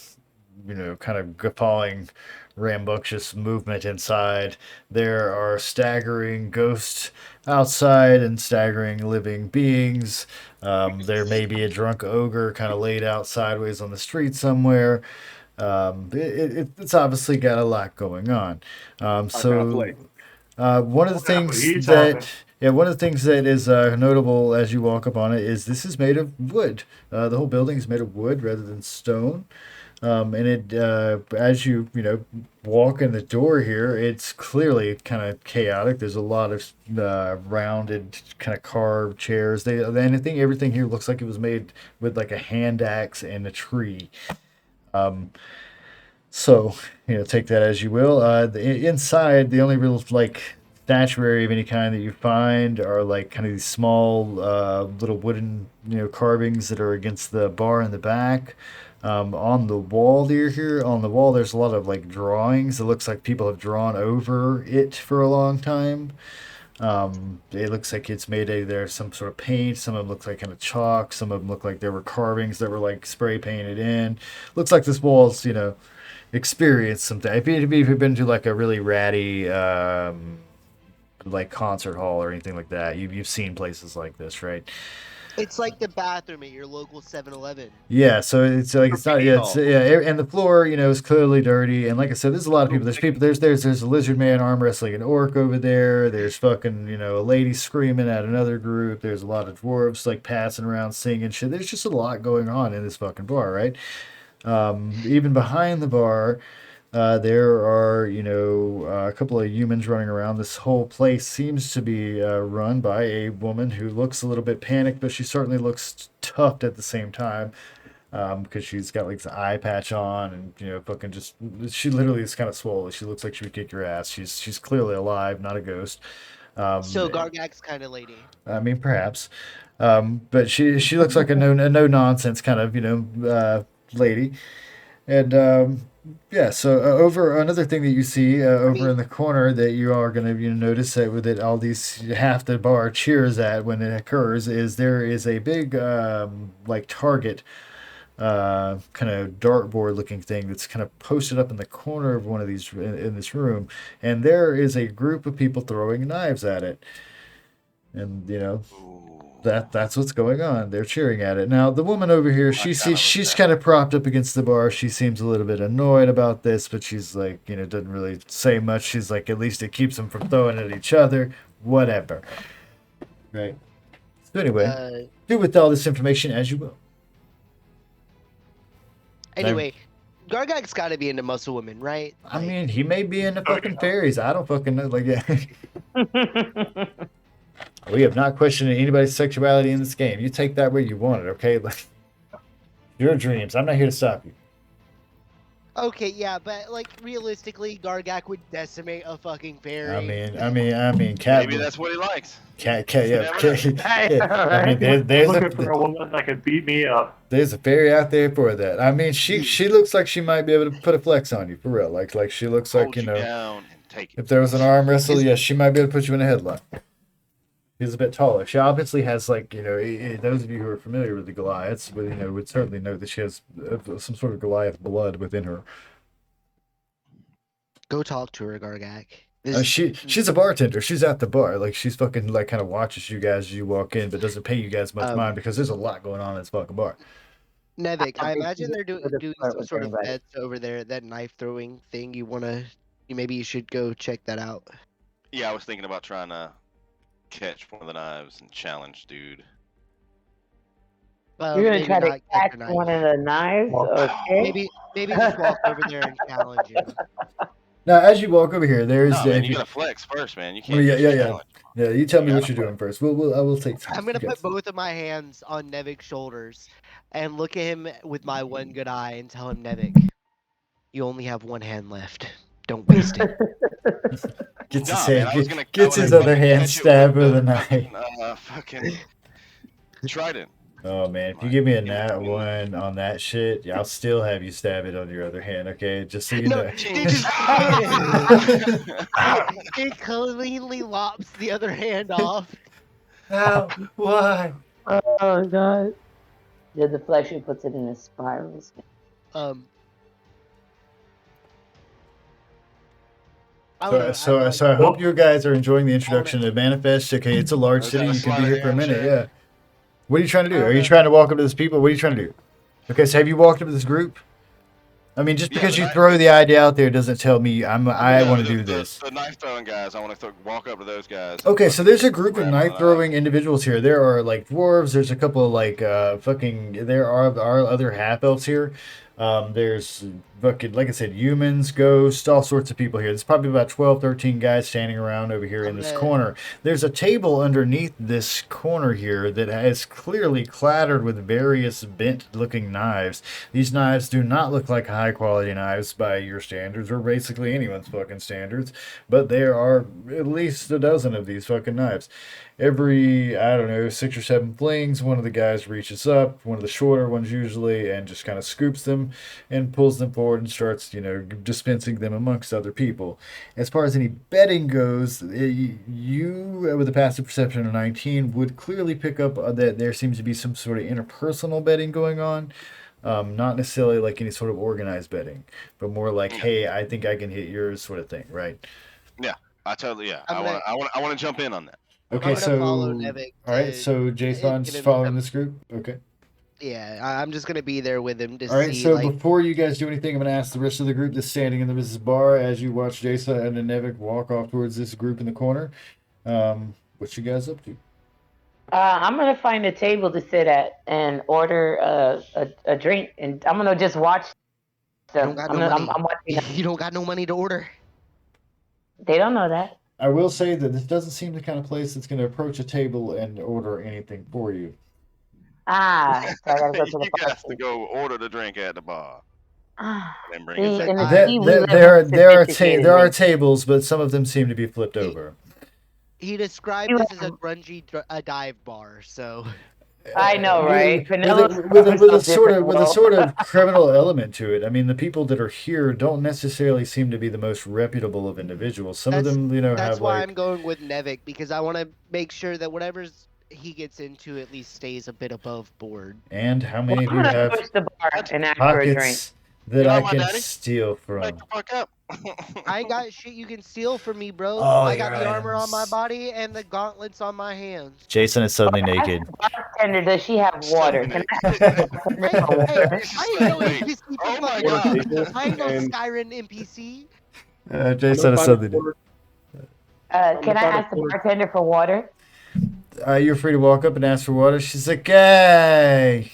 of guffawing, rambunctious movement inside. There are staggering ghosts outside and staggering living beings. There may be a drunk ogre kind of laid out sideways on the street somewhere. It's obviously got a lot going on. One of the things that is notable as you walk up on it is this is made of wood. The whole building is made of wood rather than stone. And it, as you walk in the door here, it's clearly kind of chaotic. There's a lot of rounded, kind of carved chairs. Everything here looks like it was made with like a hand axe and a tree. So take that as you will. Inside, the only real like statuary of any kind that you find are like kind of these small little wooden carvings that are against the bar in the back. On the wall there's a lot of like drawings. It looks like people have drawn over it for a long time. It looks like it's made either some sort of paint. Some of them look like kind of chalk. Some of them look like there were carvings that were like spray painted in. Looks like this wall's experienced something. If you've been to like a really ratty like concert hall or anything like that, you've seen places like this, right? It's like the bathroom at your local 7-Eleven. Yeah, so it's like it's not. Yeah, and the floor, is clearly dirty. And like I said, there's a lot of people. There's a lizard man arm wrestling an orc over there. There's fucking a lady screaming at another group. There's a lot of dwarves like passing around singing shit. There's just a lot going on in this fucking bar, right? Even behind the bar, there are a couple of humans running around. This whole place seems to be run by a woman who looks a little bit panicked, but she certainly looks tough at the same time, because she's got like the eye patch on and fucking just she literally is kind of swollen. She looks like she would kick your ass. She's clearly alive, not a ghost. So Gargak's kind of lady. I mean, perhaps, but she looks like a no nonsense kind of lady. And yeah, so over another thing that you see over in the corner that you are going to notice that all these half the bar cheers at when it occurs is there is a big like target kind of dartboard looking thing that's kind of posted up in the corner of one of these in this room, and there is a group of people throwing knives at it, and that's what's going on. They're cheering at it. Now, the woman over here, she's kind of propped up against the bar. She seems a little bit annoyed about this, but she's like, doesn't really say much. She's like, at least it keeps them from throwing at each other. Whatever. Right. So anyway, do with all this information as you will. Anyway, Gargak's got to be into muscle women, right? I mean, he may be into fucking fairies. I don't fucking know. Like, yeah. We have not questioned anybody's sexuality in this game. You take that where you want it, okay? Like, your dreams. I'm not here to stop you. Okay, yeah, but like realistically, Gargak would decimate a fucking fairy. I mean, cat. Maybe that's what he likes. Yeah. I mean, there's looking for a woman that can beat me up. There's a fairy out there for that. I mean, she looks like she might be able to put a flex on you for real. Like she looks like down and take it. If there was an arm wrestle, yes, she might be able to put you in a headlock. She's a bit taller. She obviously has those of you who are familiar with the Goliaths would certainly know that she has some sort of Goliath blood within her. Go talk to her, Gargak. She's a bartender. She's at the bar. Like she's fucking like kind of watches you guys as you walk in, but doesn't pay you guys much mind because there's a lot going on in this fucking bar. Nevik, I think imagine she they're would doing flirt some with sort of anybody. bets over there. That knife throwing thing. Maybe you should go check that out. Yeah, I was thinking about trying to catch one of the knives and challenge dude. You're gonna Maybe try to not catch catch a one knife. of the knives, okay? Maybe just walk over there and challenge him. Now, as you walk over here, there's No, man, you gotta flex first, man. You Well, can't yeah, just yeah, yeah. challenge. Yeah, you tell me You what gotta you're doing first. I will take time. I'm gonna You guys- put both of my hands on Nevik's shoulders and look at him with my one good eye and tell him, Nevik, you only have one hand left. Don't waste it. Gets his Nah, hand, man, I was gonna gets I his was other gonna hand catch it stabbed with a the knife. fucking trident. Oh man, if you give me a nat one on that shit, I'll still have you stab it on your other hand. Okay, just so you No, know. it just it cleanly lops the other hand off. How? Why? Oh god. The deflection puts it in a spiral. So I hope you guys are enjoying the introduction to Manifest. Okay, it's a large city. You can be here for a minute. Yeah. What are you trying to do? Are you trying to walk up to these people? What are you trying to do? Okay, so have you walked up to this group? I mean, just because you throw the idea out there doesn't tell me I want to do this. The knife throwing guys, I want to walk up to those guys. Okay, so there's a group of knife throwing individuals here. There are like dwarves. There's a couple of like there are other half elves here. There's fucking, like I said, humans, ghosts, all sorts of people here. There's probably about 12, 13 guys standing around over here in this corner. There's a table underneath this corner here that is clearly clattered with various bent-looking knives. These knives do not look like high-quality knives by your standards, or basically anyone's fucking standards, but there are at least a dozen of these fucking knives. Every, I don't know, 6 or 7 flings, one of the guys reaches up, one of the shorter ones usually, and just kind of scoops them and pulls them forward and starts, dispensing them amongst other people. As far as any betting goes, you, with a passive perception of 19, would clearly pick up that there seems to be some sort of interpersonal betting going on. Not necessarily like any sort of organized betting, but more like, hey, I think I can hit yours sort of thing, right? Yeah, I want to jump in on that. Okay, so all right, so Jason's following this group. Okay. Yeah, I'm just gonna be there with him to see. All right, so before you guys do anything, I'm gonna ask the rest of the group that's standing in this bar as you watch Jason and Nevik walk off towards this group in the corner. What you guys up to? I'm gonna find a table to sit at and order a drink, and I'm gonna just watch them. You don't got no money. I'm watching. You don't got no money to order. They don't know that. I will say that this doesn't seem the kind of place that's going to approach a table and order anything for you. So I gotta go to the bar. To go order the drink at the bar. And bring it there are tables, but some of them seem to be flipped over. He described this as a grungy dive bar, so. I know, right? With a sort of criminal element to it. I mean, the people that are here don't necessarily seem to be the most reputable of individuals. Some of them, that's why I'm going with Nevik, because I want to make sure that whatever's he gets into at least stays a bit above board. And how many of you have the bar and ask for a drink pockets that I can steal from? Back the fuck up. I ain't got shit you can steal from me, bro. Oh, I got the armor on my body and the gauntlets on my hands. Jason is suddenly naked. Bartender, does she have water? Can I ask I ain't no NPC. Oh my god. I ain't no Skyrim NPC. Jason is suddenly naked. Can I ask the bartender for water? You're free to walk up and ask for water. She's like, hey,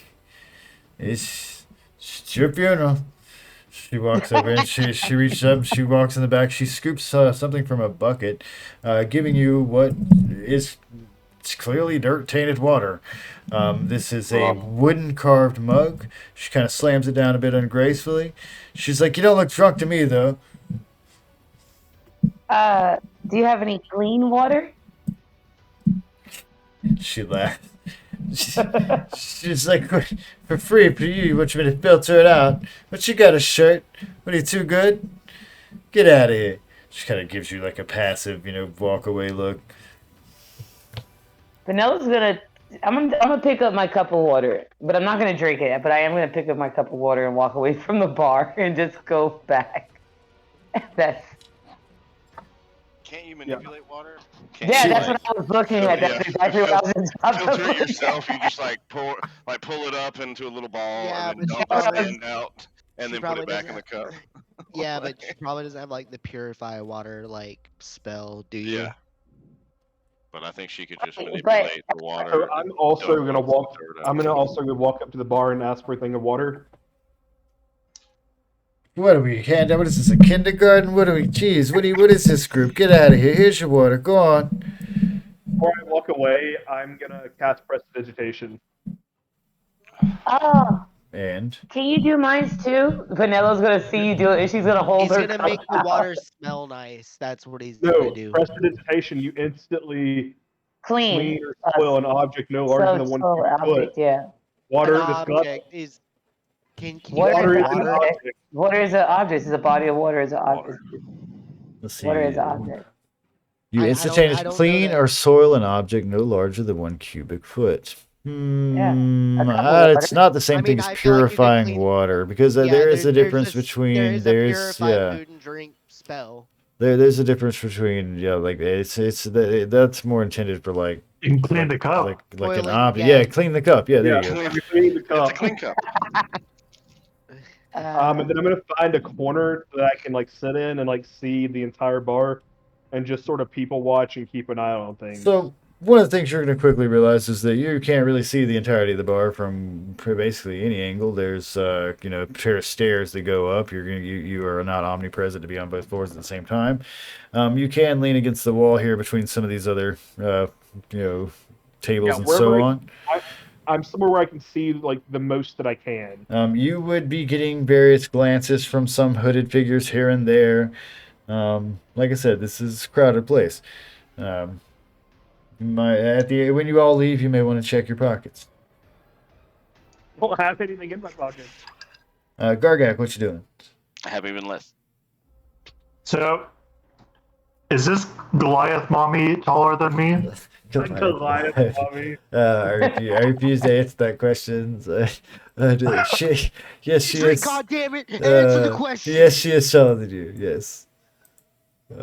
it's your funeral. She walks over and she reaches up, she walks in the back, she scoops something from a bucket, giving you what is clearly dirt-tainted water. This is a wooden carved mug. She kind of slams it down a bit ungracefully. She's like, you don't look drunk to me, though. Do you have any clean water? She laughed. She's like, for free for you, you want me to filter it out? But you got a shirt. What are you, too good? Get out of here. She kind of gives you like a passive, walk away look. Vanessa's gonna. I'm gonna pick up my cup of water, but I'm not gonna drink it. But I am gonna pick up my cup of water and walk away from the bar and just go back. That's Can't you manipulate water? Yeah, you, that's like, what I was looking at. That's exactly what I was about to filter it look yourself? at. You just pull it up into a little ball Yeah, and then but she dump its probably end out and she then put probably it back doesn't in the cup. yeah, but she probably doesn't have like the purify water like spell, do you? Yeah. But I think she could just But manipulate the water. So and I'm also dump gonna most of the walk. dirt I'm out. gonna also go walk up to the bar and ask for a thing of water. What are we? What is this? A kindergarten? What are we? Jeez, what is this group? Get out of here. Here's your water. Go on. Before I walk away, I'm gonna cast Prestidigitation. Oh, And can you do mines too? Vanello's gonna see you do it, and she's gonna hold He's her gonna cup make the out. water smell nice. That's what he's No, gonna do. Prestidigitation. You instantly Clean. clean or spoil an object no larger than 1 So cubic foot. object, yeah. An Water. This god. object is can you Water say is Water an is an water? object. Water is an object. It's a body of water. Is an object. Water. let's Water is see. an object. You I instantaneously don't know clean that. or soil an object no larger than 1 cubic foot. A cup of It's water. not the same I thing mean, as I feel like you could purifying clean. water because Yeah, there is a there's difference there between is a there's purified food and drink spell. there's a difference between like that's more intended for like You can clean the cup. like an Boiling, object. yeah. Yeah, clean the cup. Yeah, there Yeah, you go. you clean the It's cup. a clean cup. And then I'm gonna find a corner that I can like sit in and like see the entire bar, and just sort of people watch and keep an eye on things. So one of the things you're going to quickly realize is that you can't really see the entirety of the bar from basically any angle. There's a pair of stairs that go up. You are not omnipresent to be on both floors at the same time. You can lean against the wall here between some of these other tables and so wherever on. I'm somewhere where I can see like the most that I can. You would be getting various glances from some hooded figures here and there. Like I said, this is a crowded place. When you all leave, you may want to check your pockets. I don't have anything in my pocket. Gargak, what you doing? I have even less. So, is this Goliath mommy taller than me? Goliath, mommy. I refuse to answer that question. Yes, she Drink, is. God damn it! Answer the question. Yes, she is taller than you. Yes. I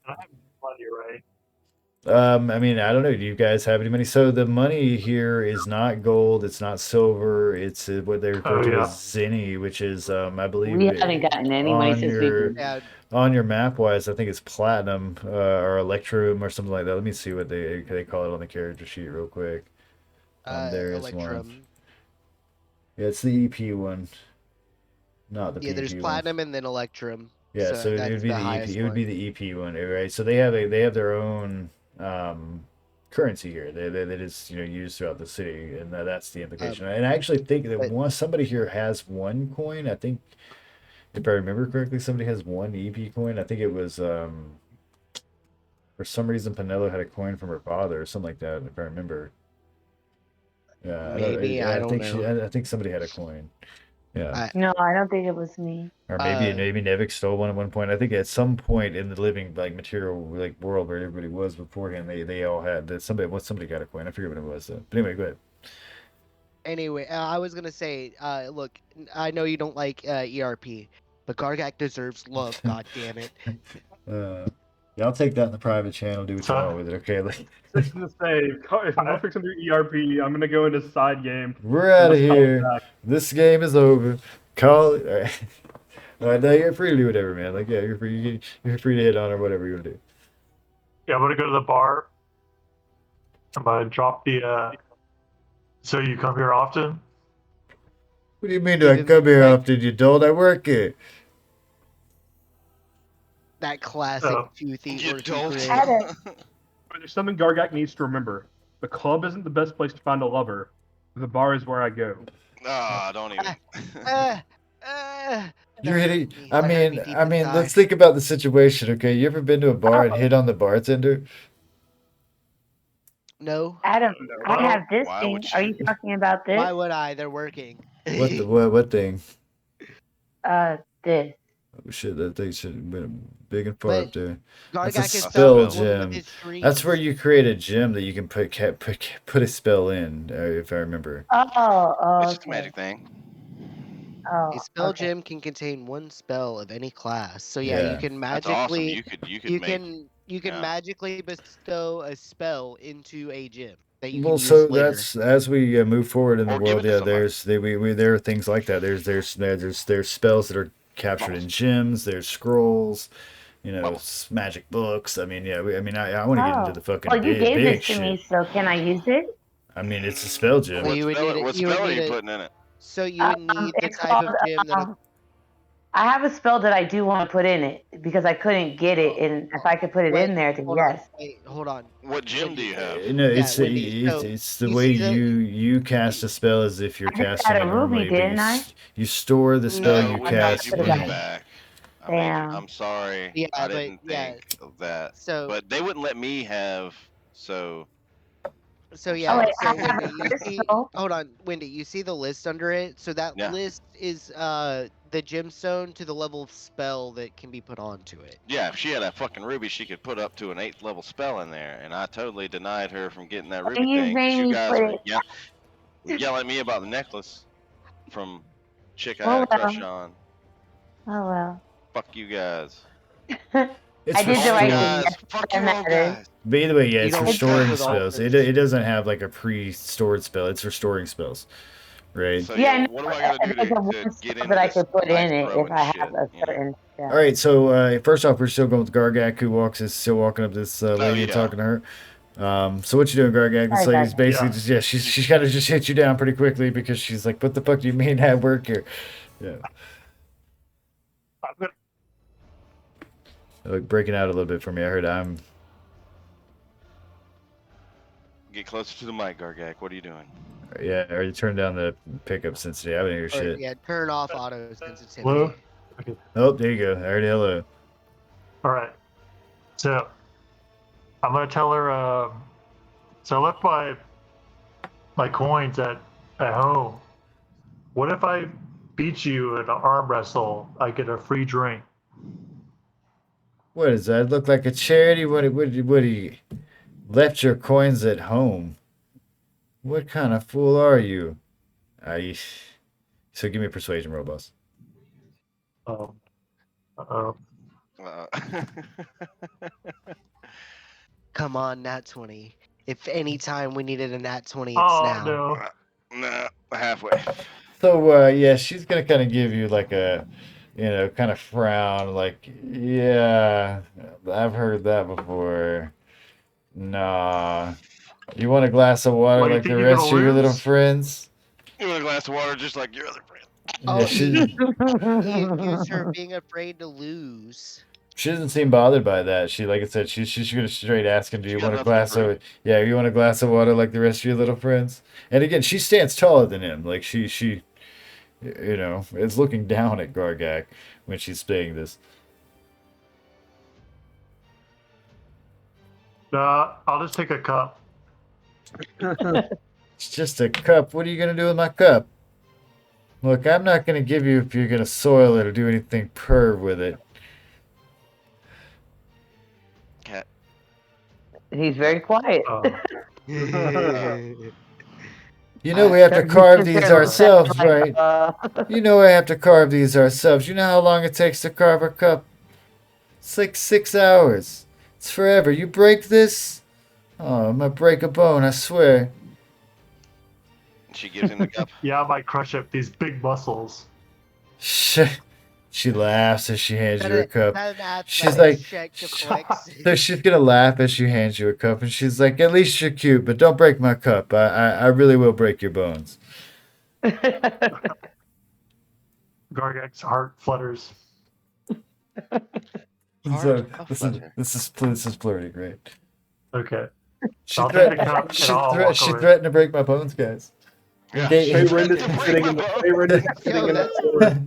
have plenty, right? I mean, I don't know. Do you guys have any money? So the money here is not gold. It's not silver. It's what they refer to as zenny, which is, I believe, We haven't gotten any money on since your we. Yeah, on your map wise. I think it's platinum or electrum or something like that. Let me see what they call it on the character sheet real quick. There is Electrum. one. Yeah, it's the EP one, not the Yeah, PP there's one. platinum and then electrum. Yeah, so it that's would be the EP. highest It would be one. the EP one, right? So they have their own currency here that is used throughout the city, and that's the implication. And I actually think that somebody here has one coin. I think, if I remember correctly, somebody has one EP coin. I think it was for some reason Pinello had a coin from her father or something like that. If I remember. Yeah, Maybe, I don't know. I think somebody had a coin. Yeah. No, I don't think it was me. Or maybe Nevik stole one at one point. I think at some point in the living material world where everybody was beforehand, they all had that. Somebody got a coin. I forget what it was though. But anyway, go ahead. Anyway, I was gonna say, look, I know you don't like ERP, but Gargak deserves love. God damn it. Yeah, I'll take that in the private channel. Do what you want with it. Okay. Just to say, if I'm not fixing through ERP, I'm gonna go into side game. We're out of Just call it here. back. This game is over. Call it. All right. All right, now you're free to do whatever, man. You're free. You're free to hit on or whatever you want to do. Yeah, I'm gonna go to the bar. I'm gonna drop the. So you come here often? What do you mean? Do I come here often? You don't? I work here. That classic Oh. toothy. You or don't. toothy- But there's something Gargak needs to remember. The club isn't the best place to find a lover. The bar is where I go. Ah, don't even. You're hitting. That hurt me deep Let's inside. think about the situation, okay? You ever been to a bar and hit on the bartender? No. Adam, I have this Why thing. would Are you- you talking about this? Why would I? They're working. What thing? This. Oh shit, that thing should have been big and far But up there. Gargak That's a is spell spelled one of gem. his That's where dreams. you create a gem that you can put a spell in, if I remember. Oh, It's just a okay. magic thing. Oh, A spell okay. gem can contain one spell of any class. So yeah, Yeah. you can That's awesome. magically. You could You make can You can Yeah. magically bestow a spell into a gem that you can Well, use so later. that's as we move forward in the Or give world. it to Yeah, somebody. there are things like that. There's spells that are captured in gems. There's scrolls. Magic books. I mean, yeah. I want to get into Oh, the fucking well, you gave big this to shit. me, so can I use it? I mean, it's a spell gem. Well, What you would spell? need it. What You would spell are need you it. putting in it? So you would need the It's type called. of gem that'll. I have a spell that I do want to put in it because I couldn't get it, and if I could put it in there, then Hold on. yes. Wait, hold on. What gem do Wendy. you have? No, Yeah, Wendy. it's the You way see the. you cast a spell as if you're I just casting had it a ruby, normally, but didn't I? you store the spell No, you we made you cast Put it put it back. in. back. Damn. I'm sorry. Yeah, I but didn't yeah. think of that. So But they wouldn't let me have. So So I'm yeah, Oh wait, sorry. I so have Wendy, a you see, crystal. hold on, Wendy, you see the list under it? So that Yeah. list is the gemstone to the level of spell that can be put onto it. Yeah, if she had a fucking ruby, she could put up to an 8th level spell in there, and I totally denied her from getting that So ruby you thing because made you me guys put were it. yelling at me about the necklace from chick I had Oh a crush well. on. Oh well. Fuck you guys. It's I for did the Old right storing. thing. guys. That's Fuck all you, that old matters. guys. But either way, yeah, You it's for don't It's fuck storing with spells. altars. It doesn't have like a pre-stored spell. It's for storing spells, right? So Yeah, no, what do I gotta do there's a to one get spell into that I this could put knife in it if throwing I have shit? a You know? certain All spell. right, so first off, we're still going with Gargak, who is still walking up this lady and yeah. talking to her. So what you doing, Gargak? This Sorry, lady's Gargak. basically Yeah. she's kind of just hit you down pretty quickly because she's like, "What the fuck do you mean I work here?" Yeah, I'm gonna, like breaking out a little bit for me. I heard Get closer to the mic, Gargak. What are you doing? yeah. I already turned down the pickup sensitivity. I didn't hear Or, shit. yeah, turn off auto sensitivity. hello? Okay. Oh, there you go. I heard hello. All right. So I'm gonna tell her. So I left my coins at home. What if I beat you in an arm wrestle? I get a free drink. What does that look like a charity? What you left your coins at home? What kind of fool are you? I. So give me a persuasion roll, boss. Uh, Uh, Come on, nat 20. If any time we needed a nat 20, it's oh now. no! nah, halfway. So yeah, she's gonna kind of give you like a, kind of frown, like, yeah, I've heard that before. Nah, you want a glass of water What, you like think the you're rest gonna of your little lose? friends? You want a glass of water just like your other friend? Oh, Yeah, she he accused her of being afraid to lose. she doesn't seem bothered by that. She, like I said, she's gonna straight ask him, "Do She you got want a nothing to glass prove. of you want a glass of water like the rest of your little friends?" And again, she stands taller than him. Like she is looking down at Gargak when she's saying this. I'll just take a cup. It's just a cup. What are you gonna do with my cup? Look, I'm not gonna give you if you're gonna soil it or do anything perv with it. Cat. He's very quiet. You know we have to carve these Consider ourselves, like, right? You know we have to carve these ourselves. You know how long it takes to carve a cup? It's like 6 hours. It's forever. You break this? Oh, I'm gonna break a bone, I swear. She gives him the cup. Yeah, I might crush up these big muscles. She laughs as she hands you a cup. She's She's like, check to flex. So she's gonna laugh as she hands you a cup, and she's like, "At least you're cute, but don't break my cup. I really will break your bones." Gargak's heart flutters. So of this flutter. is flirty, great. Okay. She I'll take the threatened, cup and I'll walk she away. threatened to break my bones, guys. Yeah. They- Hey, Rendis is sitting in the Yo, corner,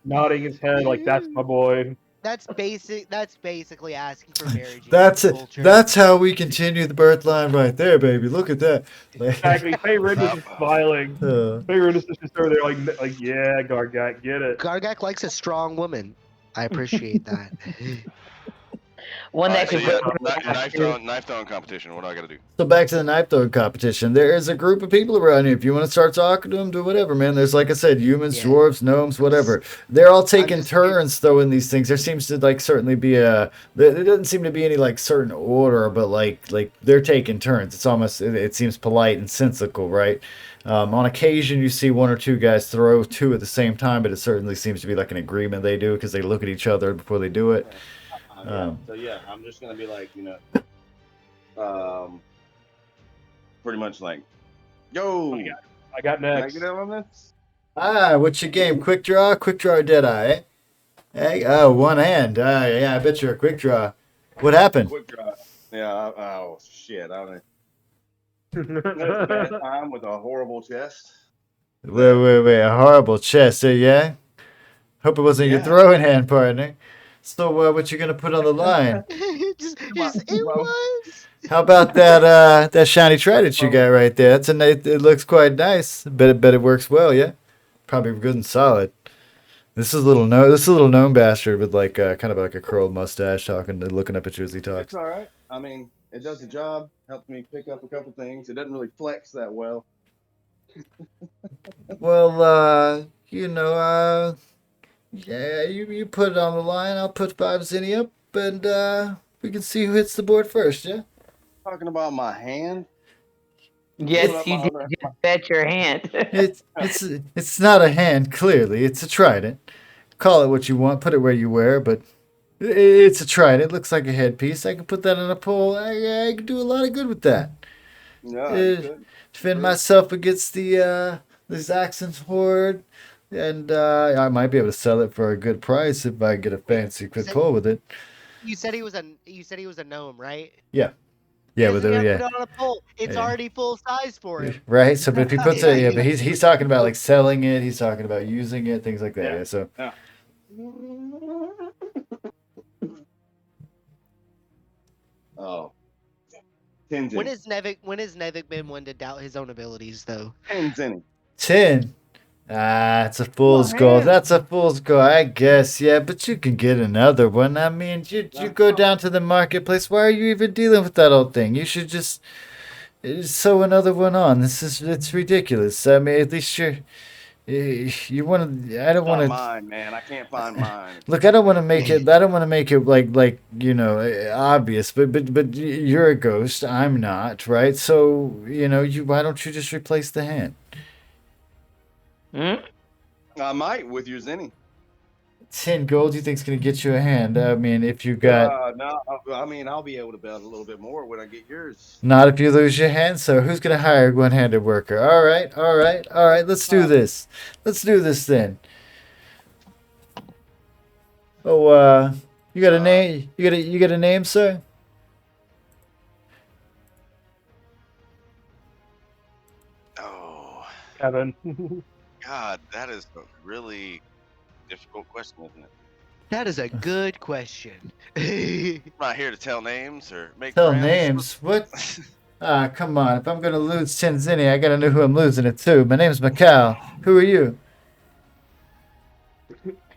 nodding his head like that's my boy. That's basic. That's basically asking for marriage. in That's your it. culture. That's how we continue the birth line right there, baby. Look at that. Exactly. Faye Rendis is smiling. Uh, Faye Rendis is just over there like yeah, Gargat, get it. Gargak likes a strong woman. I appreciate that. one All that right, so could yeah, break. knife throwing competition. What do I got to do? So back to the knife throwing competition. There is a group of people around here. If you want to start talking to them, do whatever, man. There's, like I said, humans, Yeah. dwarves, gnomes, I'm whatever. They're all taking just- turns throwing these things. There seems to like certainly be a. There doesn't seem to be any like certain order, but like they're taking turns. It's almost it seems polite and sensical, right? On occasion, you see one or two guys throw two at the same time, but it certainly seems to be like an agreement they do because they look at each other before they do it. So yeah, I'm just gonna be like, pretty much like, yo, I got can I next. get in on this? What's your game? Quick draw, dead eye. Eh? Hey, oh, one hand. Yeah, I bet you're a quick draw. What happened? Quick draw. Yeah. Oh shit. I don't know. That's a bad time with a horrible chest. Wait, a horrible chest. Yeah. Hope it wasn't your Yeah. throwing hand, partner. So, what you gonna put on the line? it was. How about that shiny trident you got right there? That's a nice. It looks quite nice. Bet it works well. Yeah. Probably good and solid. This is a little gnome bastard with like kind of like a curled mustache, looking up at you as he talks. It's all right. I mean, it does the job. Helps me pick up a couple things. It doesn't really flex that well. Well, yeah, you put it on the line. I'll put 5 zenny up, and we can see who hits the board first. Yeah. Talking about my hand. Yes, you did just bet your hand. It's not a hand. Clearly, it's a trident. Call it what you want. Put it where you wear, but it's a trident. It looks like a headpiece. I can put that on a pole. I can do a lot of good with that. No, good. Defend myself against the Zaxxon's horde, and I might be able to sell it for a good price if I get a fancy quick pull with it. You said he was a gnome, right? Yeah, He with doesn't it, have to yeah. put it on a pole. It's Yeah. already full size for him. Right. So, but if he puts it, yeah, but he's talking about like selling it. He's talking about using it, things like that. Yeah. So. Oh. 10 When zenny. has Nevik been one to doubt his own abilities though? 10 zenny. 10. It's a fool's gold. That's a fool's gold, I guess. Yeah, but you can get another one. I mean, you go down to the marketplace. Why are you even dealing with that old thing? You should just sew another one on. It's ridiculous. I mean, at least you want to. I don't want to. Mine, man. I can't find mine. Look, I don't want to make it. I don't want to make it like obvious. But you're a ghost. I'm not, right? So why don't you just replace the hand? I might with your zenny. 10 gold you think's gonna get you a hand? I mean, if you got No, I mean I'll be able to bet a little bit more when I get yours. not if you lose your hand. So who's gonna hire a one-handed worker? All right. Let's do this. Let's do this then. Oh, you got a name? You got a name, sir? Oh, Kevin. God, that is a really difficult question, isn't it? That is a good question. I'm not here to tell names or make Tell friends. names? What? Come on. If I'm gonna lose 10 zenny, I gotta know who I'm losing it to. My name's Macau. Who are you?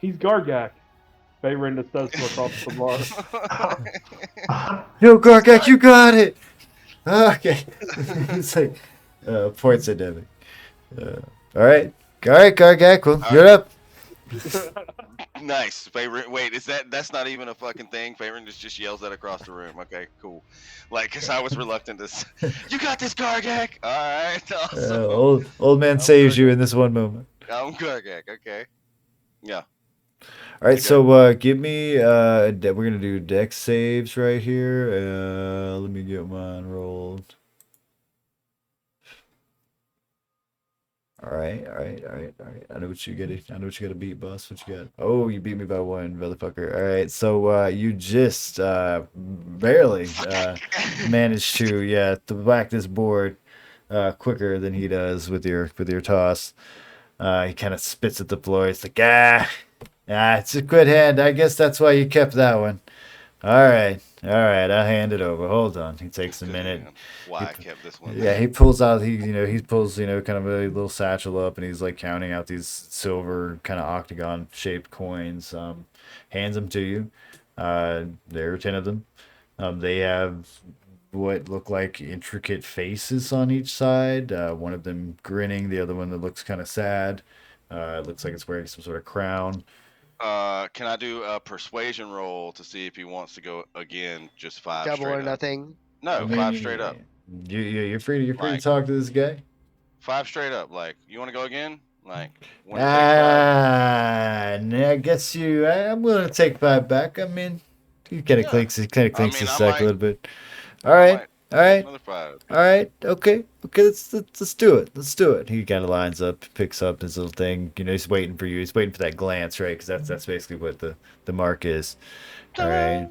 He's Gargak. Favorite just does look off the bar. Yo, Gargak, you got it. Okay. It's like points at Devin. All right, Gargak. Well, you're up. Nice. Favorite. Wait, that's not even a fucking thing? Favorite just yells that across the room. Okay, cool. Like, cause I was reluctant to. You got this, Gargak. All right. Awesome. Old man saves you in this one moment. I'm Gargak. Okay. Yeah. All right, so give me. We're gonna do dex saves right here. Let me get mine rolled. All right. I know what you get. I know what you got to beat, boss. What you got? Oh, you beat me by one, motherfucker. All right, so you just barely managed to whack this board quicker than he does with your toss. He kind of spits at the floor. It's like it's a good hand. I guess that's why you kept that one. All right. I'll hand it over. Hold on. He takes a minute. Why I kept this one? Yeah, he pulls out. He pulls kind of a little satchel up, and he's like counting out these silver kind of octagon shaped coins. Hands them to you. There are 10 of them. They have what look like intricate faces on each side. One of them grinning, the other one that looks kind of sad. It looks like it's wearing some sort of crown. Can I do a persuasion roll to see if he wants to go again? Just five Double straight or up. nothing. No, I five mean, straight up. You're free. You're free to Like- talk to this guy. 5 straight up. Like, you want to go again? Like, want to take 5? I guess I'm willing to take 5 back. I mean, he kind of Yeah. clinks. He kind of clinks mean, his I sack might- a little bit. All right. All right. Another 5. All right. Okay. Let's do it. Let's do it. He kind of lines up, picks up his little thing. You know, he's waiting for you. He's waiting for that glance, right? Because that's basically what the mark is. All right.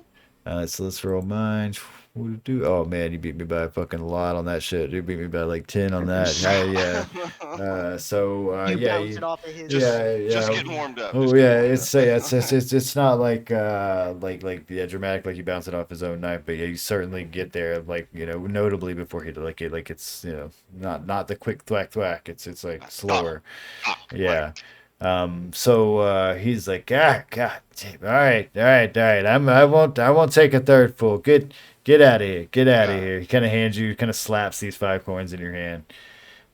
So let's roll mine. What did it do? Oh man, you beat me by a fucking lot on that shit. You beat me by like 10 on that. Yeah. You yeah. bounce it off of his. Just getting warmed up. Oh just yeah, getting warmed up. it's not like dramatic like you bounce it off his own knife, but yeah, you certainly get there like notably before he like it's not the quick thwack thwack. It's like slower. Yeah. He's like, God damn. All right. I won't take a third full. Get out of here. Get out of here. He kind of slaps these 5 coins in your hand.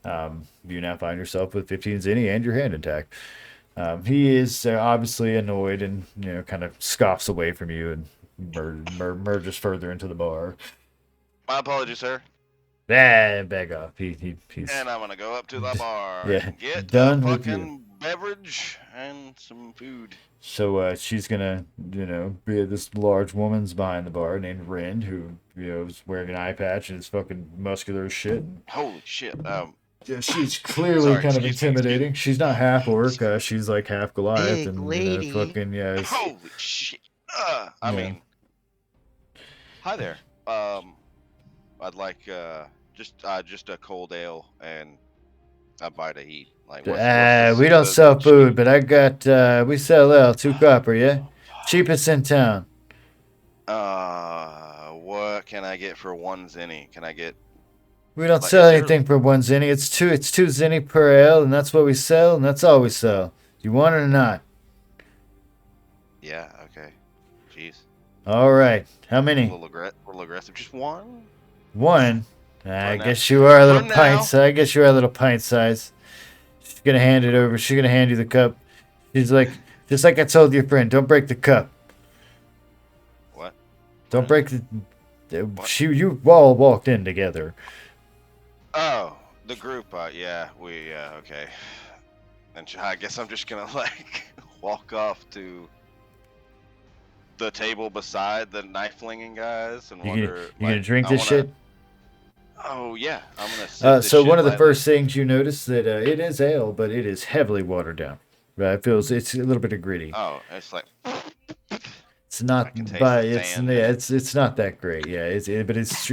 You now find yourself with 15 zenny and your hand intact. He is obviously annoyed and kind of scoffs away from you and merges further into the bar. My apologies, sir. Back off. He's And I'm gonna go up to the bar. Yeah, And get done a with you. fucking beverage and some food. So she's gonna be this large woman's behind the bar named Ren, who is wearing an eye patch and is fucking muscular as shit. Holy shit. Yeah, she's clearly Sorry, kind of excuse me, intimidating. She's not half orc. She's like half Goliath, Big and lady. fucking yeah. Holy shit. I Yeah. mean, hi there. I'd like just a cold ale and a bite to eat. Like, We don't sell food, but I got we sell ale, 2 copper, yeah, cheapest in town. What can I get for 1 zenny? Can I get? We don't Like, sell is there- anything for 1 zenny. It's two zenny per ale, and that's what we sell, and that's all we sell. You want it or not? Yeah. Okay. Jeez. All right. How A many? little aggressive. Just 1. 1. I For now. guess you are a little For now. pint. I guess you are a little pint size. She's gonna hand it over. She's gonna hand you the cup. She's like, just like I told your friend, don't break the cup. What? Don't break the. What? You all walked in together. Oh, the group. Yeah. Okay. And I guess I'm just gonna like walk off to the table beside the knife flinging guys and You wonder. gonna like, drink I this wanna- shit? Oh yeah, I'm gonna. sip this So shit one of the lightly. first things you notice that it is ale, but it is heavily watered down. Right? It's a little bit of gritty. Oh, it's like. It's not, I can taste but the it's sand. it's not that great. Yeah, but it's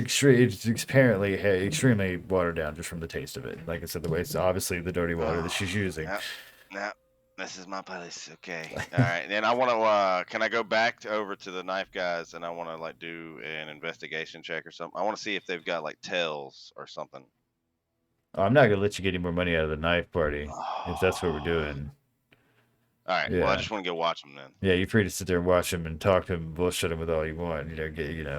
apparently extremely watered down just from the taste of it. Like I said, the way it's obviously the dirty water that she's using. No, this is my place. Okay. All right. Then I want to. Can I go back over to the knife guys and I want to like do an investigation check or something? I want to see if they've got like tells or something. Oh, I'm not gonna let you get any more money out of the knife party if that's what we're doing. All right. Well, I Yeah. just want to go watch them then. Yeah, you're free to sit there and watch him and talk to him and bullshit him with all you want.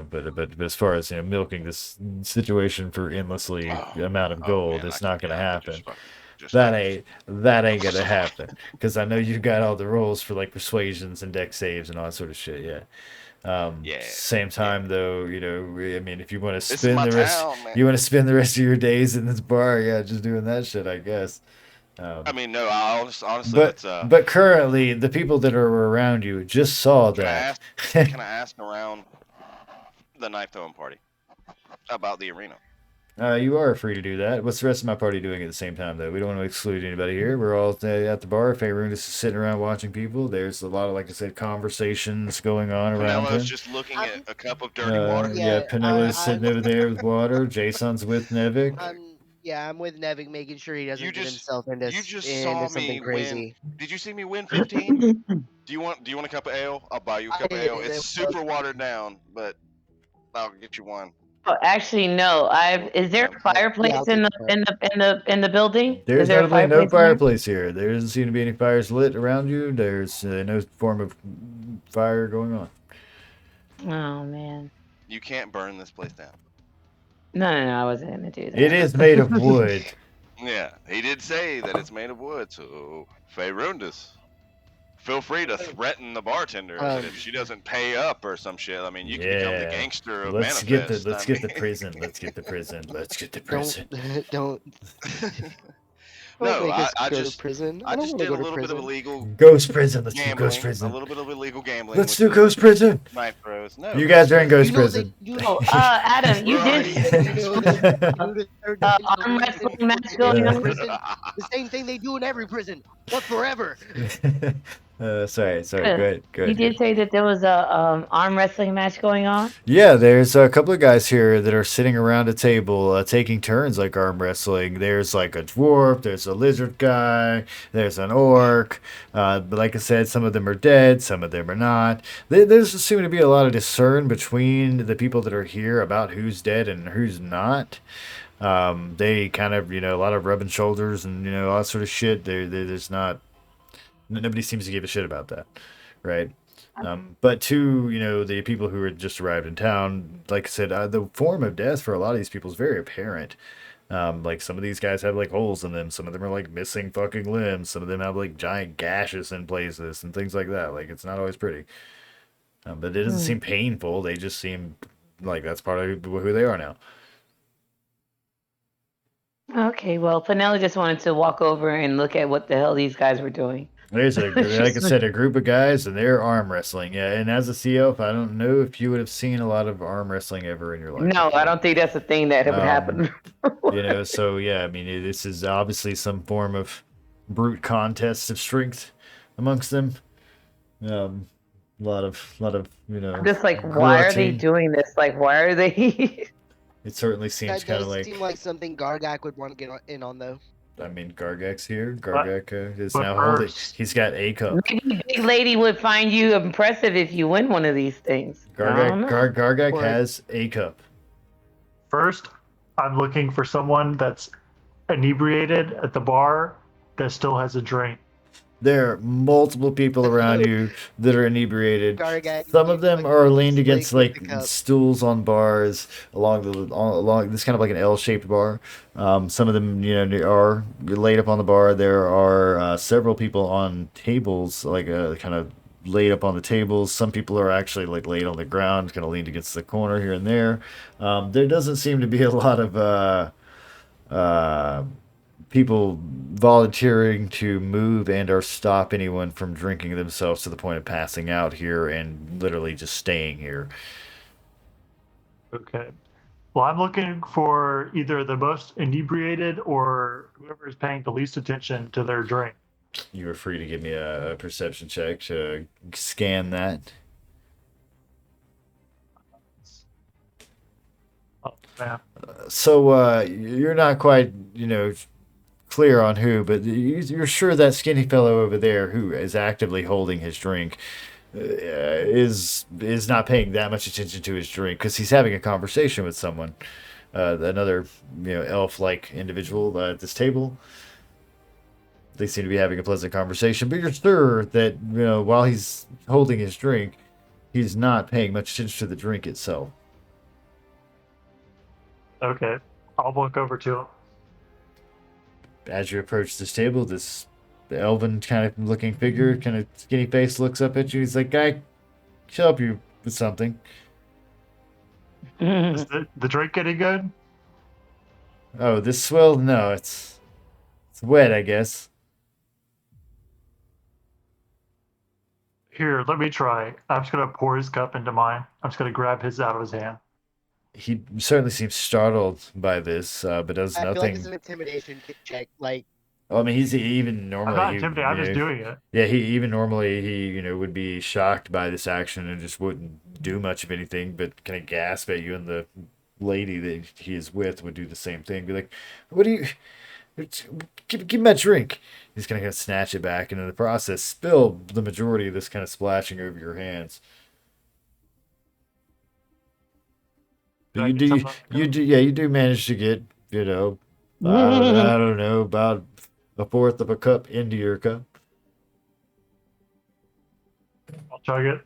But as far as milking this situation for endlessly amount of gold, man, it's I not could- gonna I could happen. just fucking- just That like- ain't gonna happen because I know you've got all the rolls for like persuasions and deck saves and all that sort of shit. Yeah. Yeah. Same time though, I mean, if you want to This is spend my the rest, town, man. you want to spend the rest of your days in this bar, yeah, just doing that shit, I guess. I mean, no. Honestly, But that's but currently, the people that are around you just saw Can I that. Can I ask around the knife throwing party about the arena? You are free to do that. What's the rest of my party doing at the same time, though? We don't want to exclude anybody here. We're all at the bar. Faerun just sitting around watching people. There's a lot of, like I said, conversations going on around him. Penelo's just looking at a cup of dirty water. Yeah, Yeah, Penelo's I- sitting over there with water. Jason's with Nevik. I'm with Nevik, making sure he doesn't You get just- himself into, you just into saw something me crazy. Did you see me win 15? Do you want a cup of ale? I'll buy you a cup of I- ale. it It's was- super watered down, but I'll get you one. Oh, actually, no. Is there a fireplace I'll in the take in the building? There's Is there a notably no in there? fireplace here. There doesn't seem to be any fires lit around you. There's no form of fire going on. Oh man. You can't burn this place down. No, I wasn't gonna do that. It is made of wood. Yeah, he did say that it's made of wood, so Faerundis, feel free to threaten the bartender that if she doesn't pay up or some shit, I mean, you can become the Yeah. gangster of Let's get the Manifest. prison. Let's get the prison. Let's get the prison. Don't No, make us I go to just prison. I don't just want to did go a to little bit of prison. illegal Ghost prison. Let's do gambling, ghost a prison. little bit of illegal gambling. Let's with do ghost prison. the knife throws. No, You guys are in ghost You know prison. Oh, Adam, you Right. did you know they do the third arm wrestling match going on. prison. The same thing they do in every prison, but forever. Sorry. Go ahead. You did say that there was a arm wrestling match going on. Yeah, there's a couple of guys here that are sitting around a table taking turns like arm wrestling. There's like a dwarf, there's a lizard guy, there's an orc. But like I said, some of them are dead, some of them are not. There's seeming to be a lot of discern between the people that are here about who's dead and who's not. They kind of, a lot of rubbing shoulders and, all that sort of shit. There's not, nobody seems to give a shit about that, right? But to, the people who had just arrived in town, like I said, the form of death for a lot of these people is very apparent. Like some of these guys have like holes in them. Some of them are like missing fucking limbs. Some of them have like giant gashes in places and things like that. Like it's not always pretty. But it doesn't seem painful. They just seem like that's part of who they are now. Okay, well, Fenella just wanted to walk over and look at what the hell these guys were doing. There's like I said, a group of guys, and they're arm wrestling. Yeah, and as a CF, I don't know if you would have seen a lot of arm wrestling ever in your life. No, I don't think that's a thing that would happen. So yeah, I mean, this is obviously some form of brute contest of strength amongst them. A lot of I'm just like, why are they grunting. doing this? Like, why are they? It certainly seems That kind of does like. seem like something Gargak would want to get in on, though. I mean, Gargak's here. Gargak is but now holding. first- He's got a cup. Maybe Big Lady would find you impressive if you win one of these things. I don't know. Gargak Or- has a cup. First, I'm looking for someone that's inebriated at the bar that still has a drink. There are multiple people around you that are inebriated. Gargak, Some of them are leaned Slake against with like the cup. stools on bars along this kind of like an L-shaped bar. Some of them, are laid up on the bar. There are several people on tables, like kind of laid up on the tables. Some people are actually like laid on the ground, kind of leaned against the corner here and there. There doesn't seem to be a lot of people volunteering to move and or stop anyone from drinking themselves to the point of passing out here and literally just staying here. Okay. Well, I'm looking for either the most inebriated or whoever is paying the least attention to their drink. You are free to give me a perception check to scan that. Oh, man. So you're not quite, clear on who, but you're sure that skinny fellow over there who is actively holding his drink is not paying that much attention to his drink because he's having a conversation with someone, another elf-like individual at this table. They seem to be having a pleasant conversation, but you're sure that while he's holding his drink, he's not paying much attention to the drink itself. Okay. I'll walk over to him. As you approach this table, this elven kind of looking figure, kind of skinny face, looks up at you. He's like, "Guy, should help you with something." Is the drink getting good? Oh, this swill? No, it's wet, I guess. Here, let me try. I'm just going to pour his cup into mine. I'm just going to grab his out of his hand. He certainly seems startled by this, but does I feel like nothing. it's an intimidation check. Like, Oh, I mean, he's even normally. I'm not intimidated. I'm just doing it. Yeah, he even normally he would be shocked by this action and just wouldn't do much of anything, but kind of gasp at you, and the lady that he is with would do the same thing. Be like, "What do you? Give me my drink." He's gonna kind of snatch it back, and in the process, spill the majority of this kind of splashing over your hands. Do But I you get do something else? you do manage to get I don't know, about a fourth of a cup into your cup. I'll chug it.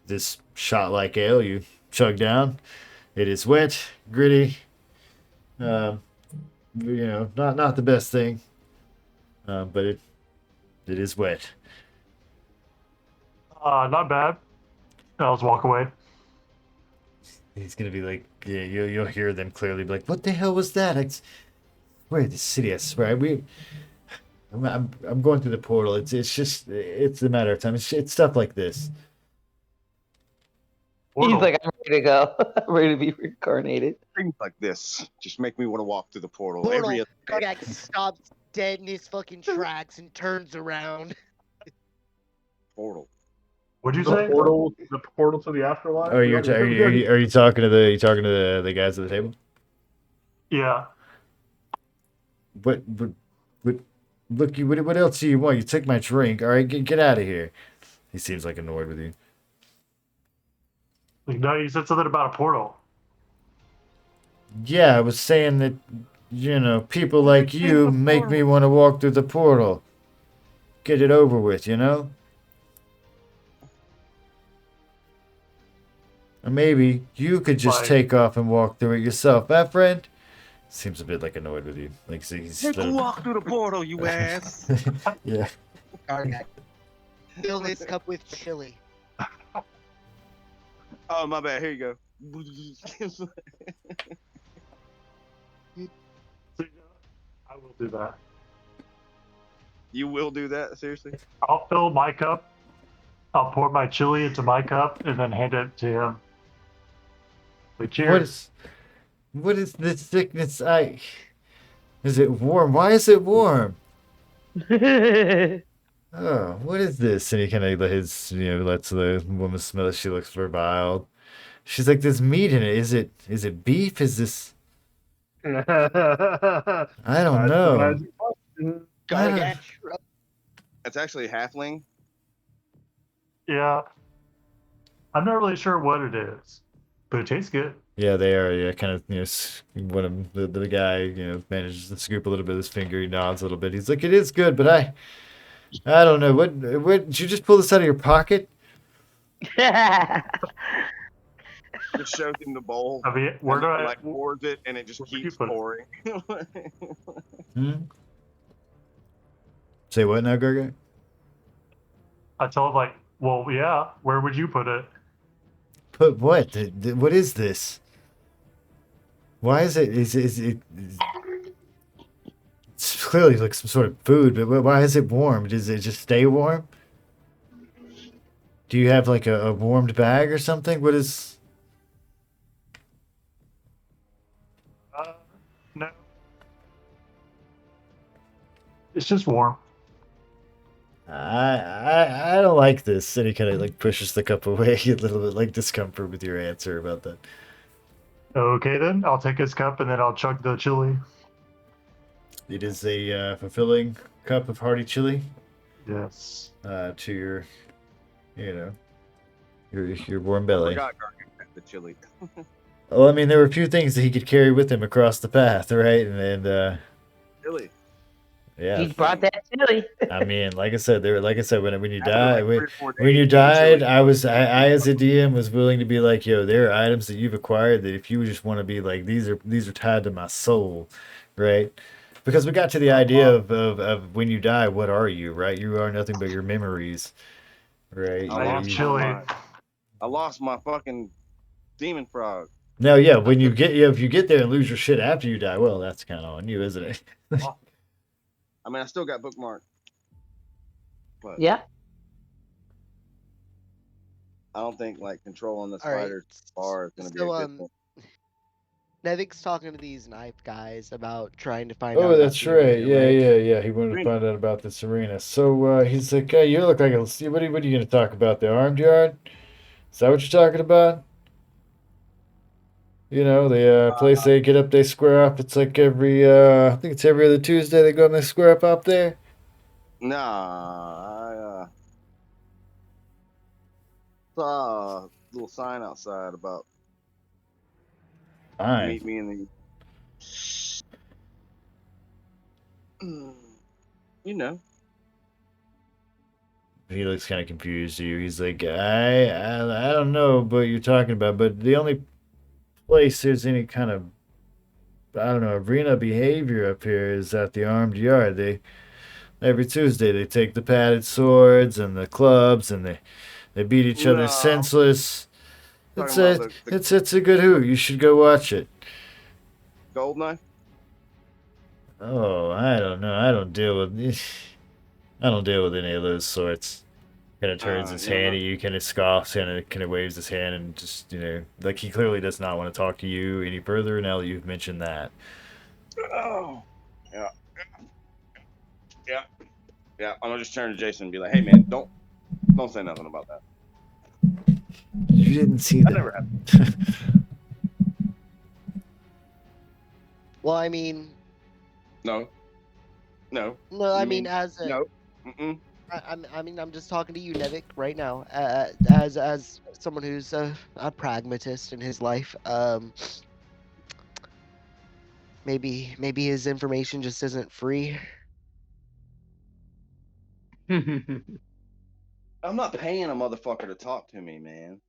This shot like ale you chug down. It is wet, gritty. Not the best thing, but it is wet. Not bad. I'll just walk away. He's gonna be like, yeah, you'll hear them clearly be like, what the hell was that? We're in the city, I swear. I'm going through the portal. It's a matter of time. It's stuff like this. Portal. He's like, I'm ready to go. I'm ready to be reincarnated. Things like this just make me want to walk through the portal. Portal. Every other day. Gargak stops dead in his fucking tracks and turns around. Portal. What'd you The say? portal to the afterlife. Oh, are you talking to the guys at the table? Yeah. What look, what else do you want? You took my drink. All right, get out of here. He seems like annoyed with you. No, you said something about a portal. Yeah, I was saying that, people like you make me want to walk through the portal. Get it over with, Or maybe you could just take off and walk through it yourself, friend? Seems a bit like annoyed with you. Like he's Take a walk through the portal, you ass. Yeah. Gargak. Fill this cup with chili. Oh, my bad. Here you go. I will do that. You will do that? Seriously? I'll fill my cup. I'll pour my chili into my cup and then hand it to him. Like, cheers. What is this thickness? Is it warm? Why is it warm? Oh, what is this? And he kind of lets the woman smell it. She looks reviled. She's like, "There's meat in it. Is it beef? Is this? I don't know." Gargak. It's actually halfling. Yeah. I'm not really sure what it is, but it tastes good. Yeah, they are. Yeah, kind of. One of the guy, manages to scoop a little bit of his finger. He nods a little bit. He's like, "It is good, but I don't know. What did you just pull this out of your pocket?" Just shows him the bowl. I mean, where do I? Pours it, and it just where do you keeps put it? pouring. Say what now, Gargak? I tell him like, well, yeah. Where would you put it? Put what? What is this? Why is it? Is it? It's clearly like some sort of food, but why is it warm? Does it just stay warm? Do you have like a warmed bag or something? What is? No. It's just warm. I don't like this. And he kind of like pushes the cup away, a little bit like discomfort with your answer about that. Okay, then I'll take his cup and then I'll chug the chili. It is a fulfilling cup of hearty chili. Yes. To your, your warm belly. Forgot Gargak the chili. Well, I mean, there were a few things that he could carry with him across the path, right? And Chili. yeah. He brought that chili. I mean, like I said, when you After die, like 3 or 4 when you days, died, chili. I as a DM was willing to be like, yo, there are items that you've acquired that if you just want to be like, these are tied to my soul, right? Because we got to the idea of when you die, what are you, right? You are nothing but your memories, right? I am chili. I lost my fucking demon frog. No, yeah, when you if you get there and lose your shit after you die, well, that's kind of on you, isn't it? I mean, I still got bookmarked. But Yeah. I don't think like controlling the All right. spider bar is going to be a So, good thing. Nevik's talking to these knife guys about trying to find out. Oh, about that's the right. arena, Yeah. He wanted to find out about this arena. So he's like, "Hey, you look like a. What are you going to talk about? The armed yard? Is that what you're talking about? The place they get up, they square up. It's like I think it's every other Tuesday they go and they square up there. Nah, I saw a little sign outside about Fine. meet me in the. He looks kind of confused to you. He's like, I don't know what you're talking about, but the only place there's any kind of, I don't know, arena behavior up here is at the armed yard. Every Tuesday they take the padded swords and the clubs and they beat each other No. senseless. Talking about It's a good hoot. You should go watch it. gold knife. Oh, I don't know. I don't deal with any of those sorts. Kind of turns his hand at you, kind of scoffs, and kind of waves his hand, and just like he clearly does not want to talk to you any further. Now that you've mentioned that. Oh, yeah, yeah, yeah. I'm gonna just turn to Jason and be like, "Hey, man, don't say nothing about that." You didn't see I that. never have. Well, I mean, No. no, You I mean, as a, no. Mm-mm. I mean, I'm just talking to you, Nevik, right now, as someone who's a pragmatist in his life. Maybe his information just isn't free. I'm not paying a motherfucker to talk to me, man.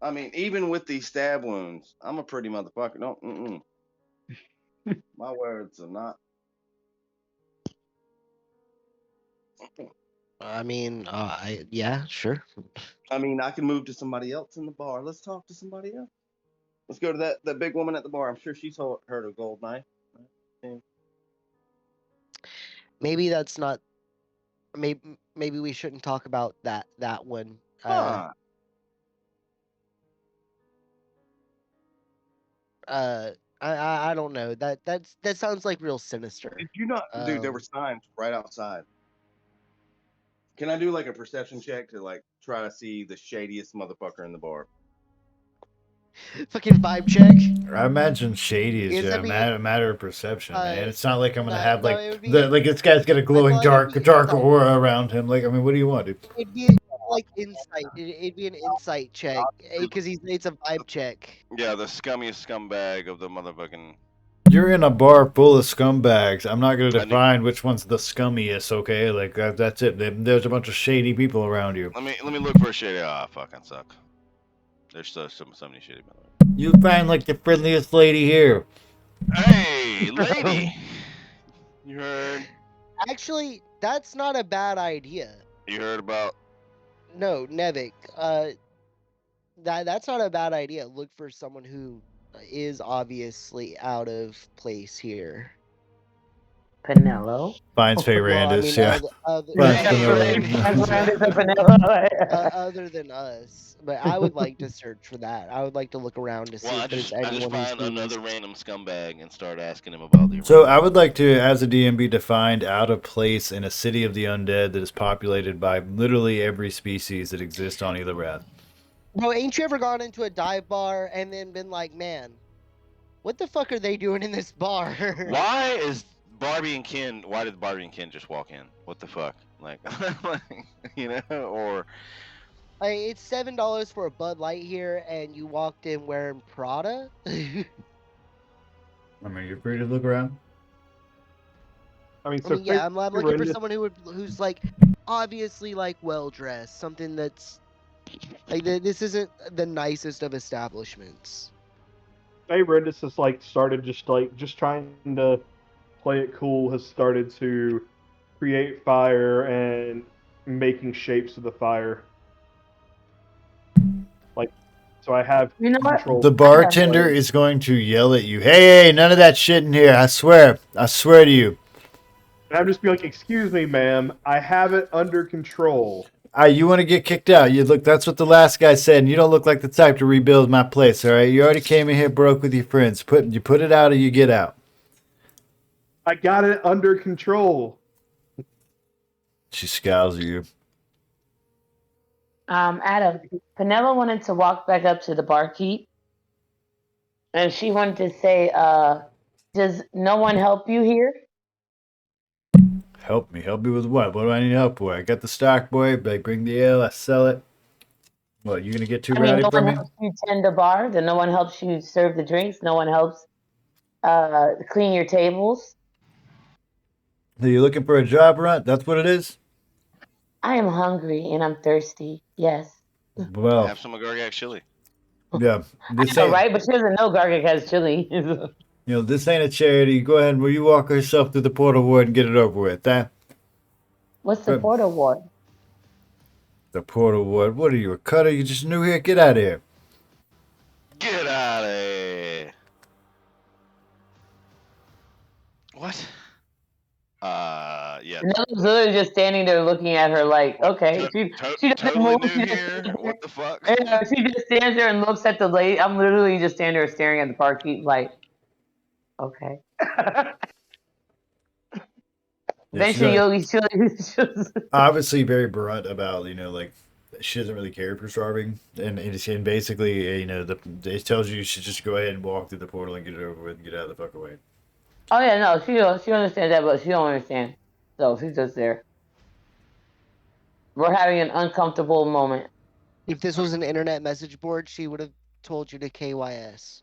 I mean, even with these stab wounds, I'm a pretty motherfucker. No, my words are not. I mean, yeah, sure. I mean, I can move to somebody else in the bar. Let's talk to somebody else. Let's go to that big woman at the bar. I'm sure she's heard of gold knife. Maybe that's not. Maybe we shouldn't talk about that one. Huh. I don't know. That sounds like real sinister. Did you not, dude? There were signs right outside. Can I do like a perception check to like try to see the shadiest motherfucker in the bar? Fucking vibe check. I imagine shady is Is just that a matter of perception, man. It's not like I'm gonna no, have no, like it would be- like this guy's got a glowing like it'd be dark insight. aura around him. Like, I mean, what do you want, dude? It'd be like insight. It'd be an insight check because it's a vibe check. Yeah, the scummiest scumbag of the motherfucking. You're in a bar full of scumbags. I'm not gonna I need- define which one's the scummiest. Okay, like that's it. There's a bunch of shady people around you. Let me look for a shady. Ah, fucking suck. There's so many shady. By the way. You find like the friendliest lady here. Hey, lady. You heard? Actually, that's not a bad idea. You heard about? No, Nevik. That's not a bad idea. Look for someone who is obviously out of place here. Pinello. Finds Faye Randis, yeah. Other than us, but I would like to search for that. I would like to look around to see Well, I if there's just anyone who find seems. another random scumbag and start asking him about the. So I would like to, as a DM, be defined out of place in a city of the undead that is populated by literally every species that exists on Elorath. Bro, ain't you ever gone into a dive bar and then been like, man, what the fuck are they doing in this bar? Why is Barbie and Ken? Why did Barbie and Ken just walk in? What the fuck? Like, you know, or Like, it's $7 for a Bud Light here, and you walked in wearing Prada. I mean, you're free to look around. I mean, I so mean, yeah, I'm looking for horrendous- someone who's like obviously like well dressed, something that's like this isn't the nicest of establishments. Rendis has like started just trying to play it cool. Has started to create fire and making shapes of the fire. Like, so I have You know what? control. The bartender is going to yell at you. Hey, none of that shit in here. I swear to you. And I'm just be like, excuse me, ma'am, I have it under control. You want to get kicked out? You look. That's what the last guy said. And you don't look like the type to rebuild my place. All right. You already came in here broke with your friends. You put it out or you get out. I got it under control. She scowls at you. Adam, Penelope wanted to walk back up to the barkeep, and she wanted to say, "Does no one help you here?" Help me. Help me with what? What do I need help for? I got the stock, boy. I bring the ale. I sell it. What? You gonna get too I mean, rowdy no for one me? helps you tend the bar. Then no one helps you serve the drinks. No one helps clean your tables. Are you looking for a job, Runt? That's what it is. I am hungry and I'm thirsty. Yes. Well, Have some Gargak chili. yeah, I this know, ain't right? But she doesn't know Garlic has chili. this ain't a charity. Go ahead, will you walk yourself through the portal ward and get it over with? That What's the portal ward? the portal ward. What are you, a cutter? You just new here? Get out of here. Get out of here. What? Yeah. Nella's literally just standing there looking at her like, okay. She doesn't Totally move. new She just here. stands What the fuck? there. Yeah, she just stands there and looks at the lady. I'm literally just standing there staring at the barkeep like, okay. Yeah, she's Eventually, she'll obviously very blunt about like she doesn't really care if you're starving, and basically it tells you should just go ahead and walk through the portal and get it over with and get out of the fuck away. Oh yeah, no, she understands that, but she don't understand. So she's just there. We're having an uncomfortable moment. If this was an internet message board, she would have told you to KYS.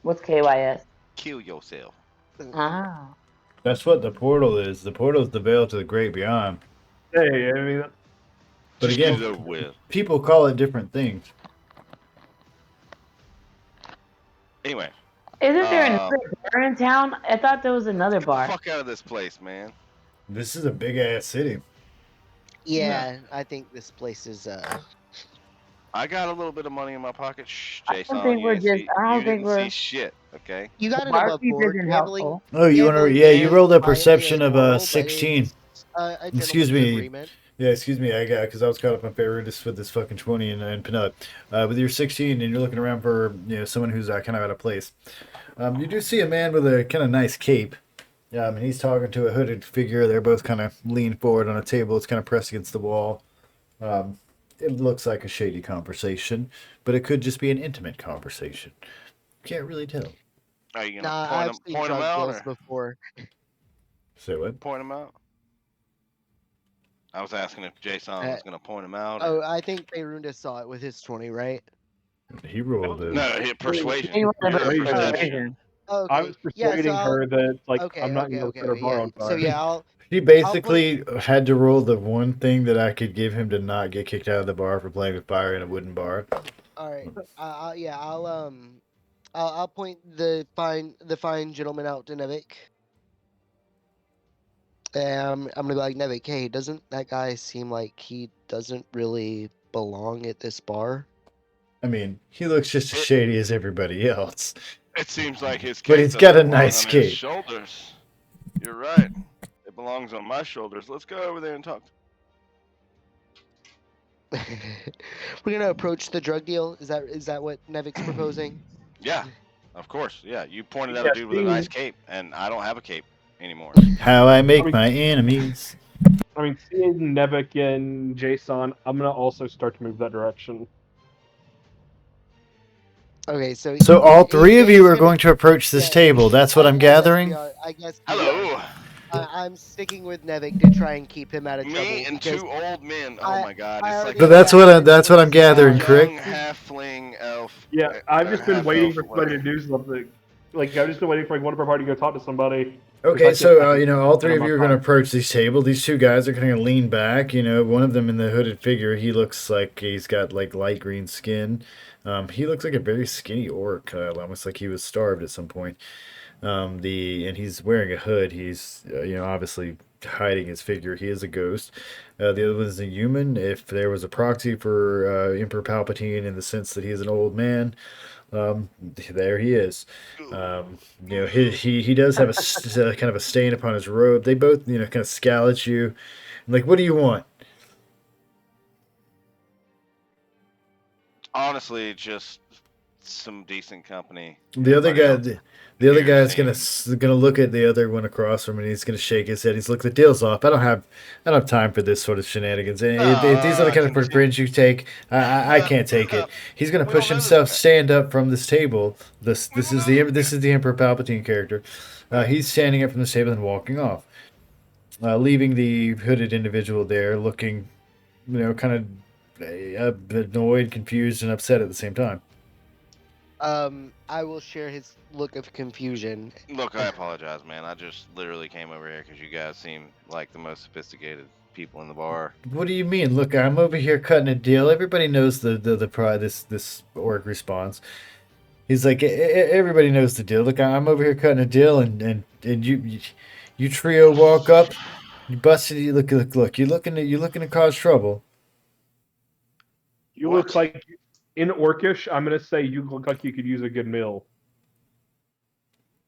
What's KYS? Kill yourself. Ah. That's what the portal is. The portal is the veil to the great beyond. Hey, I mean, But Just again, get it over with. people call it different things. Anyway, Isn't there another bar in town? I thought there was another get the bar. fuck out of this place, man. This is a big ass city. Yeah, I think this place is I got a little bit of money in my pocket. Shh, I don't Jason, think you we're didn't just. see. I You don't think didn't see we're. shit. Okay. you got The it above barkeep board. isn't Gambling, helpful. Oh, you want to? gambling Yeah, you is rolled a highly perception of immoral, but 16. it's, a Excuse gentleman's me. agreement. Yeah, excuse me. I got because I was caught up on favoritis with this fucking 20 and Peanut. With your 16 and you're looking around for someone who's kind of out of place. You do see a man with a kind of nice cape. And he's talking to a hooded figure. They're both kind of leaned forward on a table. It's kind of pressed against the wall. It looks like a shady conversation, but it could just be an intimate conversation. Can't really tell. Are you Nah, gonna I've seen point them drug out deals or before. Say what? point them out? I was asking if Jason was gonna point them out. Oh, Or... I think Beirunda saw it with his 20, right? He rolled a. No, hit persuasion. He was a You're bit a perception. Oh, I okay. was Yeah, so persuading her that like okay, I'm not okay, gonna okay, set her bar yeah. on fire. So yeah, He basically had to roll the one thing that I could give him to not get kicked out of the bar for playing with fire in a wooden bar. all right. Yeah, I'll point the fine gentleman out to Nevik. I'm gonna go like, Nevik, hey, doesn't that guy seem like he doesn't really belong at this bar? I mean, he looks just as shady as everybody else. It seems like his But cape he's got a doesn't belong nice on his cape. shoulders. You're right. It belongs on my shoulders. Let's go over there and talk. We're gonna approach the drug deal. Is that what Nevik's proposing? Yeah, of course. Yeah, you pointed out Yeah, a dude with a nice seeing- cape, and I don't have a cape anymore. How I make my enemies. I mean, seeing Nevik and Jason, I'm gonna also start to move that direction. Okay, so So all three of you are gonna- going to approach this yeah, table. That's what I'm I guess we gathering. are. I guess we are. Hello, I'm sticking with Nevik to try and keep him out of trouble. me and because two old men. I- Oh my God, I it's already like But that's what I'm gathering, young correct? halfling elf. Yeah, I've just been half waiting elf, for somebody to whatever. do something. Like I've just been waiting for like one of our party to go talk to somebody. Okay, so all three of my you are going to phone. approach this table. These two guys are going to lean back. One of them in the hooded figure, he looks like he's got like light green skin. He looks like a very skinny orc, almost like he was starved at some point. And he's wearing a hood. He's obviously hiding his figure. He is a ghost. The other one is a human. If there was a proxy for Emperor Palpatine in the sense that he's an old man, there he is. He does have a kind of a stain upon his robe. They both kind of scowl at you, like, what do you want? Honestly, just some decent company. The other Everybody guy, else the other here guy's seems- gonna look at the other one across from him, and he's gonna shake his head. He's like, the deal's off. I don't have time for this sort of shenanigans. And if these are the kind of friends you take, I can't take it. He's gonna We push don't know this himself, guy. stand up from this table. This is the Emperor Palpatine character. He's standing up from this table and walking off, leaving the hooded individual there, looking, kind of annoyed, confused, and upset at the same time. I will share his look of confusion. Look, I apologize, man. I just literally came over here because you guys seem like the most sophisticated people in the bar. What do you mean? Look, I'm over here cutting a deal. Everybody knows the pride. This orc responds. He's like, everybody knows the deal. Look, I'm over here cutting a deal, and you trio walk up, you busted. You look. You're looking to cause trouble. You What? look like, in Orcish, I'm gonna say you look like you could use a good meal.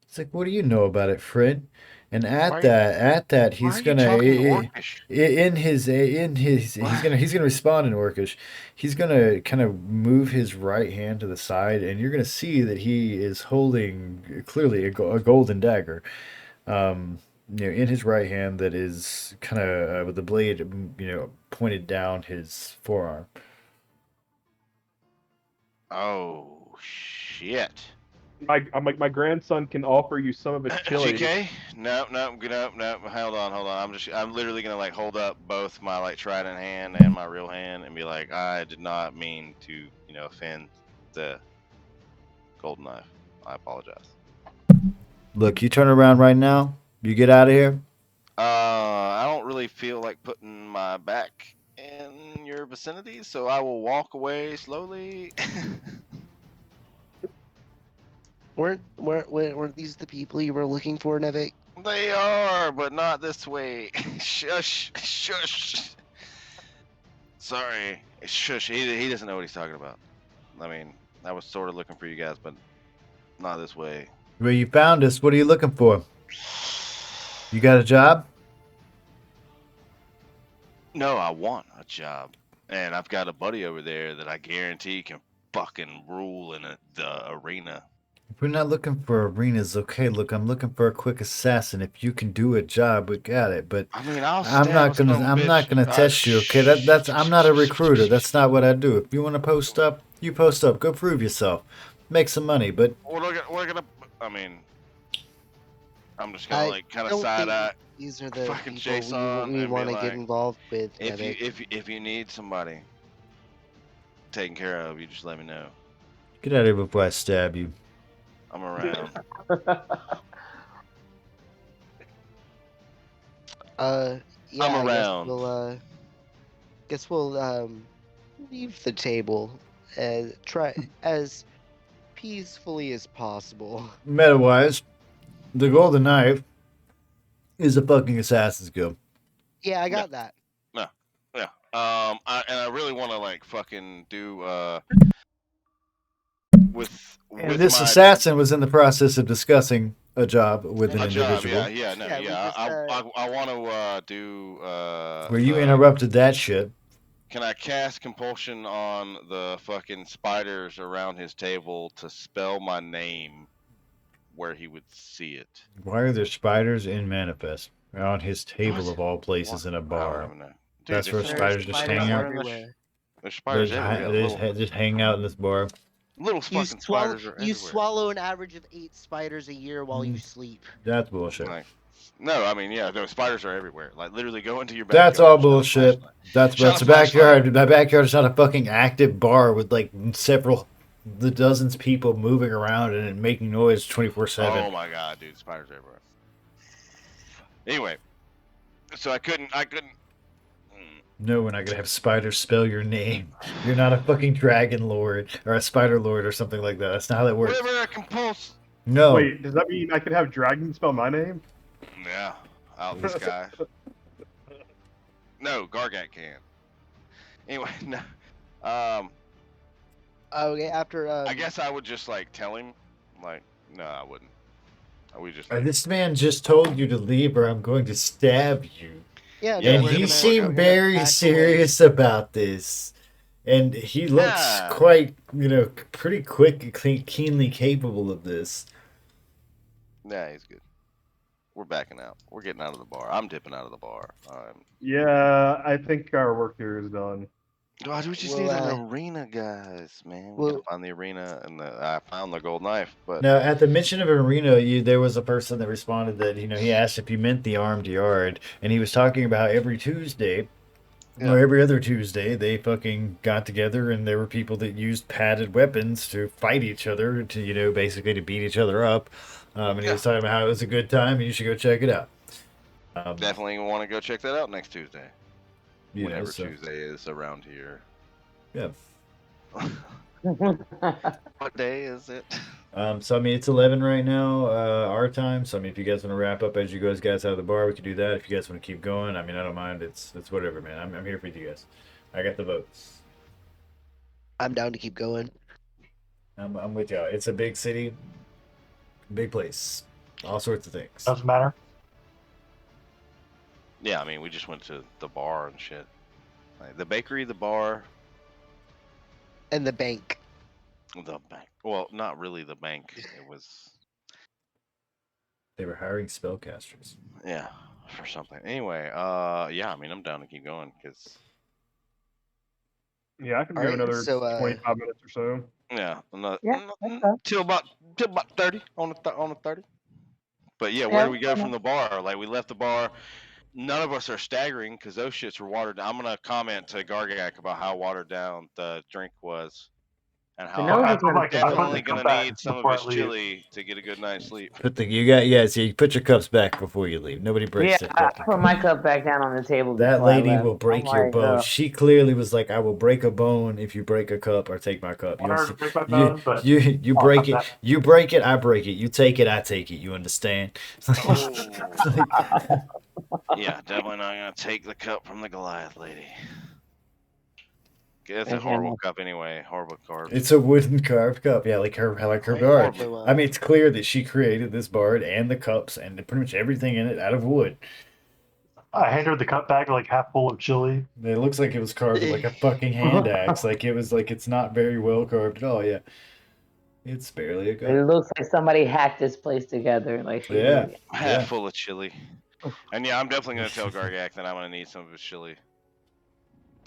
It's like, what do you know about it, Fred? And Why- at that, Why he's are you gonna talking Orcish? he's gonna respond in Orcish. He's gonna kind of move his right hand to the side, and you're gonna see that he is holding clearly a golden dagger, in his right hand that is kind of with the blade, pointed down his forearm. Oh shit. My grandson can offer you some of his chili. GK? No. Hold on. I'm literally gonna like hold up both my like trident hand and my real hand and be like, I did not mean to, offend the golden knife. I apologize. Look, you turn around right now. You get out of here. I don't really feel like putting my back in your vicinity, so I will walk away slowly. Weren't these the people you were looking for, Nevik? They are, but not this way. Shush. Sorry. Shush. He doesn't know what he's talking about. I mean, I was sort of looking for you guys, but not this way. Well, you found us. What are you looking for? You got a job? No, I want a job. And I've got a buddy over there that I guarantee can fucking rule in the arena. We're not looking for arenas, okay? Look, I'm looking for a quick assassin. If you can do a job, we got it. But I mean, I'll I'm not gonna test you, okay? That's I'm not a recruiter. That's not what I do. If you want to post up, you post up. Go prove yourself. Make some money. But We're gonna. I mean, I'm just gonna I kind of don't side think eye. These are the Fucking people Jason we and want be to get like, involved with, If Nevik. you need somebody taken care of, you just let me know. get out of here before I stab you. I'm around. Yeah, I'm I around. guess we'll leave the table and try as peacefully as possible. Meta-wise, the Golden Knife is a fucking assassin's guild. Yeah, I got that. Yeah. I really want to like fucking do with And this assassin was in the process of discussing a job with an a job. individual. I want to do. Where you interrupted that shit. Can I cast compulsion on the fucking spiders around his table to spell my name where he would see it? Why are there spiders in Manifest? On his table What? of all places in a I don't bar. even know. Dude, That's where there's spiders just hang out. everywhere. There's spiders everywhere. Just hang out in this bar. Little You fucking spiders are you everywhere. swallow an average of 8 spiders a year while you sleep. That's bullshit. Like, no, I mean, yeah, no, spiders are everywhere. Like, literally go into your backyard. That's all shine a bullshit. flashlight. That's Shine a a backyard. My backyard is not a fucking active bar with like the dozens of people moving around and making noise 24/7. Oh my god, dude, spiders are everywhere. Anyway, so I couldn't. No, we're not gonna have spiders spell your name. You're not a fucking dragon lord or a spider lord or something like that. That's not how that works. Whatever I compulse. No. Wait, does that mean I could have dragon spell my name? Yeah, out in the sky. No, Gargat can. Anyway, no. Okay, after I guess I would just like tell him, like, no, I wouldn't. We just. This man just told you to leave or I'm going to stab you. yeah, Yeah, And we're he gonna- seemed we're gonna very back away. serious about this. And he looks Yeah. quite, pretty quick and keenly capable of this. Yeah, he's good. We're backing out. We're getting out of the bar. I'm dipping out of the bar. Yeah, I think our work here is done. God, we just Well, need an arena, guys, man. We well- gotta find the arena, and I found the gold knife, but Now, at the mention of arena, there was a person that responded that, he asked if you meant the armed yard. And he was talking about every Tuesday, Yeah. or every other Tuesday, they fucking got together and there were people that used padded weapons to fight each other, to, basically to beat each other up. And he was talking about how it was a good time and you should go check it out. definitely want to go check that out next Tuesday. You know, whenever so Tuesday is around here. yeah. What day is it? So I mean, it's 11 right now, our time. So I mean, if you guys want to wrap up as you guys out of the bar, we can do that. If you guys want to keep going, I mean, I don't mind. It's whatever, man. I'm here for you guys. I got the votes. I'm down to keep going. I'm with y'all. It's a big city, big place, all sorts of things. Doesn't matter. Yeah, I mean, we just went to the bar and shit. Like, the bakery, the bar, And the bank. the bank. Well, not really the bank. It was, They were hiring spellcasters. yeah, for something. Anyway, yeah, I mean, I'm down to keep going because, Yeah, I can All go right, another so, 25 minutes or so. yeah, not, Yeah, that's fine. till about 30 on the 30. But yeah, where Yeah, do we go from the bar? Like, we left the bar. None of us are staggering because those shits were watered down. I'm gonna comment to Gargak about how watered down the drink was, and The how nose I is put gonna my fit. I put definitely the gonna cup back need some of before I his leave. chili to get a good night's sleep. So you put your cups back before you leave. Nobody breaks Yeah, their I fucking put cup. my cup back down on the table. That before I lady left. will break I'm your like, bone. She clearly was like, "I will break a bone if you break a cup or take my cup." You Wanted to understand? break my You bone, but you I'll break come it. back. You break it. I break it. You take it. I take it. You understand? Oh, yeah, definitely not gonna take the cup from the Goliath lady. It's a Okay. horrible cup anyway. Horrible carbs. It's a wooden carved cup. Yeah, like her Right, bard. so, I mean, it's clear that she created this bard and the cups and pretty much everything in it out of wood. I handed her the cup bag like half full of chili. It looks like it was carved with like a fucking hand axe. Like it was like it's not very well carved at all. Yeah, it's barely a It cup. looks like somebody hacked this place together. Like she Yeah, really. Half full of chili. And yeah, I'm definitely gonna tell Gargak that I'm gonna need some of his chili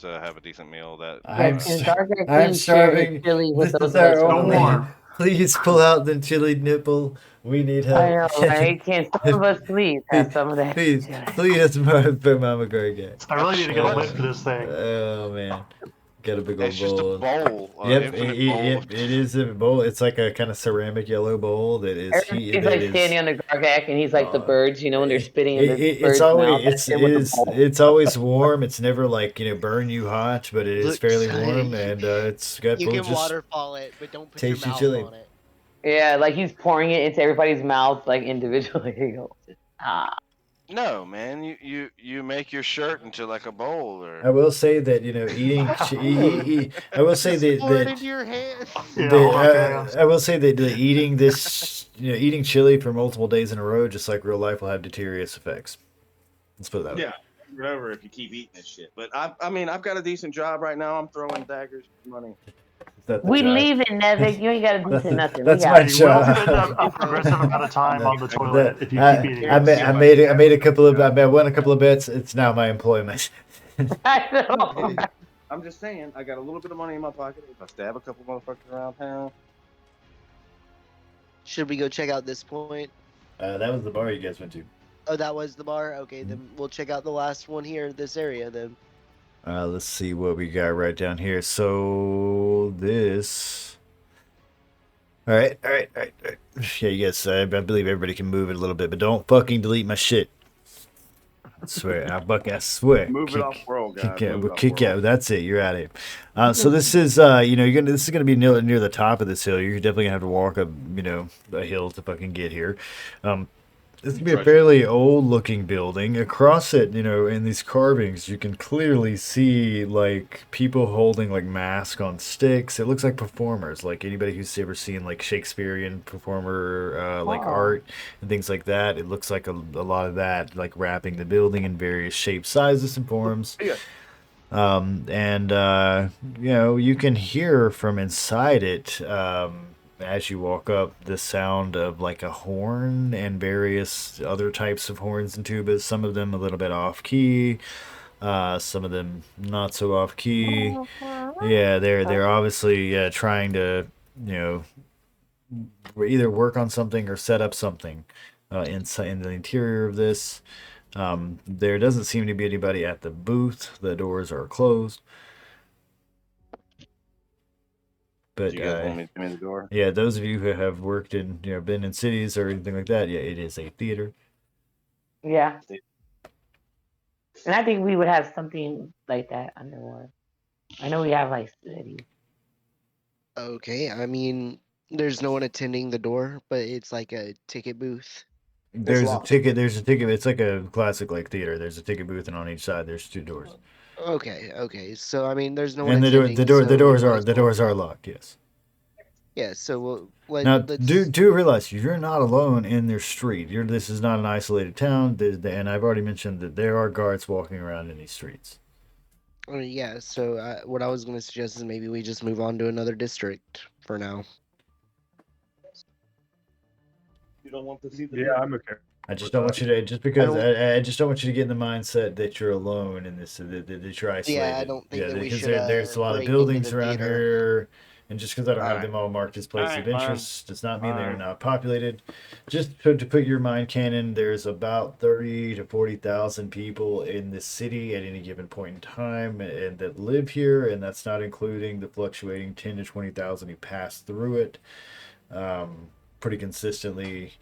to have a decent meal. That I'm Yes, can sta- Gargak I'm please share his starving. chili with This those is of us our who Don't only. need? warn. Please pull out the chili nipple. We need I help. know, right? Can some of us please have some of that? Please, chili? please, Mama Gargak. I really need to get a Actually, lid for this thing. Oh man, got a big old it's just a bowl. bowl, Yep, infinite bowl of it is a bowl. It's like a kind of ceramic yellow bowl that is Everybody's like standing on the Gargak, and he's like the uh, birds, when they're spitting in the it's bird's mouth. always Hit him with the bowl. it's always warm. It's never like burn you hot, but it is Looks fairly like- warm, and it's got You full can just waterfall it, but don't put your tasty mouth chili. on it. Yeah, like he's pouring it into everybody's mouth like individually. He goes, No, man, you make your shirt into like a bowl, I or will say that eating. I will say Just pour it that into your hand. Yeah, The- hold on, guys. I will say that eating this, eating chili for multiple days in a row, just like real life, will have deleterious effects. Let's put it that way. Yeah, whatever. If you keep eating this shit, but I mean, I've got a decent job right now. I'm throwing daggers for money. Is that the we job? leaving, Nevik. You ain't got to do That's- nothing. that's we my got You will job. spend a progressive amount of time on the toilet if you keep eating. I made a couple of I won a couple of bets. It's now my employment. I know. I'm just saying, I got a little bit of money in my pocket. If I stab a couple motherfuckers around town, Should we go check out this point? That was the bar you guys went to. Oh, that was the bar? Okay, then we'll check out the last one here, this area then. Let's see what we got right down here. So this. All right. Yeah, you guys. I believe everybody can move it a little bit, but don't fucking delete my shit. I swear. I swear. move it off world, guys. Move it We'll off kick world. out. That's it. You're out of here. So this is, this is gonna be near the top of this hill. You're definitely gonna have to walk up, a hill to fucking get here. This would be a fairly old-looking building. Across it, in these carvings, you can clearly see like people holding like masks on sticks. It looks like performers, like anybody who's ever seen like Shakespearean performer like art and things like that. It looks like a lot of that, like wrapping the building in various shapes, sizes, and forms. Yeah. You can hear from inside it. As you walk up, the sound of like a horn and various other types of horns and tubas, some of them a little bit off key, some of them not so off key. Yeah, they're obviously trying to, either work on something or set up something inside in the interior of this. There doesn't seem to be anybody at the booth. The doors are closed. But Do you guys want me to come in the door? yeah, those of you who have worked in, been in cities or anything like that, yeah, it is a theater. Yeah. And I think we would have something like that underwater. I know we have like cities. Okay, I mean, there's no one attending the door, but it's like a ticket booth. There's a locked. ticket. There's a ticket. It's like a classic like theater. There's a ticket booth, and on each side there's 2 doors. Okay. So I mean, there's no one And attending. So the we doors might are as the well- doors are locked. Yes. Yeah. So Now, let's. do realize you're not alone in their street. This is not an isolated town. And I've already mentioned that there are guards walking around in these streets. Yeah. So what I was going to suggest is maybe we just move on to another district for now. You don't want to see the Yeah, I'm okay. I just with don't that. want you to just because don't- I just don't want you to get in the mindset that you're alone in this that you're isolated. Yeah, I don't think that we because should, there's a lot of break into buildings the around theater. here, and just because I don't have Alright. them all marked as places of Alright, fine. interest does not mean they're Fine. not populated. Just to put your mind canon, there's about 30 to 40,000 people in this city at any given point in time, and that live here, and that's not including the fluctuating 10 to 20,000 who pass through it pretty consistently.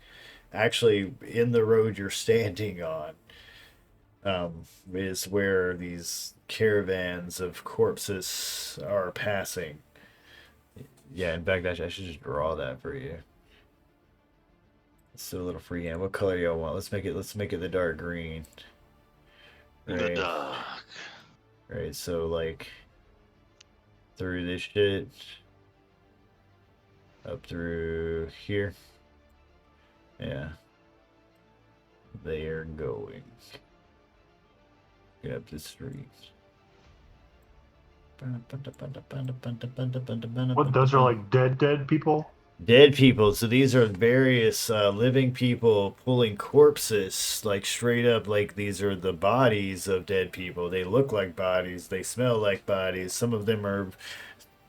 Actually, in the road you're standing on is where these caravans of corpses are passing. Yeah, in fact, I should just draw that for you. Let's do a little freehand. What color do y'all want? Let's make it the dark green. The Right. dark. Right, so like through this shit up through here. Yeah. They are going up the street. What? Those are like dead people. Dead people. So these are various living people pulling corpses, like straight up, like these are the bodies of dead people. They look like bodies. They smell like bodies. Some of them are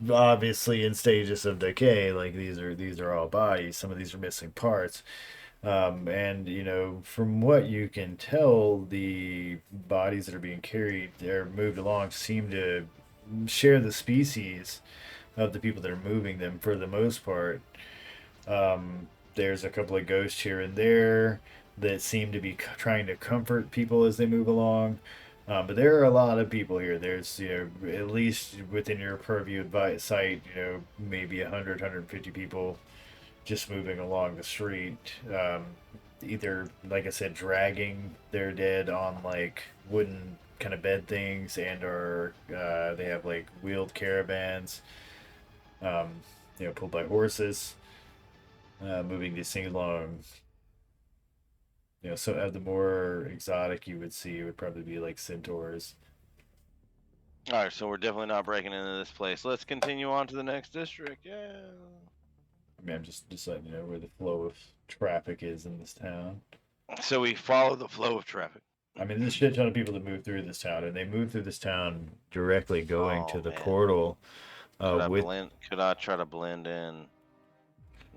obviously in stages of decay. Like these are all bodies. Some of these are missing parts. And from what you can tell, the bodies that are being carried, they're moved along, seem to share the species of the people that are moving them for the most part. There's a couple of ghosts here and there that seem to be trying to comfort people as they move along. But there are a lot of people here. There's, at least within your purview of sight, maybe 100, 150 people just moving along the street. Either, like I said, dragging their dead on like wooden kind of bed things, or they have like wheeled caravans, pulled by horses, moving these things along. So of the more exotic you would see would probably be like centaurs. All right, so we're definitely not breaking into this place. Let's continue on to the next district. Yeah. I mean, I'm just letting you know where the flow of traffic is in this town. So we follow the flow of traffic. I mean, there's a shit ton of people that move through this town, and they move through this town directly going Oh, to the man. portal. Could I try to blend in?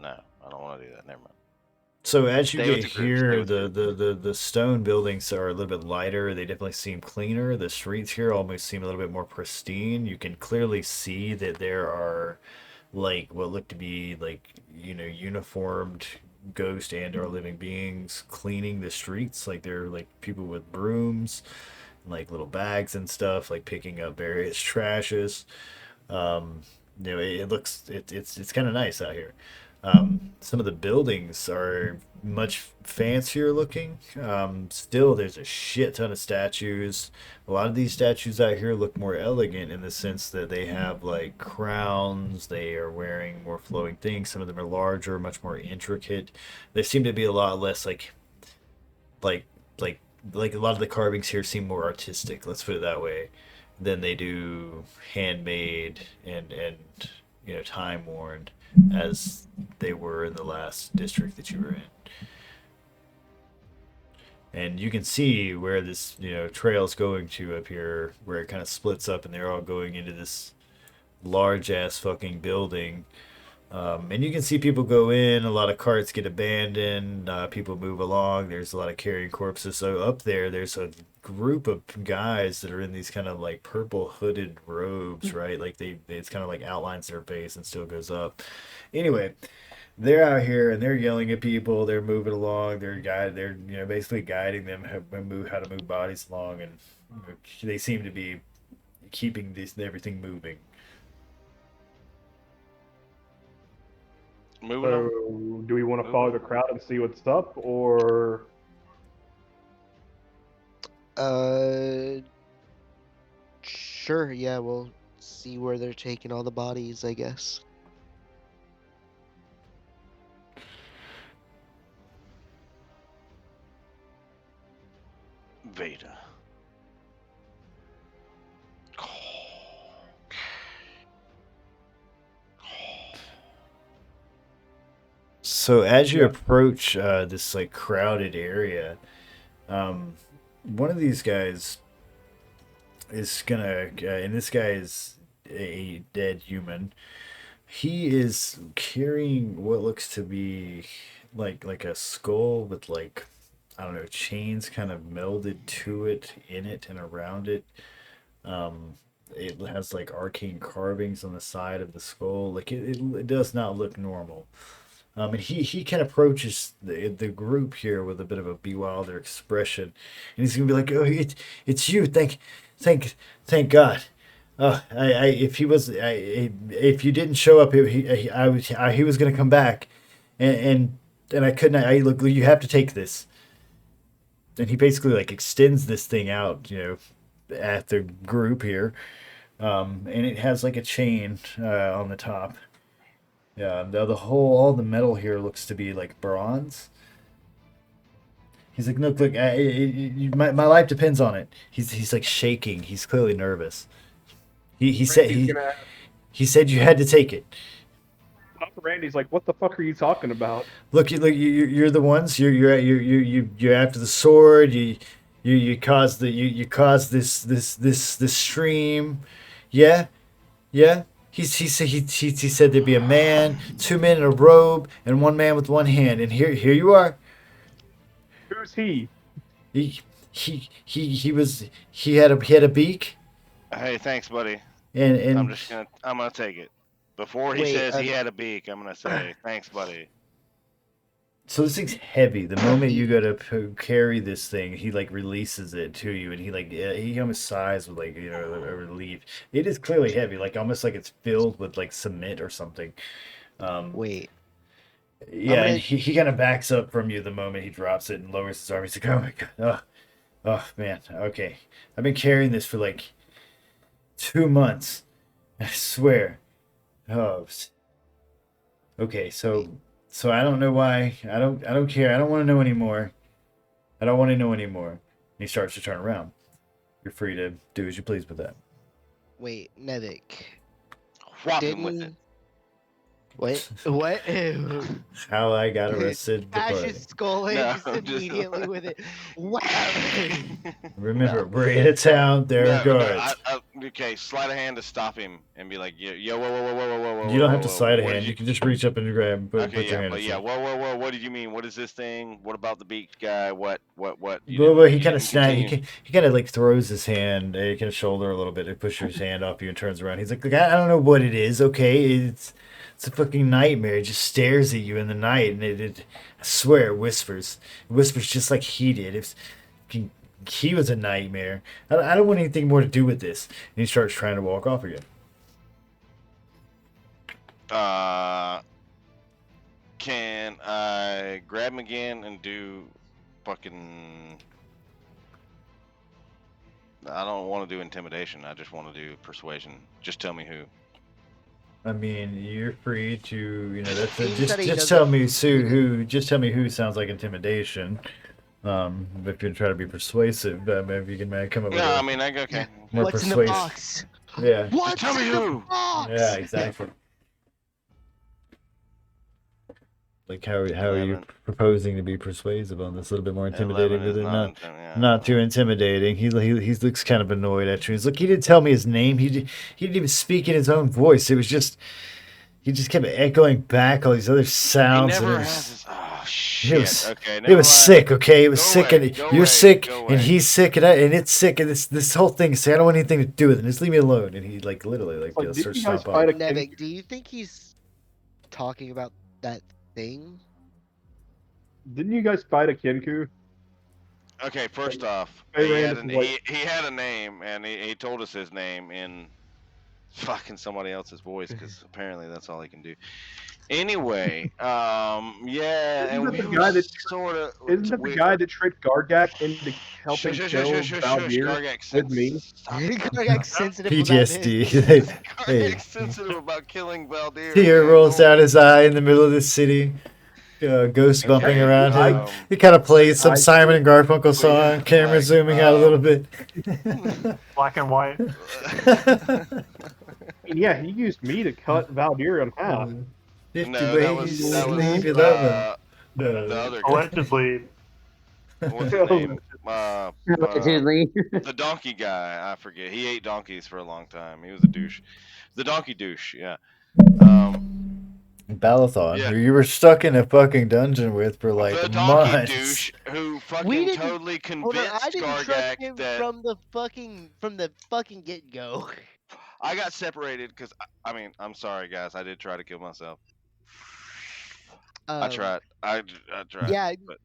No, I don't want to do that. Never mind. So as you Stay with get the group, here, stay with the stone buildings are a little bit lighter. They definitely seem cleaner. The streets here almost seem a little bit more pristine. You can clearly see that there are like what look to be like uniformed ghost and or living beings cleaning the streets. Like they're like people with brooms and like little bags and stuff, like picking up various trashes. It looks it's kind of nice out here. Some of the buildings are much fancier looking. Still, there's a shit ton of statues. A lot of these statues out here look more elegant in the sense that they have like crowns. They are wearing more flowing things. Some of them are larger, much more intricate. They seem to be a lot less like a lot of the carvings here seem more artistic. Let's put it that way, than they do handmade and time worn as they were in the last district that you were in. And you can see where this trail's going to up here, where it kind of splits up and they're all going into this large ass fucking building. And you can see people go in, a lot of carts get abandoned, people move along, there's a lot of carrying corpses. So up there's a group of guys that are in these kind of like purple hooded robes, right? Like it's kind of like outlines their face and still goes up. Anyway, they're out here and they're yelling at people, they're moving along, they're basically guiding them how to move bodies along. And they seem to be keeping everything moving. Moving on. So, do we want to follow the crowd and see what's up, or Sure. Yeah, we'll see where they're taking all the bodies, I guess. Veda. So as you Yeah. approach this like crowded area, one of these guys is gonna, and this guy is a dead human. He is carrying what looks to be like a skull with like, I don't know, chains kind of melded to it, in it, and around it. Um, it has like arcane carvings on the side of the skull. Like it does not look normal. And he kind of approaches the group here with a bit of a bewildered expression, and he's gonna be like, "Oh, it's you! Thank God! Oh, if he was, if you didn't show up, he was gonna come back, and I couldn't. I look, you have to take this." And he basically like extends this thing out, at the group here, and it has like a chain on the top. Yeah, all the metal here looks to be like bronze. He's like, look, my life depends on it. He's like shaking. He's clearly nervous. He said Randy's gonna ask, he said you had to take it. Papa Randy's like, "What the fuck are you talking about?" Look, you're the ones. You're after the sword. You caused this stream. Yeah, yeah. He said there'd be a man, two men in a robe, and one man with one hand. And here you are. Who's he? He had a beak. Hey, thanks, buddy. And I'm gonna take it. Before he Wait, says he had a beak, I'm gonna say thanks, buddy. so this thing's heavy. The moment you go to carry this thing, he like releases it to you, and he almost sighs with like a relief. It is clearly heavy, like almost like it's filled with like cement or something. Wait. Yeah, gonna- and he kind of backs up from you the moment he drops it and lowers his arm. He's like, "Oh my God, oh man, okay. I've been carrying this for like 2 months. I swear. Oh, okay. So I don't know why. I don't care. I don't want to know anymore. I don't want to know anymore." And he starts to turn around. You're free to do as you please with that. Wait, Nevik. Whop him with it. Didn't. What? What? How I got arrested. Ash departed. is skulling No, just I'm just- immediately with it. Wow. Remember, No. we're in a town. There are guards. Okay, slide a hand to stop him and be like, yo, whoa. You don't have to whoa, slide a what hand. did You can just reach up and grab and put Okay, your yeah, hand. but in yeah, front. whoa, what did you mean? What is this thing? What about the beak guy? What? You Well, didn't- he you kind of didn't snap. continue. He kind of like throws his hand, kind of shoulder a little bit, and pushes his hand off you and turns around. He's like, "Look, I don't know what it is. Okay, it's a fucking nightmare. It just stares at you in the night, and I swear, it whispers. It whispers just like he did. If he was a nightmare, I don't want anything more to do with this." And he starts trying to walk off again. Can I grab him again and do fucking? I don't want to do intimidation. I just want to do persuasion. Just tell me who. I mean, you're free to, that's He said he just doesn't- tell me just tell me who sounds like intimidation. If you try to be persuasive, maybe you can come up with No, a I mean, okay. more What's in the persuasive. box? Yeah, What's tell me in the who. box? yeah, exactly. Like how are you 11. proposing to be persuasive on this? A little bit more intimidating 11 is with it, not yeah. not too intimidating. He looks kind of annoyed at you. He's like, he didn't tell me his name. He didn't even speak in his own voice. It was just he just kept echoing back all these other He sounds. and never it was, has his. Oh it shit. was Okay. it never was mind. sick. Okay, it was Go sick, away, and go you're away, sick, go and away. he's sick, and it's sick, and this whole thing is sick. I don't want anything to do with it. Just leave me alone. And he like literally Like, starts didn't to you guys stomp fight off. a Nevik, do you think he's talking about that thing? Didn't you guys fight a Kinku? Okay, first off, Hey, he Rand, had, this is like- he had a name, and he told us his name in fucking somebody else's voice, because apparently that's all he can do. Anyway, yeah, Isn't and that we the were guy that sort of. Isn't that the guy that tricked Gargak into helping Shush, kill Valdir Gargax, with me? Gargak's sensitive about this. PTSD. Hey, Gargax's sensitive about killing Valdir. tear man, rolls don't- down his eye in the middle of the city. Ghost bumping Okay, around him. um, He kind of plays some I- Simon and Garfunkel song. yeah, Camera like, zooming out a little bit. Black and white. Yeah, he used me to cut Valdir in half. 50 No, that ways was to leave your lover. the other guy. Allegedly. What's his name? Allegedly. The donkey guy. I forget. He ate donkeys for a long time. He was a douche. The donkey douche. Yeah. Balathon, Yeah. who you were stuck in a fucking dungeon with for like The donkey months. douche who We fucking didn't- totally Hold on, I convinced didn't trust Gargak him that from the fucking get go. I got separated because I mean I'm sorry guys, I did try to kill myself. I tried. I tried. Yeah, but-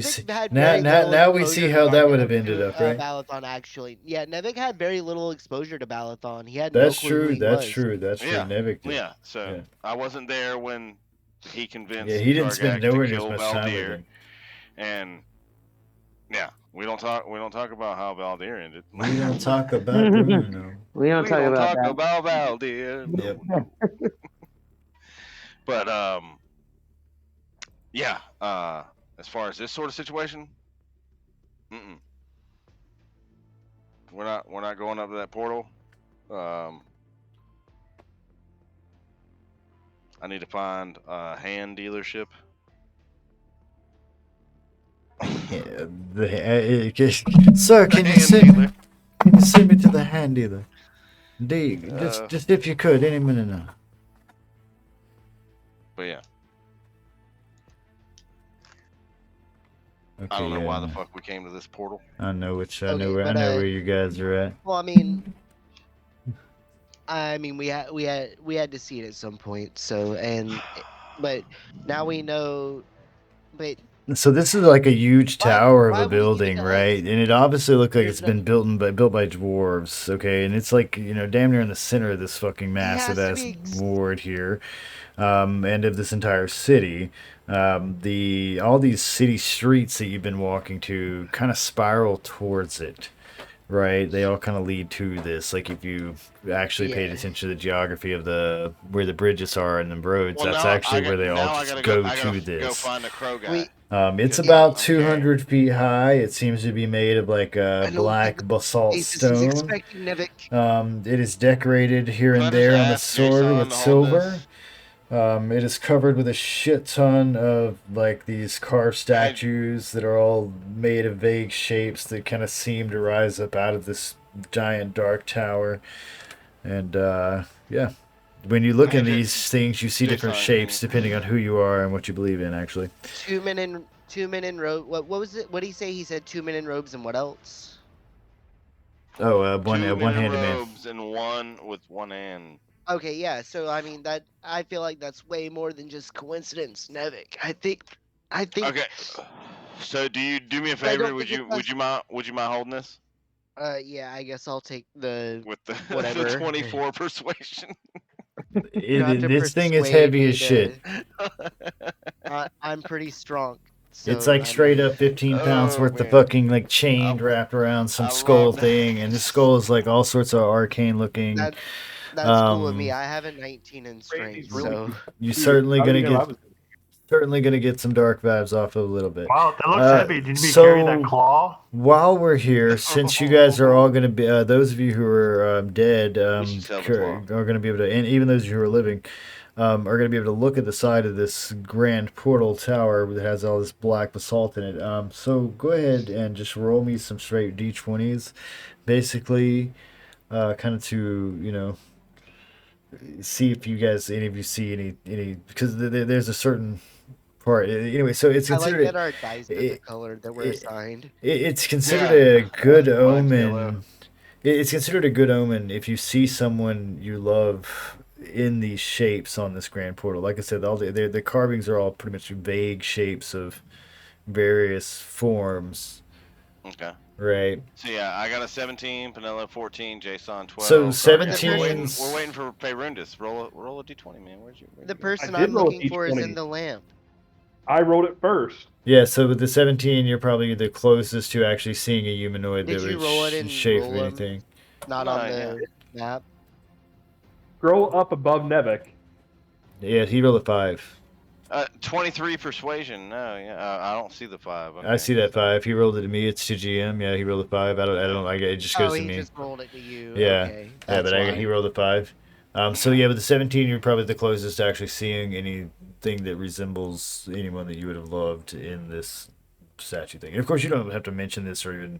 see- Nevik had now- very now- little now we exposure see to how that Gar- would have ended up, right? Balathon actually. Yeah, Nevik had very little exposure to Balathon. He had That's no clue who true. he That's was. true. That's true. Yeah. Nevik did. Yeah. So Yeah. I wasn't there when he convinced. Yeah, he didn't spend Gargak nowhere to near as kill much time with Valdir, him. and yeah, we don't talk about how Valdir ended. We don't talk about Bruno. We don't talk about that. about Valdir. No, Yep. no. But yeah. As far as this sort of situation, we're not going up to that portal. I need to find a hand dealership. Yeah, sir, can you hand send dealer. can you send me to the hand dealer? Indeed, Uh, just if you could, any minute now. But yeah, Okay, I don't know yeah, why the no. fuck we came to this portal. I know which. I Okay, know. I but, know where you guys are at. Well, I mean, we had to see it at some point. So but now we know. But So this is like a huge Why- tower why of a would you building, guys- right? And it obviously looked like There's it's been built by dwarves, okay? And it's like, damn near in the center of this fucking massive has to ass be ward here, and of this entire city. All these city streets that you've been walking to kind of spiral towards it, right? They all kind of lead to this. Like if you actually paid Yeah. attention to the geography of where the bridges are and the roads, Well, that's now actually where they all now I just gotta go I gotta to this. Go find the crow guy. we It's Yeah, about okay. 200 feet high. It seems to be made of like I a don't black think basalt Ace is stone. expecting Nevik. It is decorated here and Let us there on the ask sword Jason with to hold silver. this. It is covered with a shit ton of like these carved statues that are all made of vague shapes that kind of seem to rise up out of this giant dark tower. And yeah, when you look Hey, at Jason- these things, you see different Jason, shapes depending on who you are and what you believe in. Actually. 2 men in robe. What was it? What did he say? He said 2 men in robes and what else? Oh, Two men in one-handed man. robes and one with one hand. Okay, yeah. So I mean that I feel like that's way more than just coincidence, Nevik. I think. Okay. So do you do me a I don't favor? Would think you it's would you mind holding this Yeah. I guess I'll take the. with the Whatever. the 24 persuasion? You have to This thing is persuade heavy me as shit. I'm pretty strong. So, It's like I straight mean, up 15 pounds Oh, worth of man. fucking like chain I- wrapped around some I skull love that. thing, and this skull is like all sorts of arcane looking. That, that's cool with me. Um, I have a 19 in strength, Brady's really so You're certainly How do gonna you know I get was- some dark vibes off of a little bit. Wow, that looks Uh, heavy. Did you carry that so- claw? While we're here, since you guys are all gonna be, those of you who are dead, should sell the are claw. gonna be able to, and even those of you who are living, are gonna be able to look at the side of this grand portal tower that has all this black basalt in it. So go ahead and just roll me some straight d20s, basically, kind of to see if you guys, any of you see any because there's a certain part. Anyway, so it's I like considered that our dice are the it- color that we're it- assigned. it's considered Yeah. a good Mine's yellow. omen. It's considered a good omen if you see someone you love in these shapes on this grand portal. Like I said, all the carvings are all pretty much vague shapes of various forms. Okay. right? So yeah, I got a 17, Panella 14, Jason 12. So Sorry, guys, 17's we're waiting for Fayrundis. Roll a d20, man. Where'd The you go? person did I'm roll a looking for is D20. in the lamp. I rolled it first. Yeah, so with the 17, you're probably the closest to actually seeing a humanoid Did that you would roll it in shape roll 'em? anything. Not No, on yeah. the map. Scroll up above Nevik. Yeah, he rolled a 5. 23 persuasion. No, yeah, I don't see the 5. Okay. I see that 5. He rolled it to me. It's to GM. Yeah, he rolled a 5. I don't. It just goes Oh, to he me. just rolled it to you. Yeah, Okay, yeah, that's but why. he rolled a 5. So yeah, with the 17, you're probably the closest to actually seeing anything that resembles anyone that you would have loved in this statue thing. And of course, you don't have to mention this or even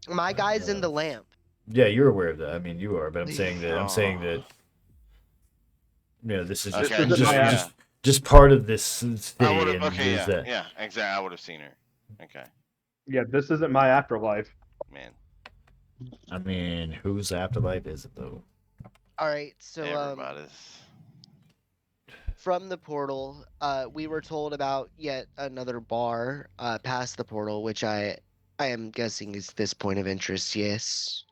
My guy's in the lamp. Yeah, you're aware of that. I mean, you are, but I'm saying that. I'm saying Oh. that. This is Okay, This isn't my just part of this I thing. would have. Okay, is yeah, that yeah, exactly. I would have seen her. Okay, Yeah, this isn't my afterlife. man. I mean, whose afterlife is it though? All right, so Everybody's. from the portal, we were told about yet another bar past the portal, which I am guessing is this point of interest. Yes.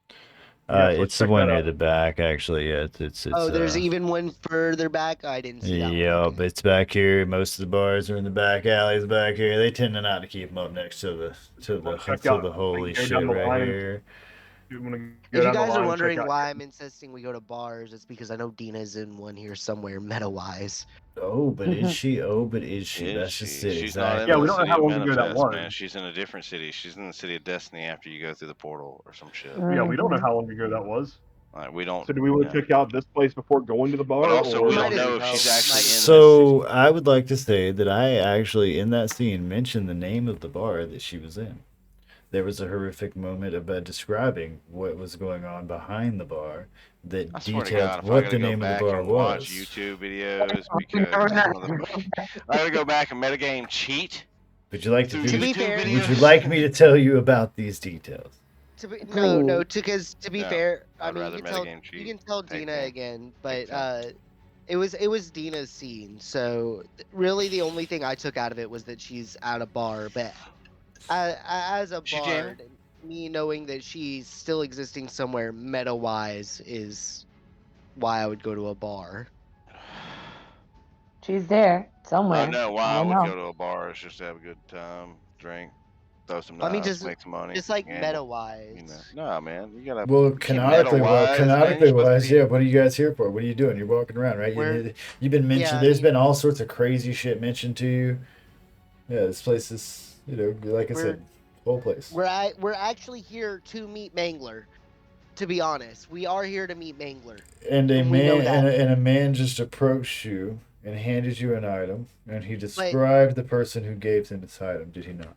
Yeah, so let's It's the check one that near out. the back, actually. Yeah, it's Oh, there's even one further back. I didn't see that one. Yep, Okay. it's back here. Most of the bars are in the back alleys back here. They tend to not to keep them up next to Wanna check out- the holy go shit down the right line? here. You wanna go If you down the guys are line and check wondering out- why I'm insisting we go to bars, it's because I know Dina's in one here somewhere, meta-wise. Oh, but is she? Oh, but is she? Is That's she? just it. She's not in Exactly. Yeah, the we don't know city how of long ago that Manifest, man. was. She's in a different city. She's in the city of Destiny after you go through the portal or some shit. Yeah, we don't know how long ago that was. Like, we don't. So do we want yeah. to check out this place before going to the bar? But also, or we Might don't as know well if go. she's Might actually in as this So city. I would like to say that I actually, in that scene, mentioned the name of the bar that she was in. There was a horrific moment about describing what was going on behind the bar that I swear to detailed God, if I what gotta the go name of the back bar and watch was. YouTube videos because some of the, I gotta go back and metagame cheat Would you like to through To do? be YouTube fair- videos. Would you like me to tell you about these details? No, because to be No, fair, I I'd mean rather you can tell metagame cheat. you can tell Hate Dina that. again, Hate but it was Dina's scene. So really, the only thing I took out of it was that she's at a bar. But as a She jamming? bard, me knowing that she's still existing somewhere meta-wise is why I would go to a bar. She's there somewhere. I know why I don't would know. go to a bar is just to have a good time, drink, throw some I mean, knives, just make some money. just like gamble, meta-wise. You know, nah, man, you gotta. Well, you can't canonically, meta-wise, man. You're supposed to be- yeah. What are you guys here for? What are you doing? You're walking around, right? You've been mentioned. Yeah, I There's mean- been all sorts of crazy shit mentioned to you. Yeah, this place is, like I said, whole place. We're actually here to meet Mangler. To be honest, we are here to meet Mangler. And a and we know man that. and a man just approached you and handed you an item, and he described the person who gave him this item. Did he not?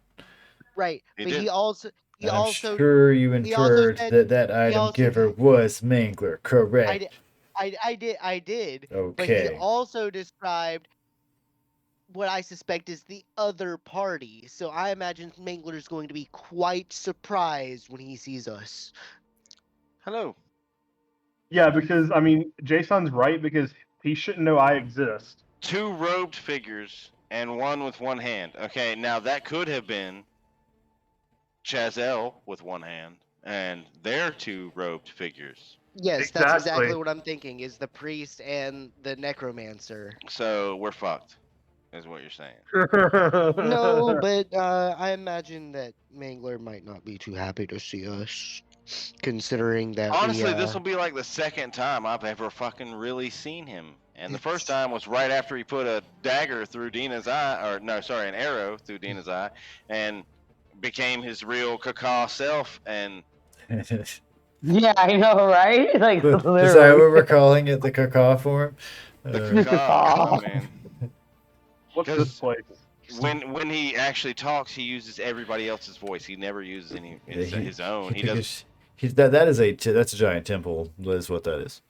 Right, He but did. he also And I'm sure you he also inferred said- that item also- giver was Mangler, correct? I did. But he Okay. also described what I suspect is the other party. So I imagine Mangler's going to be quite surprised when he sees us. Hello. Yeah, because I mean, Jason's right because he shouldn't know I exist. 2 robed figures and one with one hand. Okay, now that could have been Chazelle with one hand and their 2 robed figures. Yes, that's exactly Exactly. what I'm thinking. Is the priest and the necromancer? So we're fucked, is what you're saying. No, but I imagine that Mangler might not be too happy to see us, considering that Honestly, we, this will be like the second time I've ever fucking really seen him. And the first time was right after he put a dagger through Dina's eye, or no, sorry, an arrow through Dina's eye, and became his real caca self. And Yeah, I know, right? Like Is that what literally. we're calling it, the caca form? the Uh, caca, I mean, What's Because- this place? when he actually talks, he uses everybody else's voice. He never uses any his own. He does. that's a giant temple. Is what that is.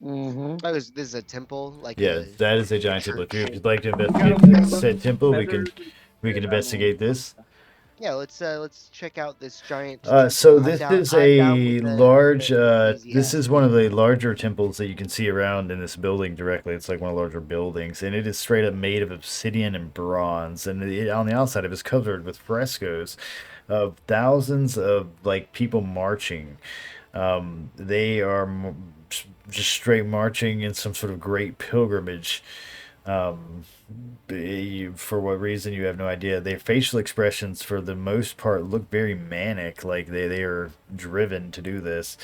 Mm-hmm. Oh, this is a temple, like Yeah, a, that is a giant temple. If you'd like to investigate said temple, we can investigate this. Yeah, let's check out this giant So temple. this is I'm down with a the large. This is one of enthusiasm. the larger temples that you can see around in this building directly. It's like one of the larger buildings, and it is straight up made of obsidian and bronze. And on the outside, it is covered with frescoes of thousands of like people marching. They are just straight marching in some sort of great pilgrimage. Um, for what reason you have no idea. Their facial expressions, for the most part, look very manic, like they are driven to do this.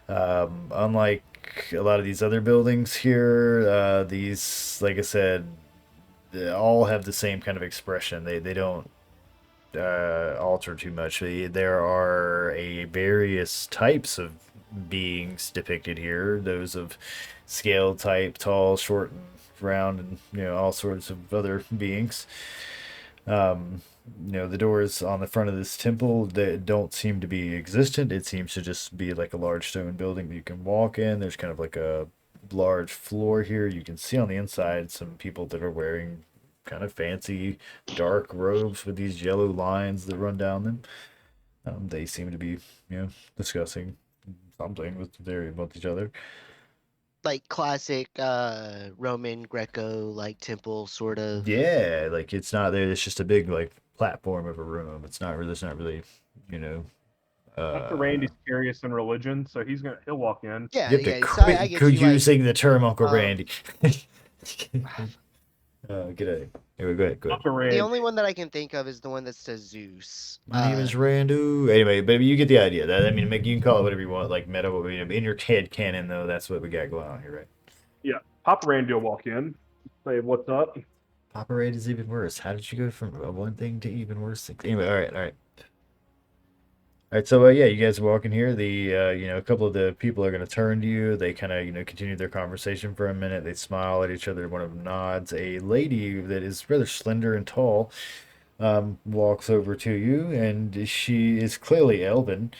Unlike a lot of these other buildings here, these, like I said, they all have the same kind of expression. They don't alter too much. There are a various types of beings depicted here. Those of scale type, tall, short, and round, and all sorts of other beings. Um, the doors on the front of this temple that don't seem to be existent. It seems to just be like a large stone building that you can walk in. There's kind of like a large floor here. You can see on the inside some people that are wearing kind of fancy dark robes with these yellow lines that run down them. They seem to be, discussing something with each other. Like classic Roman Greco like temple sort of. Yeah, like it's not there. It's just a big like platform of a room. It's not really. It's not really, you know. Dr. Uh, Randy's curious in religion, so he'll walk in. Yeah, you have to yeah. So I quit get you. Like, using the term Uncle um, Randy. Get out of here. Anyway, go ahead. Go ahead. Dr. the Randy. only one that I can think of is the one that says Zeus. My name is Randu. Anyway, but you get the idea. That I mean, you can call it whatever you want, like meta. In your head canon, though, that's what we got going on here, right? Yeah, Papa Randy will walk in, say what's up. Papa Raid is even worse. How did you go from one thing to even worse things? Anyway, all right, all right. All right, so yeah, you guys walk in here. A couple of the people are going to turn to you. They kind of, continue their conversation for a minute. They smile at each other. One of them nods. A lady that is rather slender and tall walks over to you, and she is clearly elven,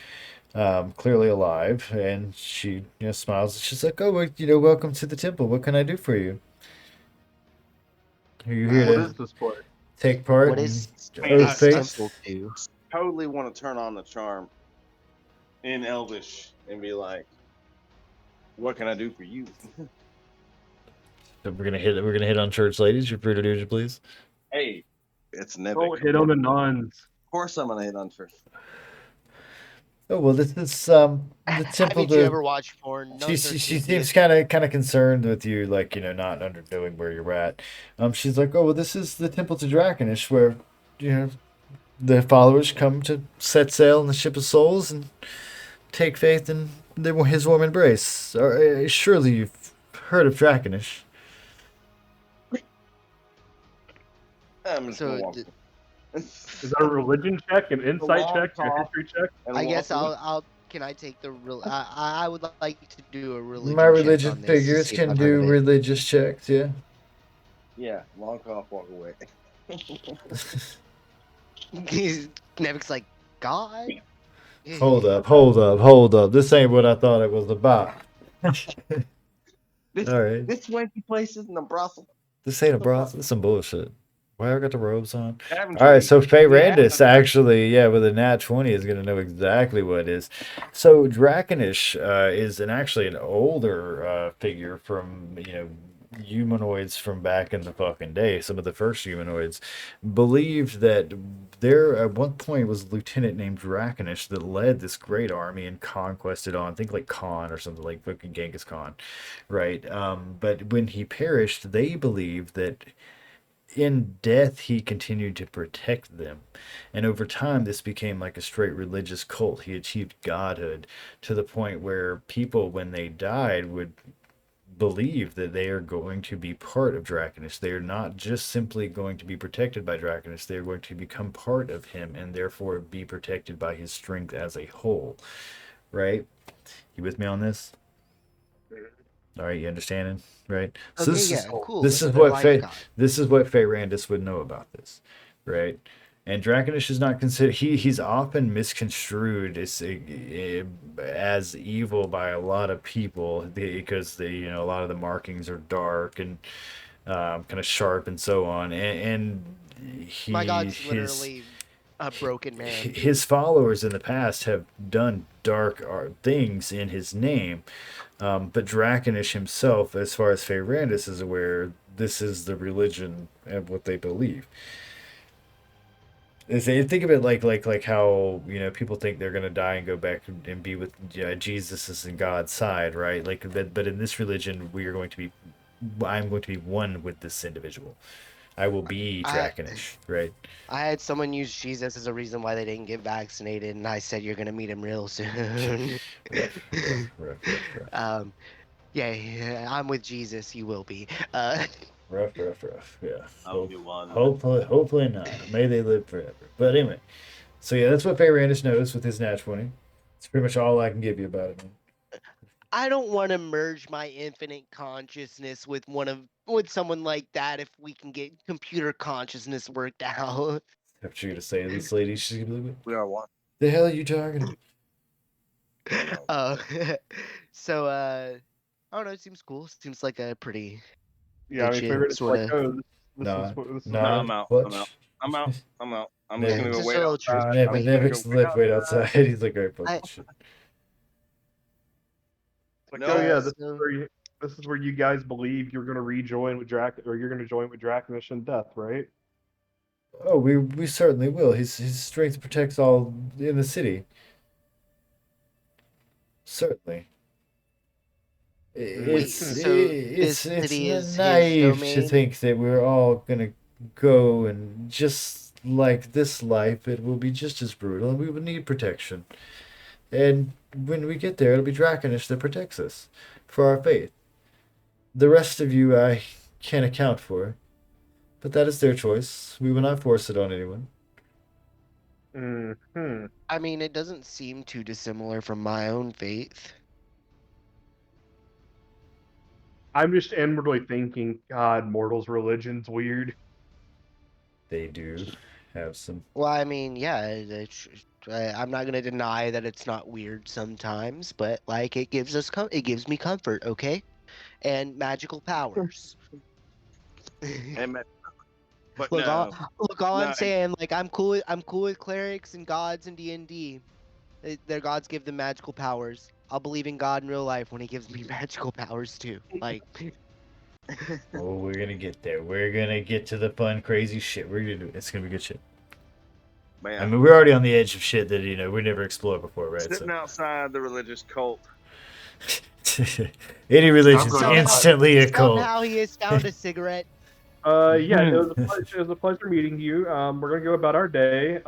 clearly alive, and she, smiles. She's like, "Oh, well, welcome to the temple. What can I do for you? Are you here What to is this place? take part What in is Oath this Faith?" temple do? Totally want to turn on the charm in Elvish and be like, "What can I do for you?" So we're gonna hit on church ladies. You're free to do as you please. Hey, it's Nebek. Don't hit on the nuns. Of course, I'm gonna hit on first. Oh well, this is the temple Haven't you to. ever watched porn? Nuns are She kinky seems as kind of concerned with you, like not knowing where you're at. She's like, oh well, this is the temple to Drakonish, where the followers come to set sail in the ship of souls and take faith in his warm embrace. Surely you've heard of Drakonish. I'm just gonna So walk. Is that a religion check, an insight check, a history check? And I guess walk away. I'll. Can I take the real? I would like to do a My religion check religious on this to figures see if can I've heard do of it. religious checks, yeah. Yeah, long cough, walk away. Nevic's like, God? Hold up. This ain't what I thought it was about. This All right. this swanky place isn't a brothel. This ain't a brothel. This is some bullshit. Why I got the robes on? Haven't All right, you- so Faye you haven't- Randis actually, yeah, with a nat 20 is going to know exactly what it is. So Drakonish is actually an older figure from, humanoids from back in the fucking day. Some of the first humanoids believed that there at one point was a lieutenant named Drakonish that led this great army and conquested on, think like Khan or something like fucking Genghis Khan, right? But when he perished, they believed that in death he continued to protect them, and over time this became like a straight religious cult. He achieved godhood to the point where people when they died would believe that they are going to be part of Drakonish. They are not just simply going to be protected by Drakonish, they are going to become part of him and therefore be protected by his strength as a whole, right? You with me on this? All right, you understanding, right? So Okay, yeah, cool. this So is they're what like Faye God. this is what Faye Randis would know about this, right? And Drakonish is not considered. He's often misconstrued as evil by a lot of people because a lot of the markings are dark and kind of sharp and so on. And My God's his literally A broken man. his followers in the past have done dark things in his name, but Drakonish himself, as far as Feyrandis is aware, this is the religion and what they believe. Think of it like how people think they're gonna die and go back and be with Jesus is in God's side, right? But in this religion, I'm going to be one with this individual. I will be Drakonish, right? I had someone use Jesus as a reason why they didn't get vaccinated, and I said you're gonna meet him real soon. Rough. Yeah, I'm with Jesus. You will be. Rough. Yeah. I'll be one. Hopefully not. May they live forever. But anyway, so yeah, that's what Feyrandis noticed with his nat 20. It's pretty much all I can give you about it, man. I don't want to merge my infinite consciousness with someone like that if we can get computer consciousness worked out. I'm sure you're gonna say this lady. She's gonna be like, We are one. the hell are you talking about? Uh, so I don't know. It seems cool. Seems like a pretty Yeah, I mean, legit favorite is like, sorta- oh, this Nah, is what this is. nah. No, I'm out. What? I'm out. I'm Yeah, just gonna go just wait a little outside. trick. I'm just Never gonna go slept wait outside. He's like, alright, fuck I- this shit. It's like, No, oh yeah, so- this is where you guys believe you're gonna rejoin with or you're gonna join with Drakonish in death, right? Oh, we certainly will. His strength protects all in the city. Certainly. Wait, It's so this city is his naive to domain? think that we're all gonna go and just like this life, it will be just as brutal, and we will need protection. And when we get there, it'll be Drakonish that protects us for our faith. The rest of you, I can't account for, but that is their choice. We will not force it on anyone. Hmm. I mean, it doesn't seem too dissimilar from my own faith. I'm just inwardly thinking, God, mortals' religion's weird. They do have some. Well, I mean, yeah, I'm not gonna deny that it's not weird sometimes, but like it gives me comfort, okay, and magical powers. Amen. But Look, no, all no, I'm saying, like I'm cool with clerics and gods and D&D. Their gods give them magical powers. I'll believe in God in real life when he gives me magical powers too. Like, Oh, we're gonna get there. We're gonna get to the fun, crazy shit. We're gonna do it. It's gonna be good shit. man. I mean, we're already on the edge of shit that we never explored before, right? Sitting outside the religious cult. Any religion's Somehow- instantly a cult. somehow he has found a cigarette. Yeah, it was a pleasure meeting you. We're gonna go about our day.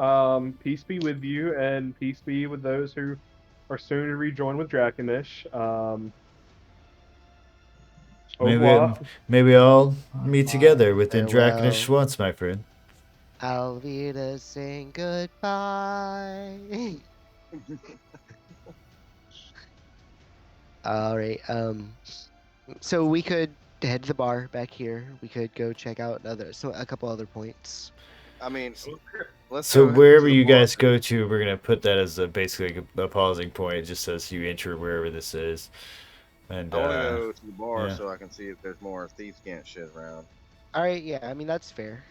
Peace be with you, and peace be with those who are soon to rejoin with Drakonish. Au revoir. Maybe all meet together within Farewell. Drakonish once, my friend. Alvida saying goodbye. All right. So we could head to the bar back here. We could go check out a couple other points. I mean, let's So go wherever to the you bar. guys go to, we're gonna put that as basically a pausing point. It just says you enter wherever this is, and I want to go to the bar yeah. so I can see if there's more thieves can't shit around. All right. Yeah. I mean that's fair.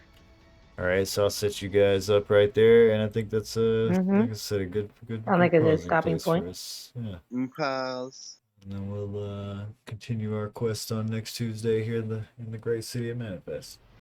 all right. So I'll set you guys up right there, and I think that's Mhm. like I said, a good Sound like a good pausing stopping place point. for us. Yeah. Pause. And then we'll continue our quest on next Tuesday here in the great city of Manifest.